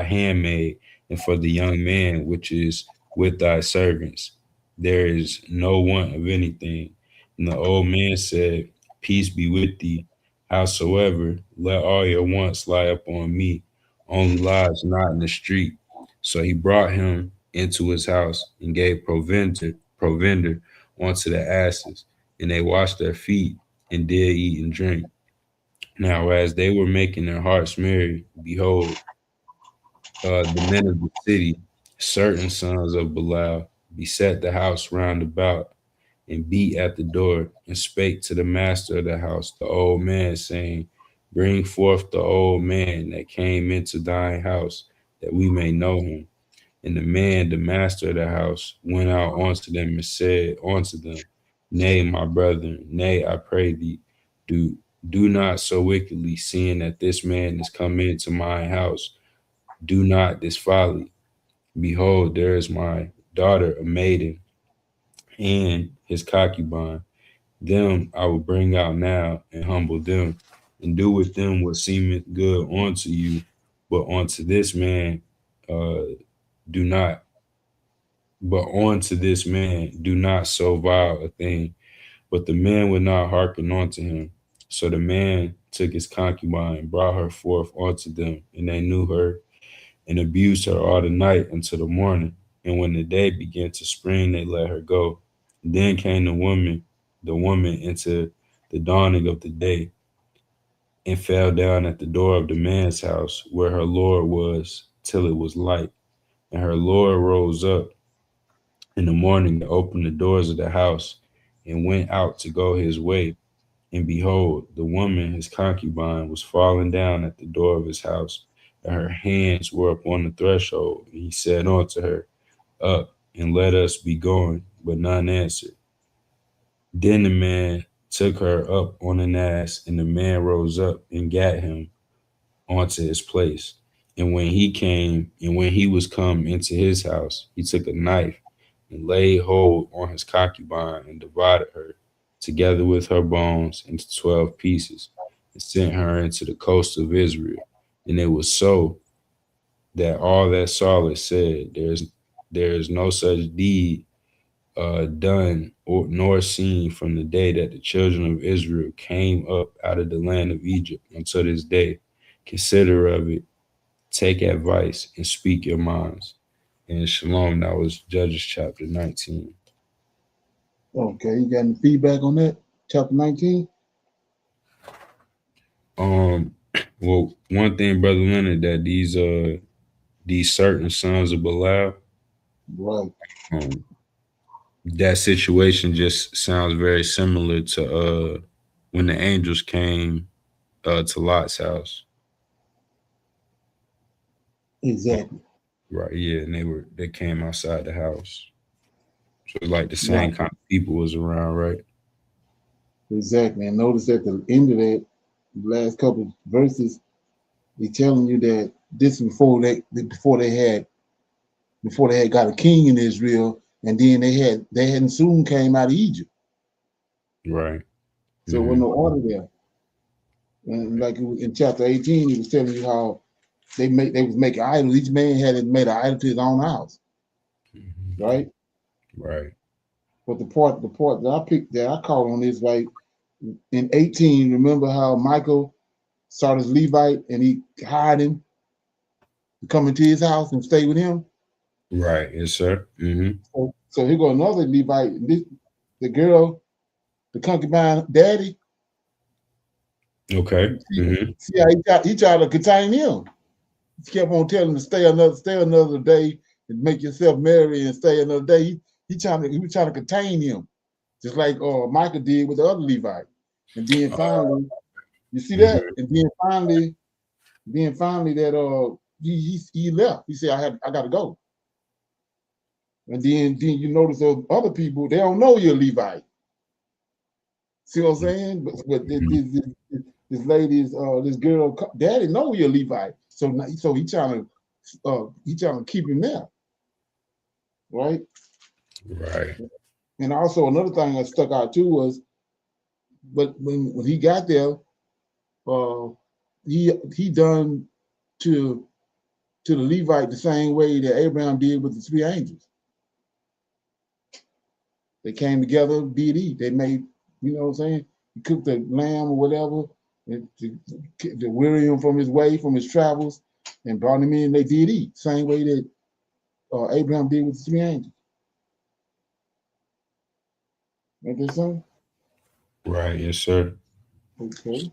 handmaid, and for the young man which is with thy servants. There is no want of anything. And the old man said, Peace be with thee. Howsoever, let all your wants lie upon me, only lodge not in the street. So he brought him into his house and gave provender unto the asses, and they washed their feet and did eat and drink. Now, as they were making their hearts merry, behold, the men of the city, certain sons of Belial, beset the house round about, and beat at the door, and spake to the master of the house, the old man, saying, Bring forth the old man that came into thine house, that we may know him. And the man, the master of the house, went out unto them and said unto them, Nay, my brethren, nay, I pray thee, do not so wickedly, seeing that this man is come into my house. Do not this folly. Behold, there is my daughter, a maiden, and his concubine. Them I will bring out now and humble them, and do with them what seemeth good unto you. But unto this man, do not. But unto this man, do not so vile a thing. But the man would not hearken unto him. So the man took his concubine and brought her forth unto them, and they knew her and abused her all the night until the morning. And when the day began to spring, they let her go. Then came the woman into the dawning of the day, and fell down at the door of the man's house where her Lord was till it was light. And her Lord rose up in the morning to open the doors of the house, and went out to go his way. And behold, the woman, his concubine, was fallen down at the door of his house, and her hands were upon the threshold. And he said unto her, Up, and let us be going. But none answered. Then the man took her up on an ass, and the man rose up and gat him onto his place. And when he was come into his house, he took a knife and laid hold on his concubine and divided her together with her bones into 12 pieces, and sent her into the coast of Israel. And it was so that all that saw it said, there is no such deed done nor seen from the day that the children of Israel came up out of the land of Egypt until this day. Consider of it, take advice, and speak your minds. And shalom, that was Judges chapter 19. Okay, you got any feedback on that? Chapter 19? Well, one thing, Brother Leonard, that these certain sons of Belial, right. That situation just sounds very similar to when the angels came to Lot's house. Exactly. Right, yeah, and they came outside the house. So it's like the same Right. kind of people was around, right? Exactly. And notice at the end of that, the last couple of verses, he's telling you that this is before they had got a king in Israel, and then they hadn't soon came out of Egypt. Right. So there was no order there. And like in chapter 18, he was telling you how they was making idols. Each man had made an idol to his own house. Right? Right. But the part that I picked that I caught on is like in 18, remember how Michael saw this Levite and he hired him to come into his house and stay with him? Right, yes, sir. So here go another Levite. The girl, the concubine daddy. Okay. See how he tried to contain him. He kept on telling him to stay another day and make yourself merry and stay another day. He was trying to contain him. just like Micah did with the other Levite. And then finally, you see that? And then finally that he left. He said, I gotta go. And then you notice those other people, they don't know you're a Levite. See what I'm saying? But this lady's this girl, daddy know you're a Levite. So he trying to keep him there. Right? Right. And also another thing that stuck out too was, but when he got there, he done to the Levite the same way that Abraham did with the three angels. They came together, did eat. They made, you know what I'm saying? He cooked the lamb or whatever to weary him from his way, from his travels, and brought him in. They did eat, same way that Abraham did with the three angels. Ain't that something? Right, yes, sir. Okay.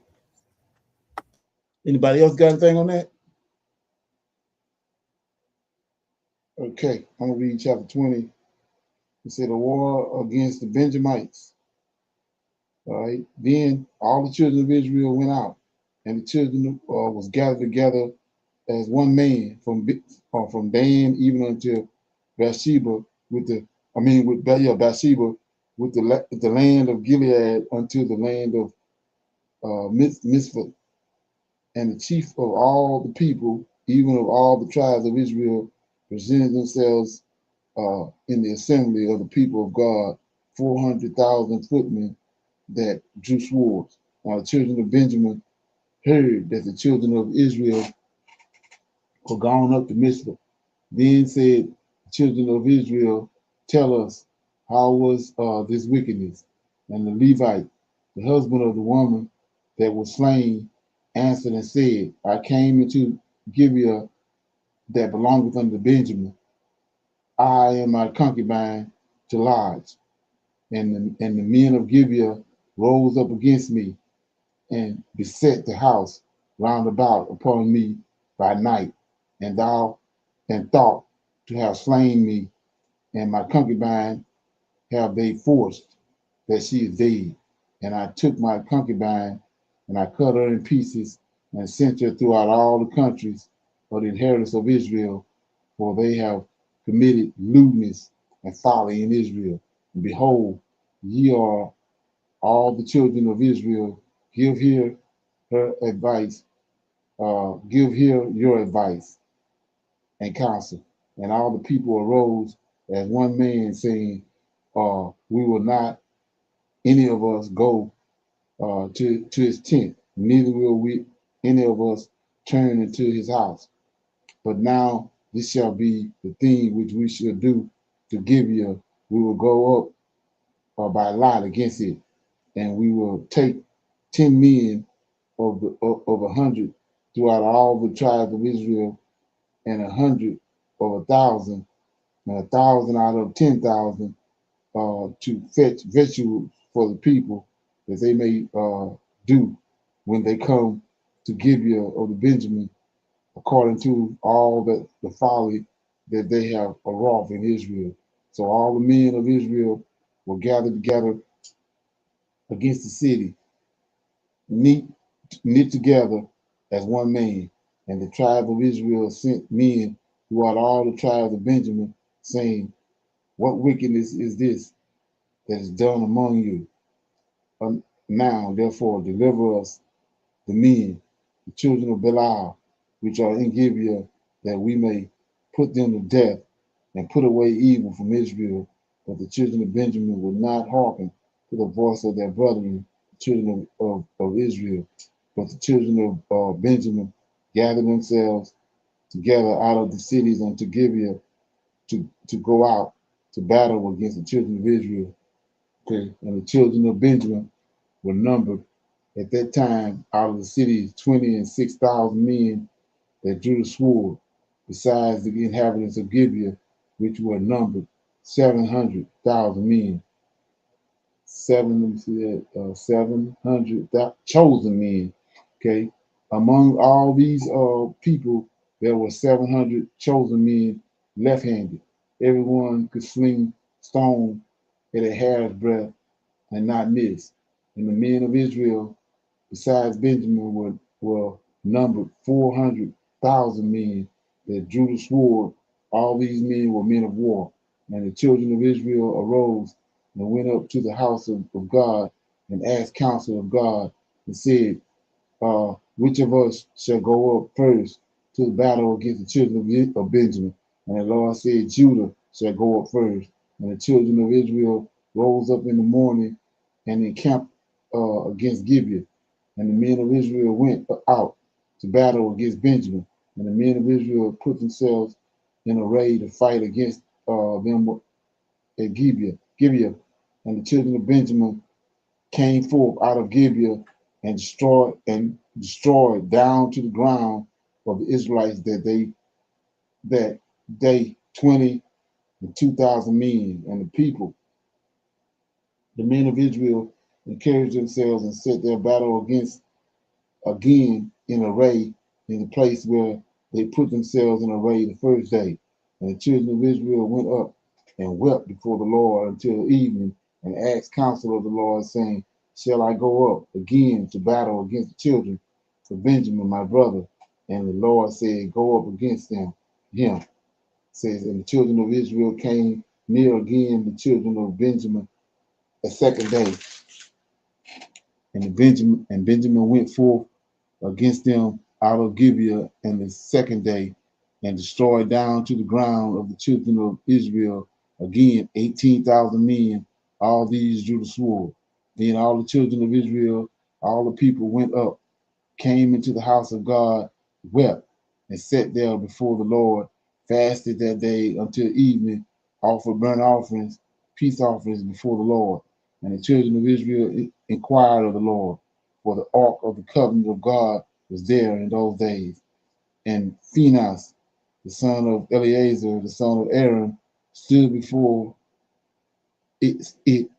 Anybody else got anything on that? Okay, I'm gonna read chapter 20. It said the war against the Benjamites. All right. Then all the children of Israel went out, and the children was gathered together as one man from Dan even unto Bathsheba Bathsheba with the land of Gilead unto the land of Mizpah. And the chief of all the people, even of all the tribes of Israel, presented themselves in the assembly of the people of God, 400,000 footmen that drew swords. Now the children of Benjamin heard that the children of Israel were gone up to Mizpah. Then said the children of Israel, tell us, how was this wickedness? And the Levite, the husband of the woman that was slain, answered and said, I came into Gibeah that belongeth unto Benjamin, I and my concubine to lodge. And the men of Gibeah rose up against me and beset the house round about upon me by night, and thou and thought to have slain me, and my concubine have they forced that she is dead. And I took my concubine and I cut her in pieces and sent her throughout all the countries of the inheritance of Israel, for they have committed lewdness and folly in Israel. And behold, ye are all the children of Israel. Give here her advice. Give here your advice and counsel. And all the people arose as one man, saying, we will not any of us go to his tent, neither will we any of us turn into his house. But now this shall be the thing which we shall do to give you. We will go up by lot against it, and we will take 10 men of 100 throughout all the tribes of Israel, and 100 of 1,000, and 1,000 out of 10,000 to fetch vegetables for the people, that they may do when they come to Gibeah of the Benjamin, according to all that the folly that they have wrought in Israel. So all the men of Israel were gathered together against the city, knit together as one man. And the tribe of Israel sent men throughout all the tribes of Benjamin, saying, what wickedness is this that is done among you? Now, therefore, deliver us the men, the children of Belial, which are in Gibeah, that we may put them to death and put away evil from Israel. But the children of Benjamin would not hearken to the voice of their brethren, the children of Israel. But the children of Benjamin gathered themselves together out of the cities unto Gibeah to go out to battle against the children of Israel. Okay, and the children of Benjamin were numbered at that time out of the cities 26,000 men that drew the sword, besides the inhabitants of Gibeah, which were numbered 700,000 men. 700 chosen men. Okay, among all these people, there were 700 chosen men left-handed. Everyone could sling stone at a hair's breadth, and not miss. And the men of Israel, besides Benjamin, were numbered 400,000 men that drew the sword. All these men were men of war. And the children of Israel arose and went up to the house of God and asked counsel of God and said, which of us shall go up first to the battle against the children of Benjamin? And the Lord said, Judah shall go up first. And the children of Israel rose up in the morning and encamped against Gibeah. And the men of Israel went out to battle against Benjamin. And the men of Israel put themselves in array to fight against them at Gibeah. And the children of Benjamin came forth out of Gibeah and destroyed down to the ground of the Israelites that day 20 and 2,000 men. And the people, the men of Israel, encouraged themselves and set their battle again in array in the place where they put themselves in array the first day. And the children of Israel went up and wept before the Lord until evening and asked counsel of the Lord, saying, shall I go up again to battle against the children of Benjamin, my brother? And the Lord said, go up against him. It says, and the children of Israel came near again, the children of Benjamin, a second day. And Benjamin went forth against them out of Gibeah in the second day, and destroyed down to the ground of the children of Israel again 18,000 men. All these drew the sword. Then all the children of Israel, all the people went up, came into the house of God, wept, and sat there before the Lord, fasted that day until evening, offered burnt offerings, peace offerings before the Lord. And the children of Israel inquired of the Lord, for the ark of the covenant of God was there in those days. And Phinehas, the son of Eleazar, the son of Aaron, stood before it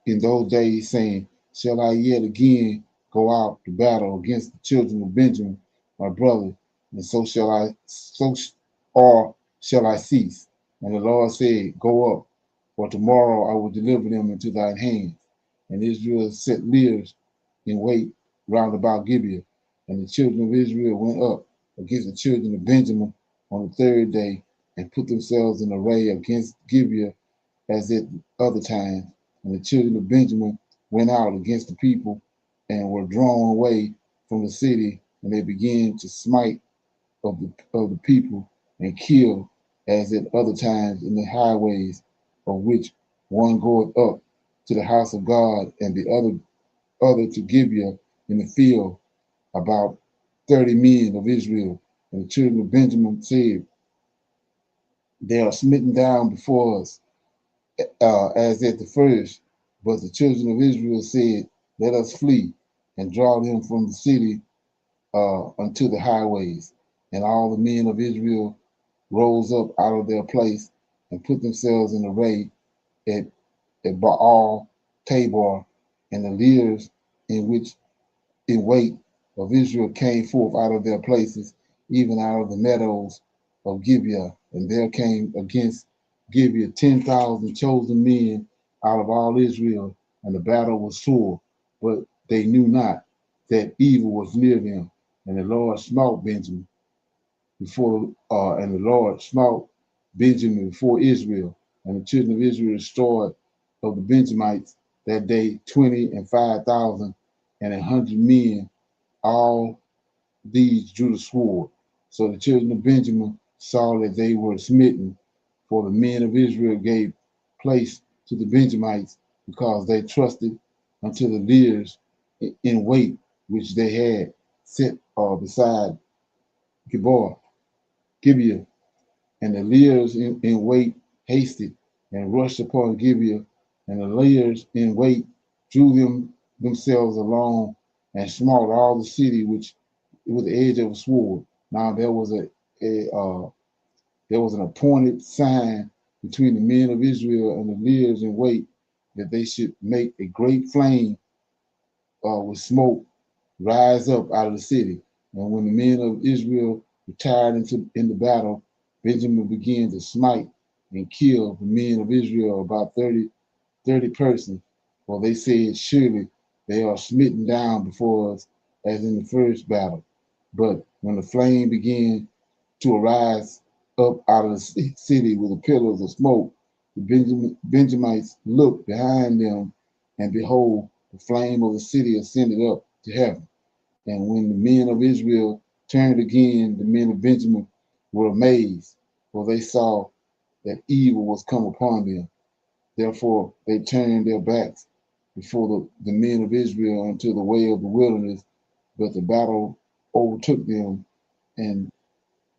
in those days, saying, shall I yet again go out to battle against the children of Benjamin, my brother, and shall I cease? And the Lord said, go up, for tomorrow I will deliver them into thine hands. And Israel set leaders in wait round about Gibeah. And the children of Israel went up against the children of Benjamin on the third day, and put themselves in array against Gibeah as at other times. And the children of Benjamin went out against the people and were drawn away from the city, and they began to smite of the people and kill as at other times in the highways, of which one goeth up to the house of God, and the other to Gibeah in the field, about 30 men of Israel. And the children of Benjamin said, they are smitten down before us, as at the first. But the children of Israel said, let us flee and draw them from the city unto the highways. And all the men of Israel rose up out of their place and put themselves in array at Baal Tabor. And the leaders in wait of Israel came forth out of their places, even out of the meadows of Gibeah. And there came against Gibeah 10,000 chosen men out of all Israel, and the battle was sore, but they knew not that evil was near them. And the Lord smote Benjamin before Israel, and the children of Israel destroyed of the Benjamites that day 20 and 5,000 and 100 men. All these drew the sword. So the children of Benjamin saw that they were smitten, for the men of Israel gave place to the Benjamites, because they trusted unto the leaders in wait which they had set beside Gibeah. And the leaders in wait hasted and rushed upon Gibeah, and the leaders in wait drew themselves along and smote all the city which with the edge of a sword. Now there was an appointed sign between the men of Israel and the leaders in wait, that they should make a great flame with smoke rise up out of the city. And when the men of Israel retired in the battle, Benjamin began to smite and kill the men of Israel, about 30 persons. For they said, surely they are smitten down before us as in the first battle. But when the flame began to arise up out of the city with the pillars of smoke, the Benjamites looked behind them, and behold, the flame of the city ascended up to heaven. And when the men of Israel turned again, the men of Benjamin were amazed, for they saw that evil was come upon them. Therefore they turned their backs before the men of Israel unto the way of the wilderness, but the battle overtook them, and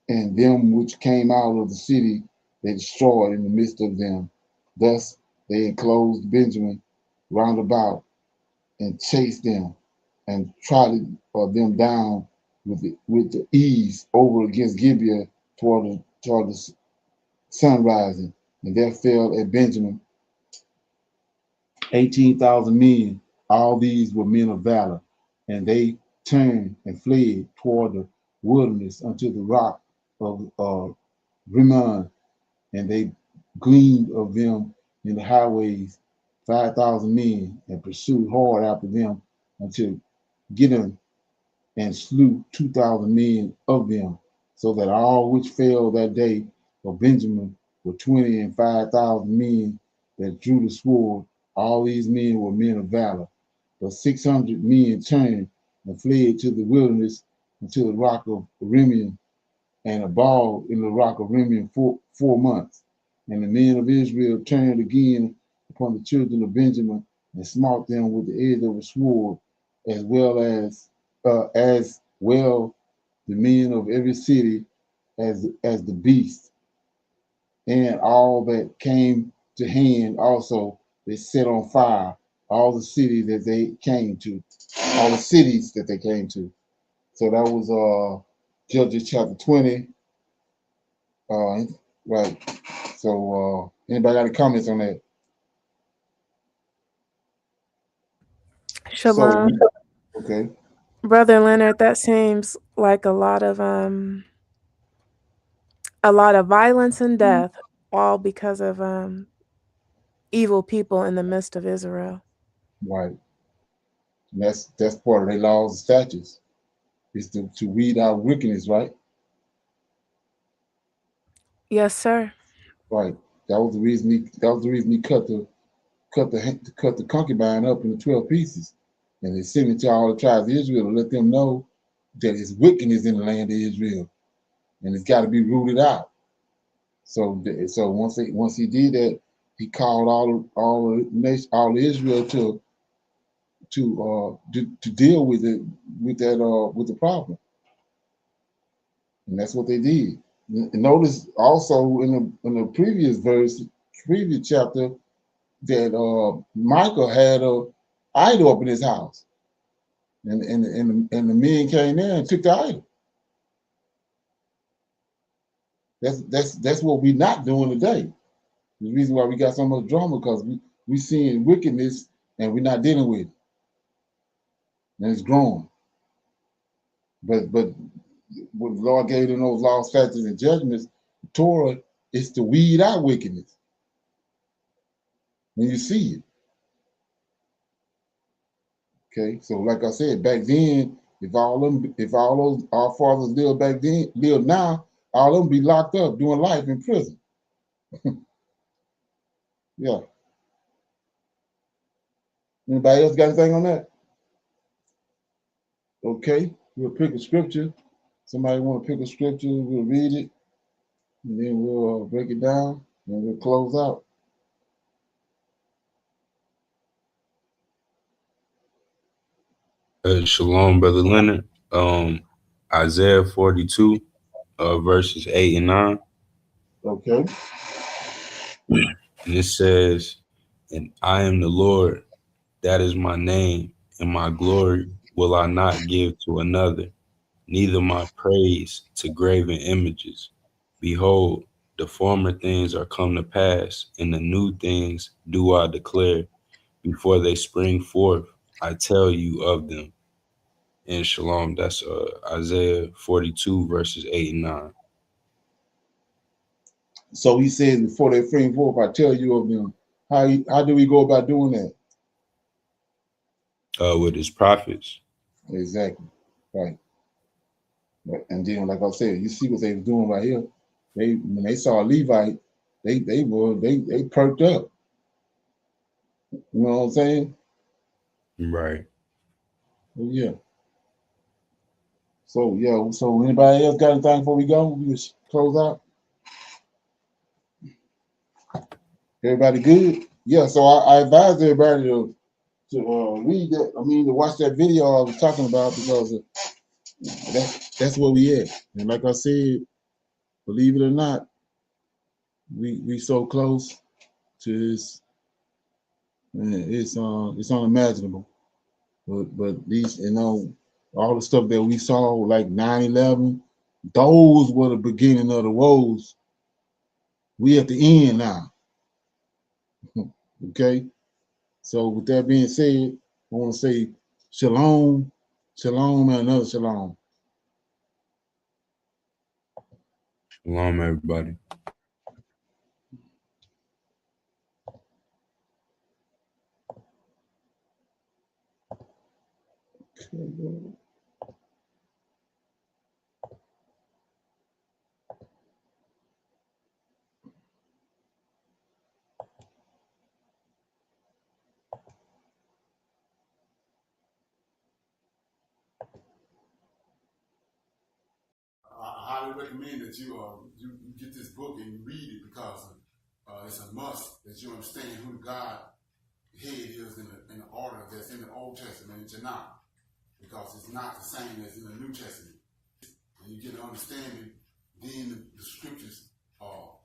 them which came out of the city they destroyed in the midst of them. Thus they enclosed Benjamin round about and chased them and trodden them down with the ease over against Gibeah toward the sun rising. And there fell at Benjamin 18,000 men. All these were men of valor, and they turned and fled toward the wilderness unto the rock of Rimmon, and they gleaned of them in the highways 5,000 men, and pursued hard after them until Gideon, and slew 2,000 men of them, so that all which fell that day of Benjamin were 20 and 5,000 men that drew the sword. All these men were men of valor. But 600 men turned and fled to the wilderness unto the rock of Rimmon, and abode in the rock of Rimmon 4 months. And the men of Israel turned again upon the children of Benjamin and smote them with the edge of a sword, as well the men of every city as the beast, and all that came to hand also they set on fire all the cities that they came to, all the cities that they came to. So that was Judges chapter 20. Right. So anybody got any comments on that? Shalom. So, okay. Brother Leonard, that seems like a lot of violence and death, all because of evil people in the midst of Israel. Right. And that's part of their laws and statutes, is to weed out wickedness, right? Yes, sir. Right. That was the reason he cut the concubine up into 12 pieces. And they sent it to all the tribes of Israel to let them know that it's wickedness in the land of Israel, and it's got to be rooted out. So once he did that, he called all Israel to deal with the problem, and that's what they did. And notice also in the previous chapter, that Michael had a idol up in his house, and the men came there and took the idol. That's what we're not doing today. The reason why we got so much drama, because we seeing wickedness and we're not dealing with it, and it's growing. But what the Lord gave them those laws, statutes, and judgments, the Torah, is to weed out wickedness when you see it. Okay, so like I said, back then, if all those our fathers live now, all of them be locked up doing life in prison. Yeah. Anybody else got anything on that? Okay, we'll pick a scripture. Somebody want to pick a scripture, we'll read it, and then we'll break it down, and we'll close out. Shalom, Brother Leonard. Isaiah 42, verses 8 and 9. Okay. And it says, "And I am the Lord, that is my name, and my glory will I not give to another, neither my praise to graven images. Behold, the former things are come to pass, and the new things do I declare. Before they spring forth, I tell you of them." And shalom, that's Isaiah 42, verses 8 and 9. So he says, before they spring forth, I tell you of them. How do we go about doing that? With his prophets. Exactly. Right. And then, like I said, you see what they were doing right here. When they saw a Levite, they perked up. You know what I'm saying? Right. Well, yeah. So anybody else got anything before we go? We just close out. Everybody good? Yeah. So I advise everybody to read that. I mean, to watch that video I was talking about, because that's where we at. And like I said, believe it or not, we so close to this. It's unimaginable. But these, all the stuff that we saw, like 9/11, those were the beginning of the woes. We at the end now. Okay. So with that being said, I want to say shalom, shalom, and another shalom. Shalom, everybody. I highly recommend that you get this book and you read it, because it's a must that you understand who the God head is in the order that's in the Old Testament in Tanak, because it's not the same as in the New Testament. And you get an understanding, then the scriptures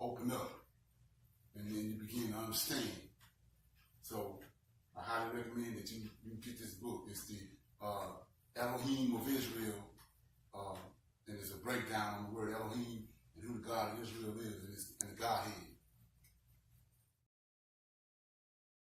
open up, and then you begin to understand. So I highly recommend that you get this book. It's the Elohim of Israel, and it's a breakdown on the word Elohim and who the God of Israel is, and the Godhead.